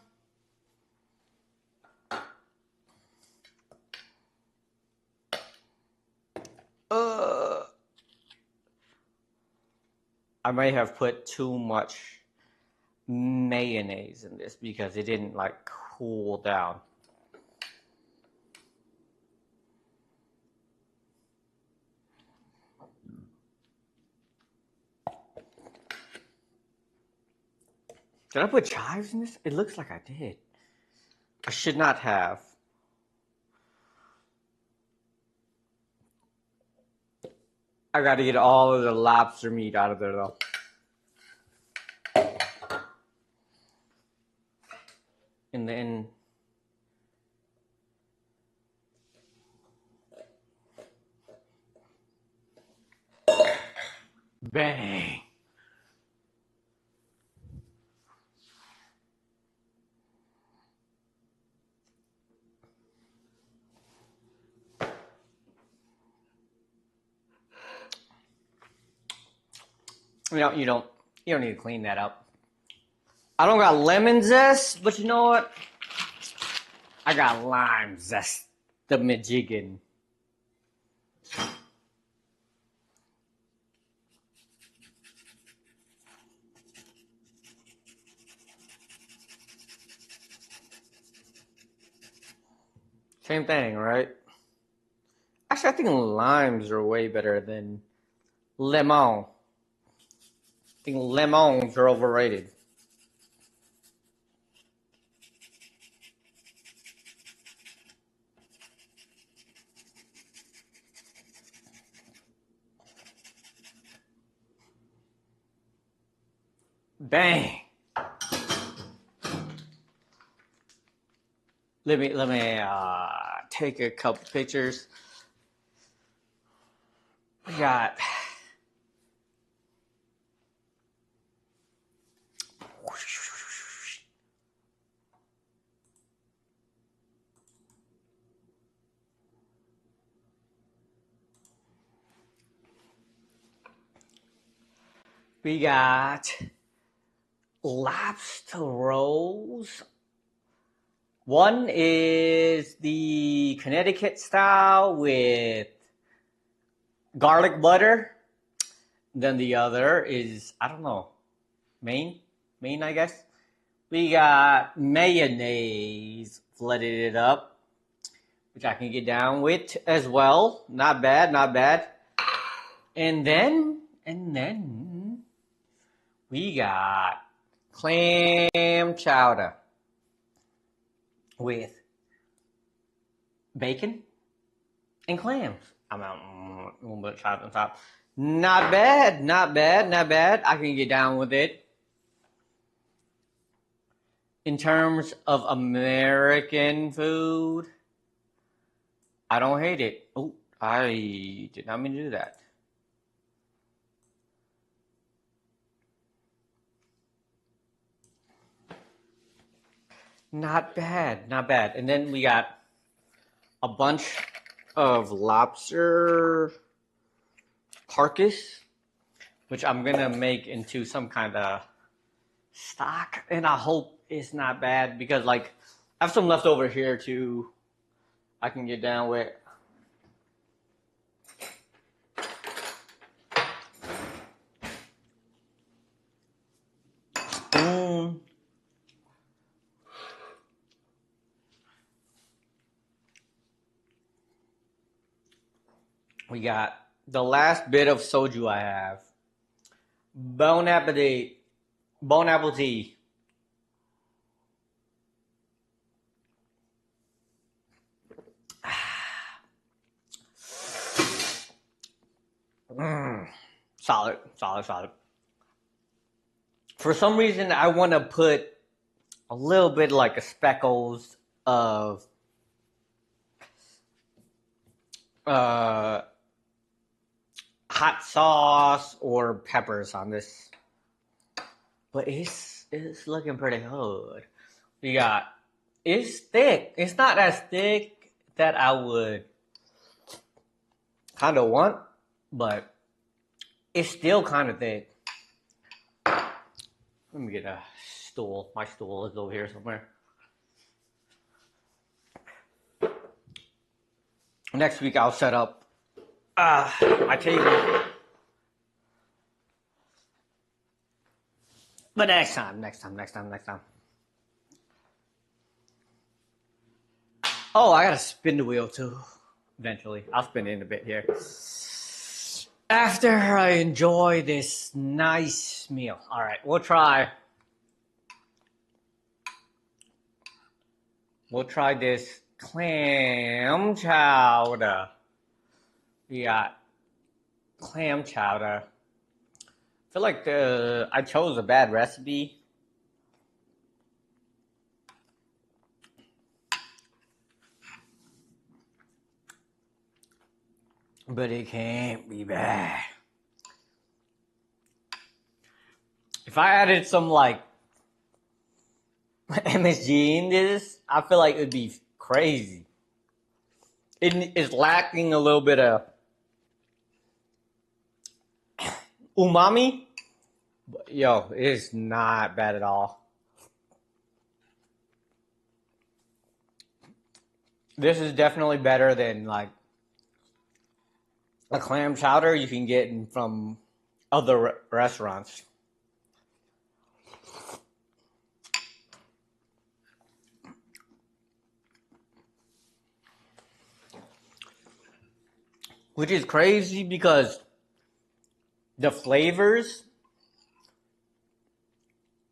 I may have put too much mayonnaise in this because it didn't like cool down. Did I put chives in this? It looks like I did. I should not have. I got to get all of the lobster meat out of there, though. And then bang. You don't need to clean that up. I don't got lemon zest, but you know what? I got lime zest, the majiggin. Same thing, right? Actually, I think limes are way better than lemon. I think lemons are overrated. Bang. Let me take a couple pictures. We got lobster rolls. One is the Connecticut style with garlic butter. Then the other is, I don't know, Maine? main, I guess. We got mayonnaise, flooded it up, which I can get down with as well. Not bad, not bad. And then we got clam chowder with bacon and clams. I'm out a little bit of chowder on top. Not bad, not bad, not bad. I can get down with it. In terms of American food, I don't hate it. Oh, I did not mean to do that. Not bad, not bad. And then we got a bunch of lobster carcass, which I'm gonna make into some kind of stock, and I hope it's not bad because like I have some left over here too. I can get down with. Spoon. We got the last bit of soju I have. Bon appetit. Bon appetit. Solid, solid, solid. For some reason, I want to put a little bit like a speckles of hot sauce or peppers on this, but it's looking pretty good. We got, it's thick. It's not as thick that I would kind of want, but it's still kind of thick. Let me get a stool. My stool is over here somewhere. Next week I'll set up my table. But next time. Oh, I gotta spin the wheel too. Eventually. I'll spin it in a bit here. After I enjoy this nice meal. All right, we'll try this clam chowder. We got clam chowder. I feel like I chose a bad recipe. But it can't be bad. If I added some like MSG in this, I feel like it would be crazy. It is lacking a little bit of umami. But yo, it's not bad at all. This is definitely better than like a clam chowder you can get from other restaurants. Which is crazy because the flavors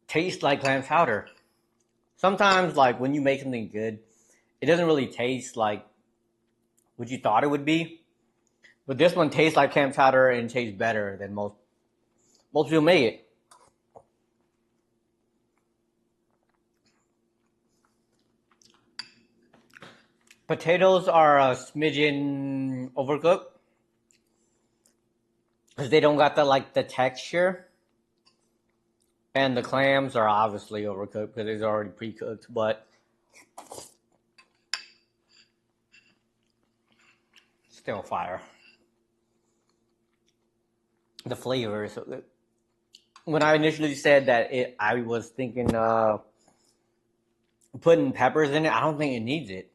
taste like clam chowder. Sometimes, like when you make something good, it doesn't really taste like what you thought it would be. But this one tastes like clam chowder and tastes better than most people make it. Potatoes are a smidgen overcooked because they don't got the texture. And the clams are obviously overcooked because it's already pre-cooked, but still fire. The flavor is so good. When I initially said that I was thinking putting peppers in it, I don't think it needs it.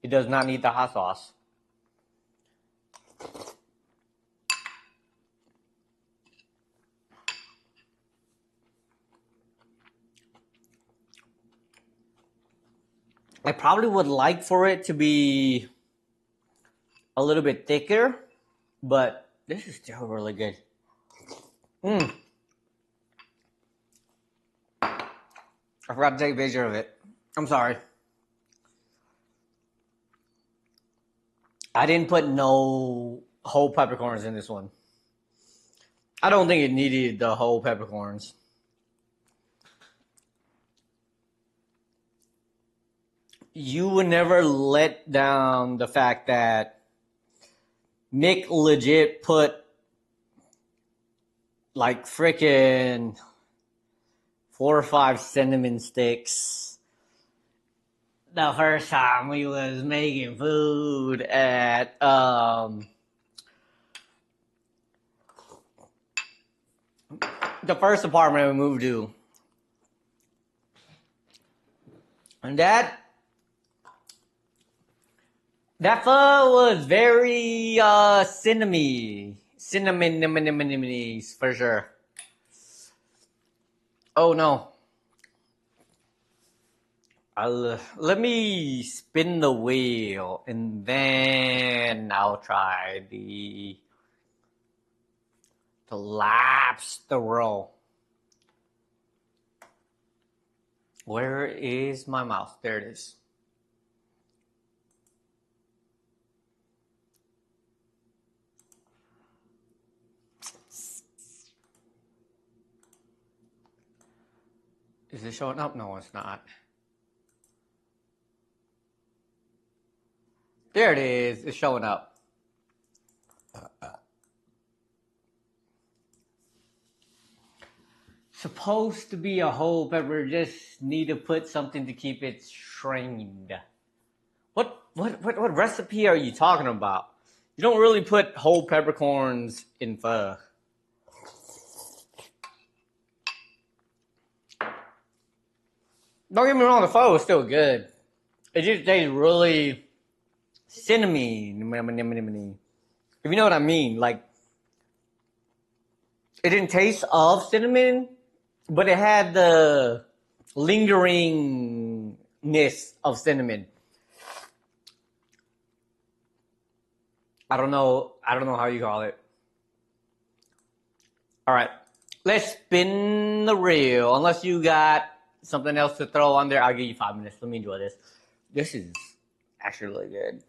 It does not need the hot sauce. I probably would like for it to be a little bit thicker, but this is still really good. I forgot to take a picture of it. I'm sorry. I didn't put no whole peppercorns in this one. I don't think it needed the whole peppercorns. You would never let down the fact that Mick legit put like freaking 4 or 5 cinnamon sticks the first time we was making food at the first apartment we moved to. And that pho was very cinnamon for sure. Oh no. Let me spin the wheel and then I'll try the lobster roll. Where is my mouse? There it is. Is it showing up? No, it's not. There it is. It's showing up. Supposed to be a whole pepper. Just need to put something to keep it strained. What recipe are you talking about? You don't really put whole peppercorns in pho. Don't get me wrong, the pho is still good. It just tastes really cinnamon. If you know what I mean, like it didn't taste of cinnamon, but it had the lingeringness of cinnamon. I don't know how you call it. All right, let's spin the reel. Unless you got something else to throw on there, I'll give you 5 minutes. Let me enjoy this. This is actually really good.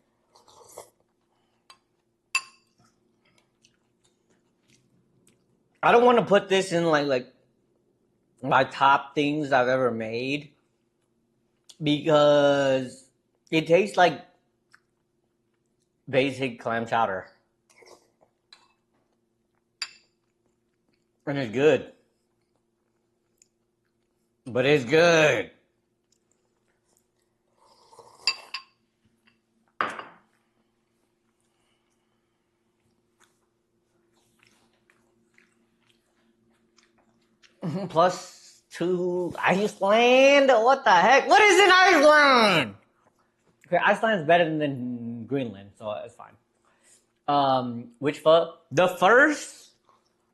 I don't want to put this in like my top things I've ever made because it tastes like basic clam chowder. And it's good. But it's good. Plus 2 Iceland? What the heck? What is in Iceland? Okay, Iceland's better than Greenland, so it's fine. Which pho? The first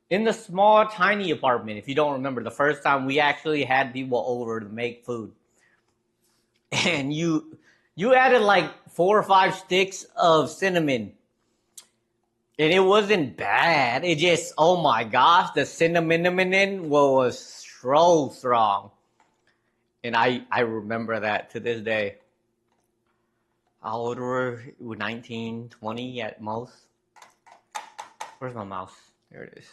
in the small, tiny apartment, if you don't remember, the first time we actually had people over to make food. And you added like 4 or 5 sticks of cinnamon. And it wasn't bad. It just, oh my gosh, the cinnamon was so strong. And I remember that to this day. How old were we? 19, 20 at most. Where's my mouse? There it is.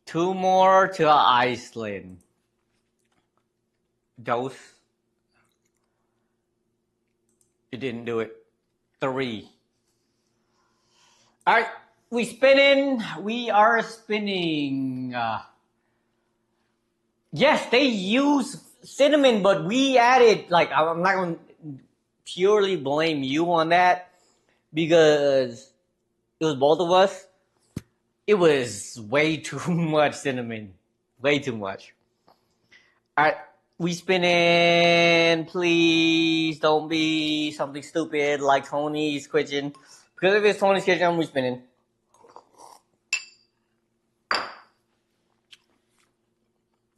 2 more to Iceland. Dose. It didn't do it. 3. All right, we spinning. We are spinning. Yes, they use cinnamon, but we added, like, I'm not going to purely blame you on that because it was both of us. It was way too much cinnamon. Way too much. All right, we spinning. Please don't be something stupid like Tony's Kitchen. Because if it's Tony's Kitchen, I'm spinning.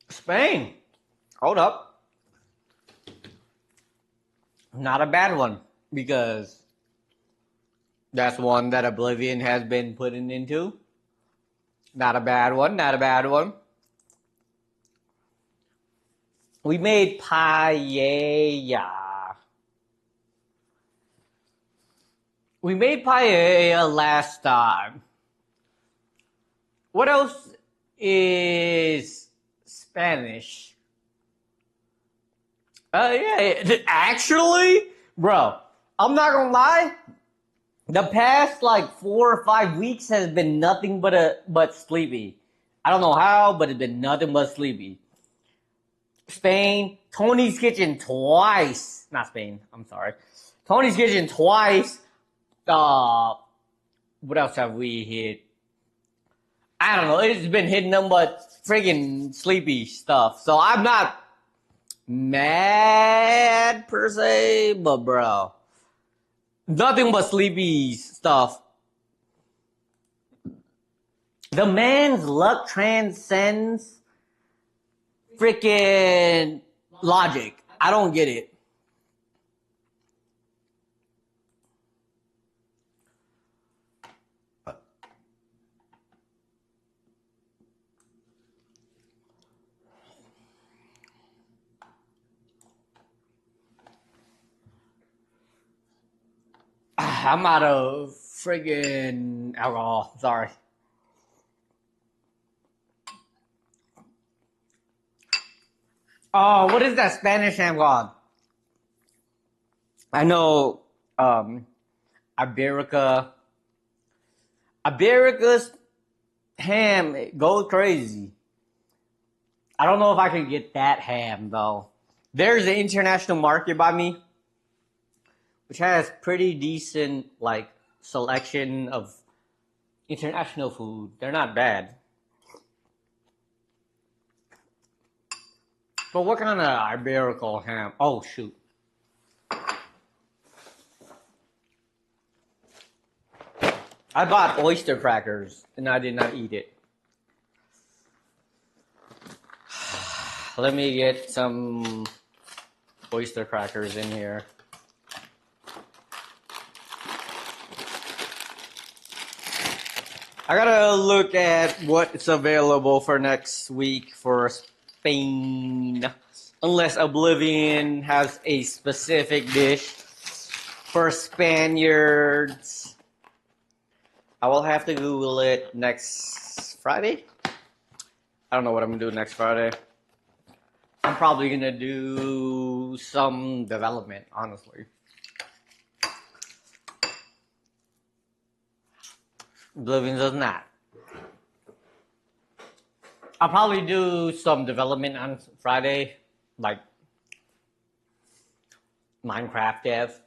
Spain. Hold up. Not a bad one, because that's one that Oblivion has been putting into. Not a bad one, not a bad one. We made paella. We made paella last time. What else is Spanish? Yeah, actually, bro, I'm not gonna lie. The past like 4 or 5 weeks has been nothing but sleepy. I don't know how, but it's been nothing but sleepy. Spain, Tony's Kitchen twice. Not Spain, I'm sorry. Tony's Kitchen twice. What else have we hit? I don't know. It's been hitting them but friggin' sleepy stuff. So I'm not mad per se, but bro, nothing but sleepy stuff. The man's luck transcends freaking logic. I don't get it. I'm out of friggin' alcohol. Sorry. Oh, what is that Spanish ham called? I know Iberica. Iberica's ham goes crazy. I don't know if I can get that ham though. There's an international market by me, which has pretty decent like selection of international food. They're not bad. But what kind of Iberical ham? Oh shoot. I bought oyster crackers and I did not eat it. Let me get some oyster crackers in here. I gotta look at what's available for next week for Spain. Unless Oblivion has a specific dish for Spaniards. I will have to Google it next Friday. I don't know what I'm gonna do next Friday. I'm probably gonna do some development, honestly. Oblivion does not. I'll probably do some development on Friday, like Minecraft dev.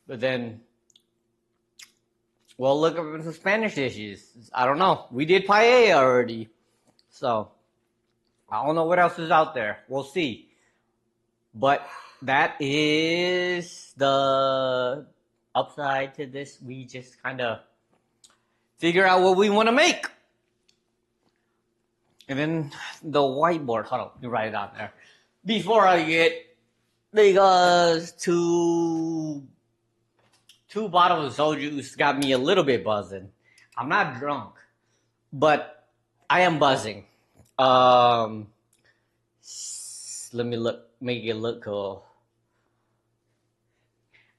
But then we'll look up some Spanish dishes. I don't know. We did paella already. So I don't know what else is out there. We'll see. But that is the upside to this. We just kind of figure out what we want to make. And then the whiteboard. Hold on. Let me write it out there. Before I get, because two bottles of soju juice got me a little bit buzzing. I'm not drunk, but I am buzzing. Let me make it look cool.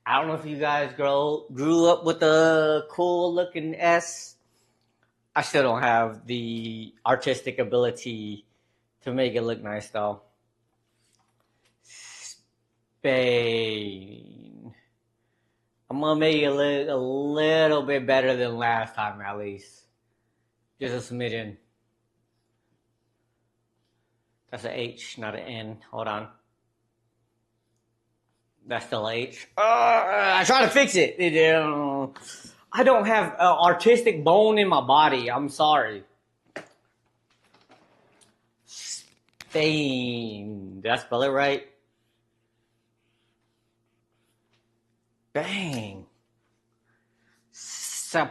I don't know if you guys grew up with a cool looking S. I still don't have the artistic ability to make it look nice though. Spain. I'm gonna make it look a little bit better than last time at least. Just a smidgen. That's an H, not an N. Hold on. That's still H. I try to fix it. I don't have an artistic bone in my body. I'm sorry. Spain. Did I spell it right? Bang. Sapanye.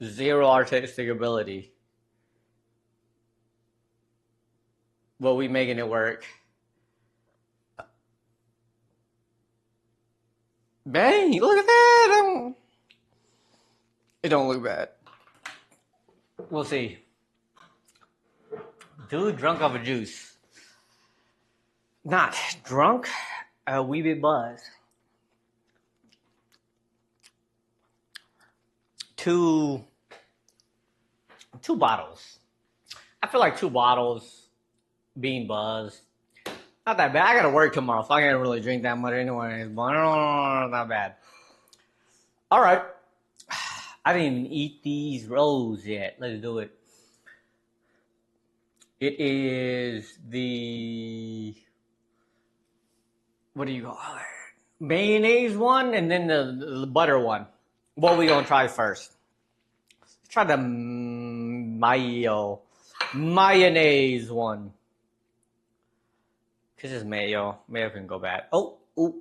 Zero artistic ability. but we making it work. Bang! Look at that. It don't look bad. We'll see. Dude, drunk off a juice. Not drunk, a wee bit buzzed. Two bottles. I feel like 2 bottles being buzzed. Not that bad. I gotta work tomorrow, so I can't really drink that much anyways, but not bad. All right. I didn't even eat these rolls yet. Let's do it. It is the, what do you call it? Mayonnaise one and then the butter one. What are we gonna try first? Let's try the mayonnaise one. Cause it's mayo. Mayo can go bad. Oh, ooh.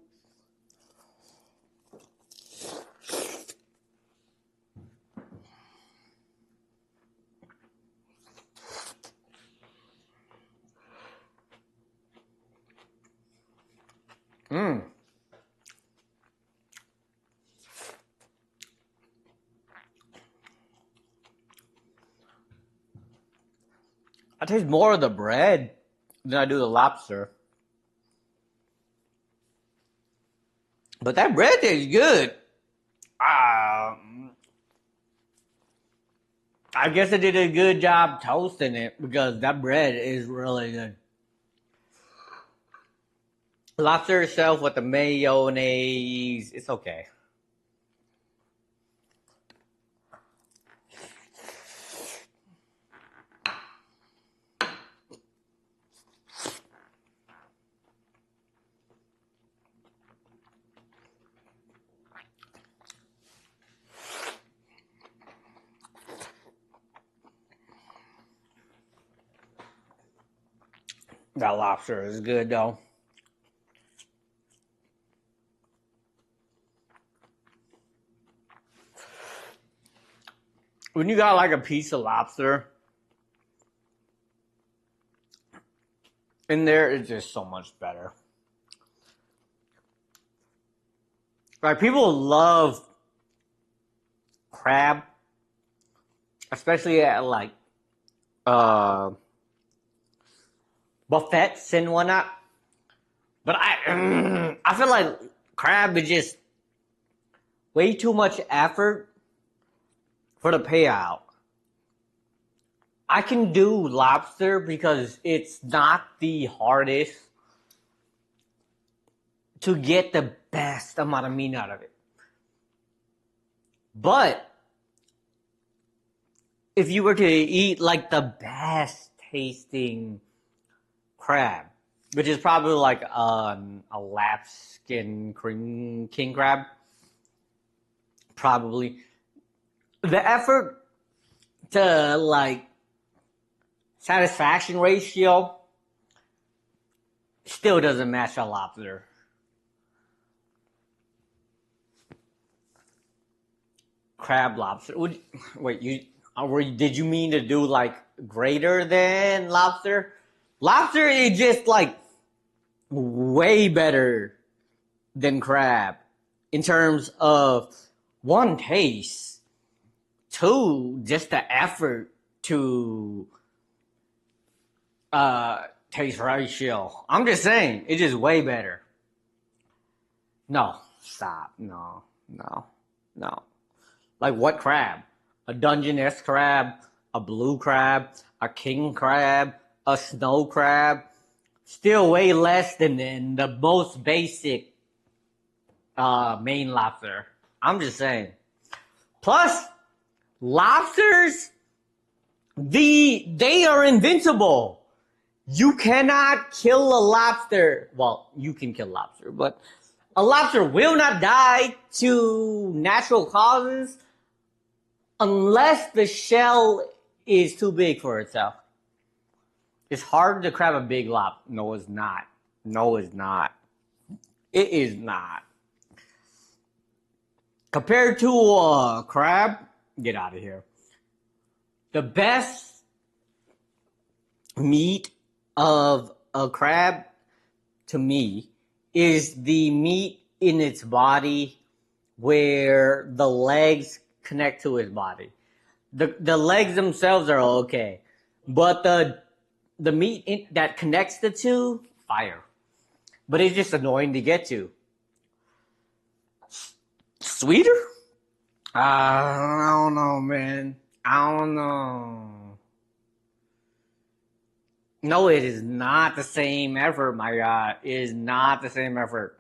Mmm. I taste more of the bread than I do the lobster. But that bread tastes good. I guess I did a good job toasting it because that bread is really good. Lobster itself with the mayonnaise, it's okay. That lobster is good though. When you got like a piece of lobster in there, it's just so much better. Like people love crab, especially at like buffets and whatnot. But I feel like crab is just way too much effort for the payout. I can do lobster because it's not the hardest to get the best amount of meat out of it. But if you were to eat like the best tasting crab, which is probably like a Alaskan king crab, probably the effort to like satisfaction ratio still doesn't match a lobster. Crab lobster. Did you mean to do like greater than lobster? Lobster is just like way better than crab in terms of one, taste, two, just the effort to taste ratio. I'm just saying, it's just way better. No, stop. No. Like what crab? A Dungeness crab, a blue crab, a king crab, a snow crab. Still way less than the most basic Maine lobster. I'm just saying. Plus, lobsters, they are invincible. You cannot kill a lobster. Well, you can kill lobster, but a lobster will not die to natural causes unless the shell is too big for itself. It's hard to crab a big lobster. No, it's not. No, it's not. It is not. Compared to a crab, get out of here. The best meat of a crab, to me, is the meat in its body where the legs connect to his body. The legs themselves are okay, but the meat that connects the two, fire. But it's just annoying to get to. Sweeter? I don't know, man. I don't know. No, it is not the same effort, my God. It is not the same effort.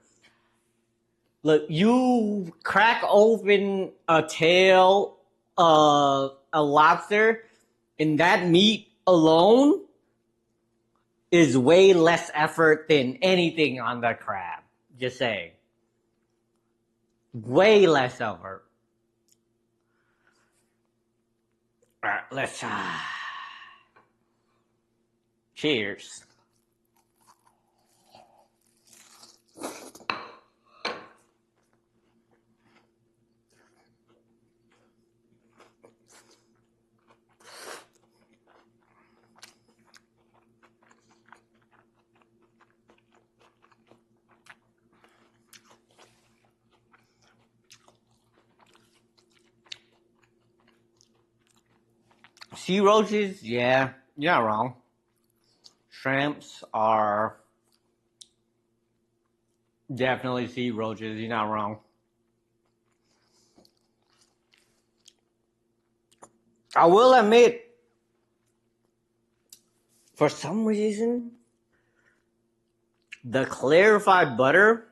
Look, you crack open a tail of a lobster, and that meat alone is way less effort than anything on the crab. Just saying. Way less effort. Alright, let's cheers. Sea roaches, yeah, you're not wrong. Shrimps are definitely sea roaches, you're not wrong. I will admit, for some reason, the clarified butter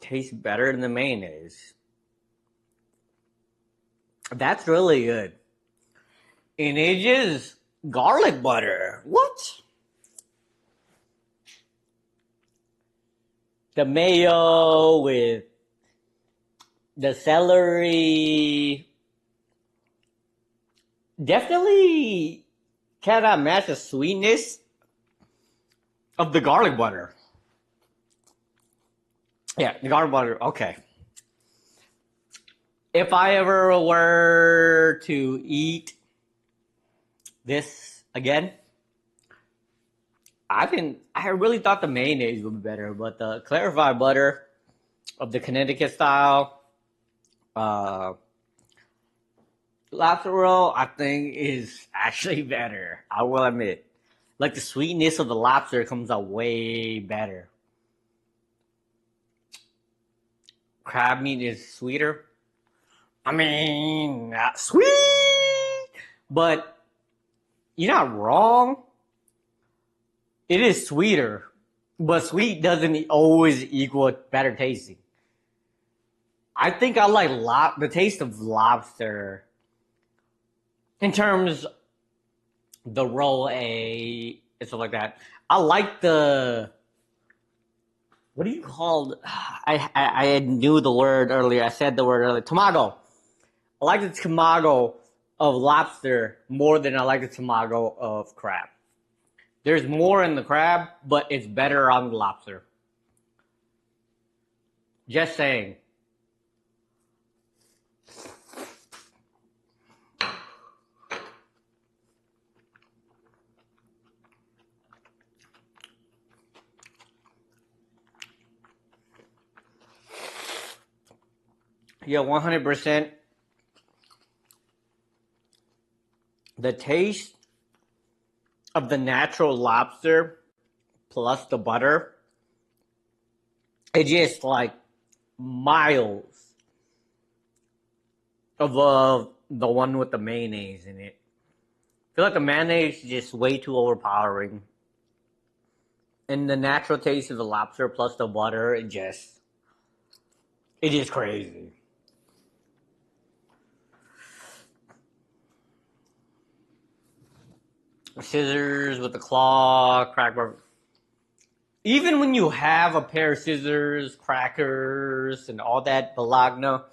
tastes better than the mayonnaise. That's really good. And it is garlic butter. What? The mayo with the celery definitely cannot match the sweetness of the garlic butter. Yeah, the garlic butter, okay. If I ever were to eat this again, I really thought the mayonnaise would be better, but the clarified butter of the Connecticut style lobster roll, I think, is actually better. I will admit. Like the sweetness of the lobster comes out way better. Crab meat is sweeter. I mean, not sweet, but you're not wrong. It is sweeter, but sweet doesn't always equal better tasting. I think I like the taste of lobster in terms the roll and stuff like that. I like the, what do you call? I knew the word earlier. I said the word earlier. Tamago. I like the tamago of lobster more than I like the tamago of crab. There's more in the crab, but it's better on the lobster. Just saying. Yeah, 100%. The taste of the natural lobster plus the butter, it's just like miles above the one with the mayonnaise in it. I feel like the mayonnaise is just way too overpowering. And the natural taste of the lobster plus the butter, it's just crazy. Scissors with the claw, cracker. Even when you have a pair of scissors, crackers, and all that bologna,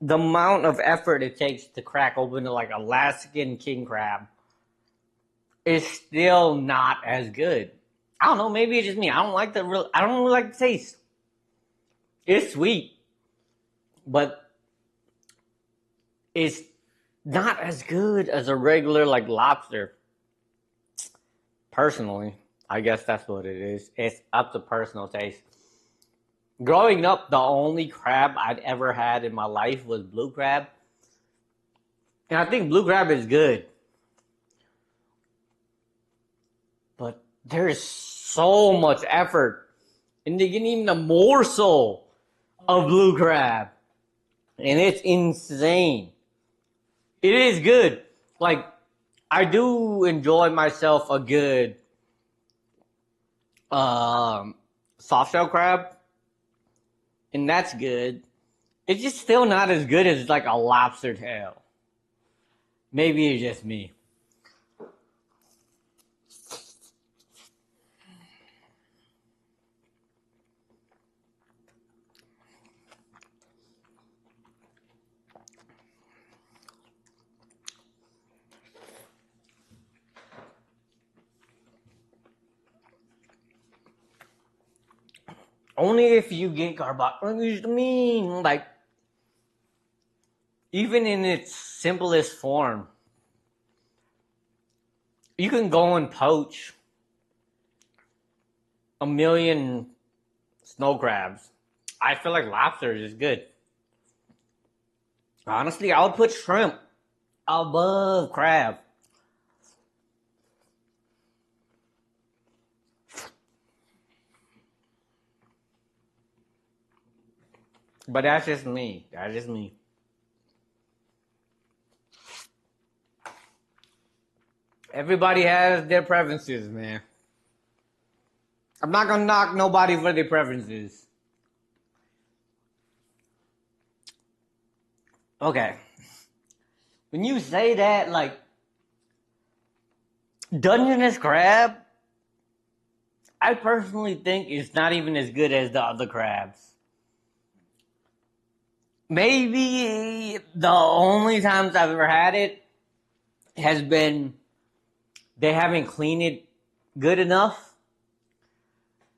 the amount of effort it takes to crack open like Alaskan king crab is still not as good. I don't know, maybe it's just me. I don't really like the taste. It's sweet, but it's not as good as a regular like lobster. Personally, I guess that's what it is. It's up to personal taste. Growing up, the only crab I'd ever had in my life was blue crab. And I think blue crab is good. But there's so much effort into getting even a morsel of blue crab. And it's insane. It is good. Like, I do enjoy myself a good soft shell crab. And that's good. It's just still not as good as like a lobster tail. Maybe it's just me. Only if you get carbohydrates. I mean, like, even in its simplest form, you can go and poach a million snow crabs. I feel like lobster is good. Honestly, I would put shrimp above crab. But that's just me. That's just me. Everybody has their preferences, man. I'm not gonna knock nobody for their preferences. Okay. When you say that, like, Dungeness crab, I personally think it's not even as good as the other crabs. Maybe the only times I've ever had it has been they haven't cleaned it good enough.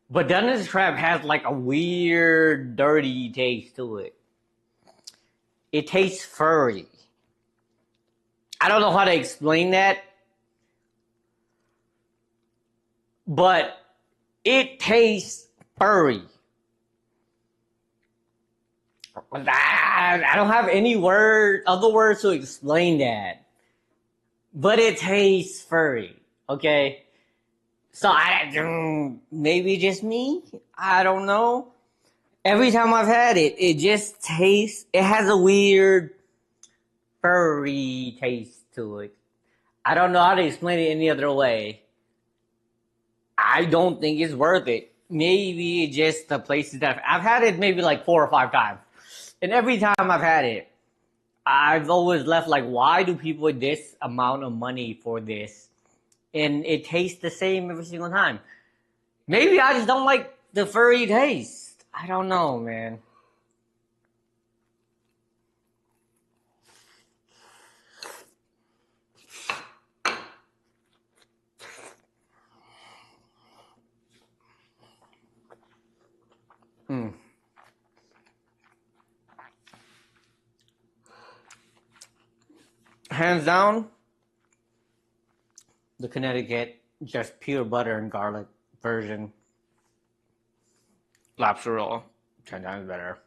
But Dungeness crab has like a weird, dirty taste to it. It tastes furry. I don't know how to explain that. But it tastes furry. I don't have any other words to explain that. But it tastes furry, okay? So maybe just me? I don't know. Every time I've had it, it just tastes, it has a weird furry taste to it. I don't know how to explain it any other way. I don't think it's worth it. Maybe just the places that I've had it maybe like 4 or 5 times. And every time I've had it, I've always left like, why do people with this amount of money for this? And it tastes the same every single time. Maybe I just don't like the furry taste. I don't know, man. Hands down, the Connecticut, just pure butter and garlic version. Lobster roll, 10 times better.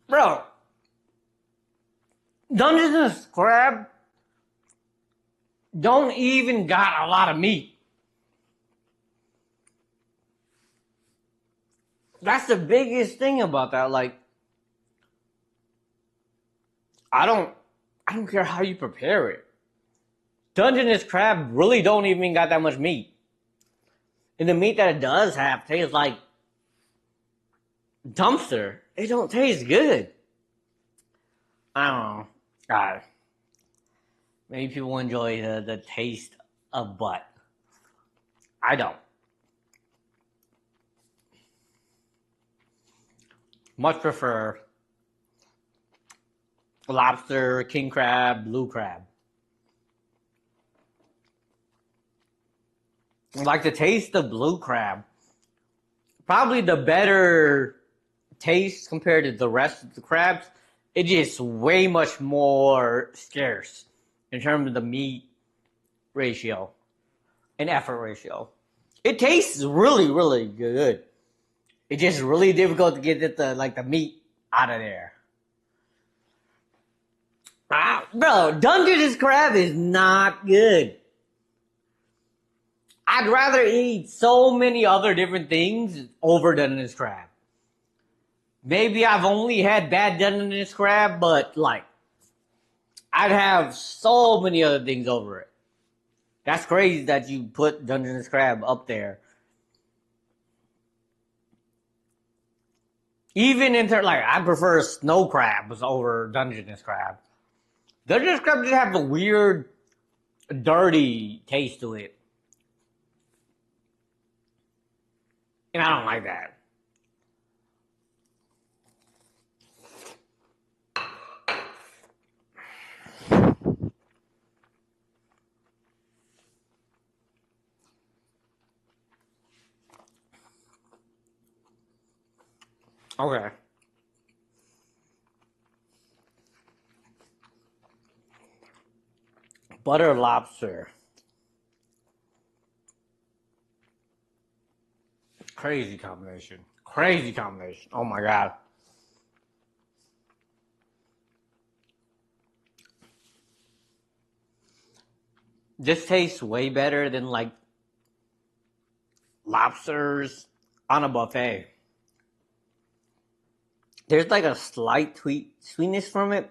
Bro, Dungeness crab don't even got a lot of meat. That's the biggest thing about that. Like, I don't care how you prepare it. Dungeness crab really don't even got that much meat. And the meat that it does have tastes like dumpster. It don't taste good. I don't know. God. Maybe people enjoy the taste of butt. I don't. Much prefer lobster, king crab, blue crab. Like the taste of blue crab. Probably the better taste compared to the rest of the crabs it's just way much more scarce in terms of the meat ratio and effort ratio. It tastes really, really good. It's just really difficult to get the meat out of there. Bro, Dungeness crab is not good. I'd rather eat so many other different things over Dungeness crab. Maybe I've only had bad Dungeness crab, but like, I'd have so many other things over it. That's crazy that you put Dungeness crab up there. Even in terms, like, I prefer snow crabs over Dungeness crab. Dungeness crab just have a weird, dirty taste to it. And I don't like that. Okay. Butter lobster. Crazy combination. Crazy combination. Oh my god. This tastes way better than like lobsters on a buffet. There's like a slight sweetness from it.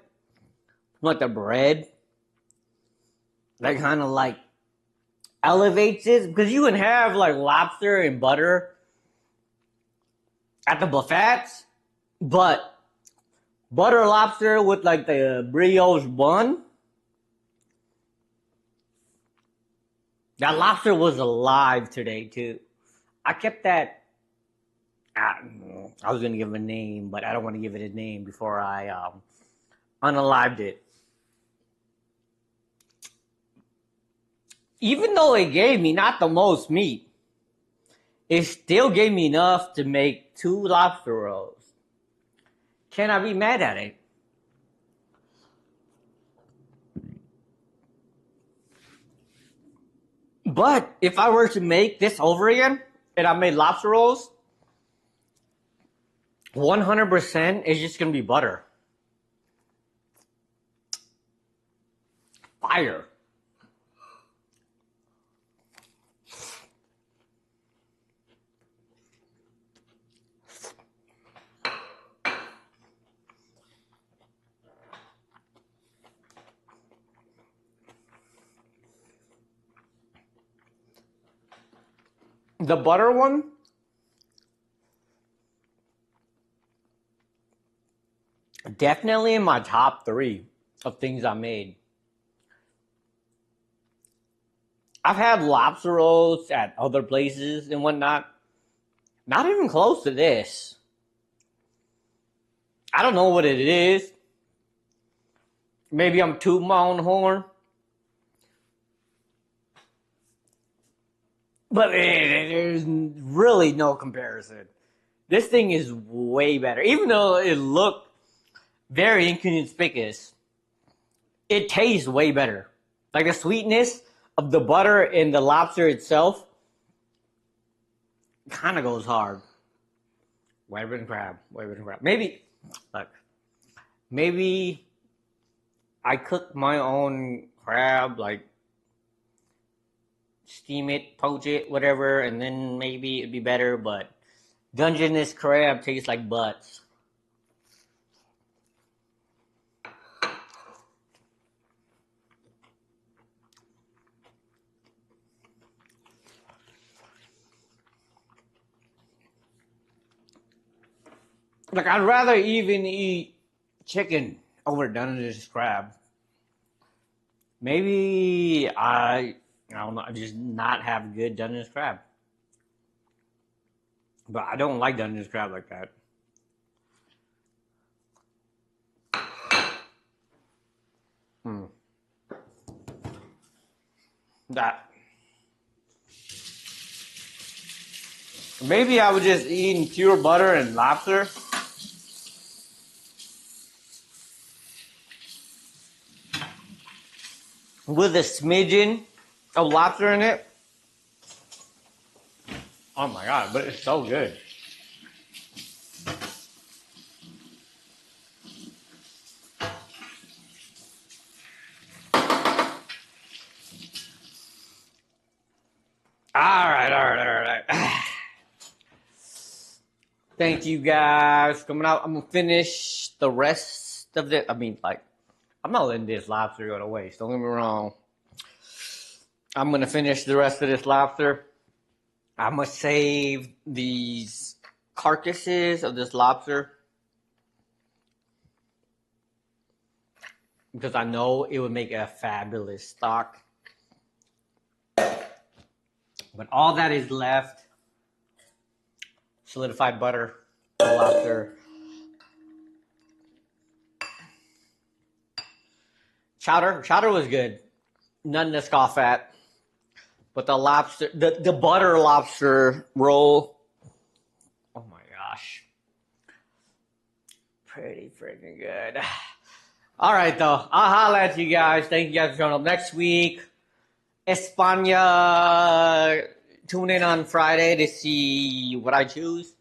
Like the bread. That kind of like elevates it. Because you can have like lobster and butter at the buffets. But butter lobster with like the brioche bun. That lobster was alive today too. I kept that. I was gonna give it a name, but I don't want to give it a name before I unalived it. Even though it gave me not the most meat, it still gave me enough to make 2 lobster rolls. Can I be mad at it? But if I were to make this over again, and I made lobster rolls, 100% is just gonna be butter. Fire. The butter one, definitely in my top 3 of things I made. I've had lobster rolls at other places and whatnot. Not even close to this. I don't know what it is. Maybe I'm tooting my own horn. But there's really no comparison. This thing is way better. Even though it looked very inconspicuous, it tastes way better. Like the sweetness of the butter and the lobster itself kind of goes hard. Way better than crab. Way better than crab. Maybe I cook my own crab, like steam it, poach it, whatever, and then maybe it'd be better, but Dungeness crab tastes like butts. Like, I'd rather even eat chicken over Dungeness crab. Maybe I don't know, I just not have good Dungeness crab. But I don't like Dungeness crab like that. That. Maybe I was just eating pure butter and lobster. with a smidgen of lobster in it. Oh my god, but it's so good. All right. Thank you guys for coming out. I'm gonna finish the rest of it. I mean, like, I'm not letting this lobster go to waste. Don't get me wrong. I'm gonna finish the rest of this lobster. I'm gonna save these carcasses of this lobster because I know it would make a fabulous stock. But all that is left, solidified butter, lobster, chowder. Chowder was good, nothing to scoff at. But the lobster, the butter lobster roll, oh my gosh, pretty freaking good. All right, though, I'll holla at you guys. Thank you guys for showing up next week. España, tune in on Friday to see what I choose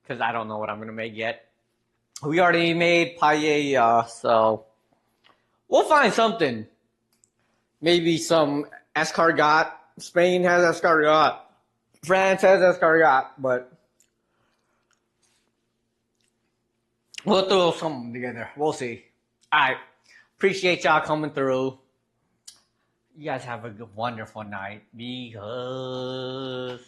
because I don't know what I'm going to make yet. We already made paella, so we'll find something. Maybe some escargot. Spain has escargot. France has escargot, but we'll throw something together. We'll see. All right. Appreciate y'all coming through. You guys have a good, wonderful night because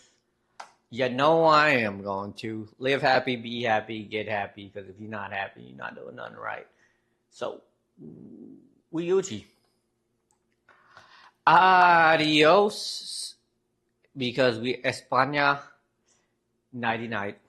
you know I am going to live happy, be happy, get happy. Because if you're not happy, you're not doing nothing right. So, we Uchi. Adios. Because we España nighty night.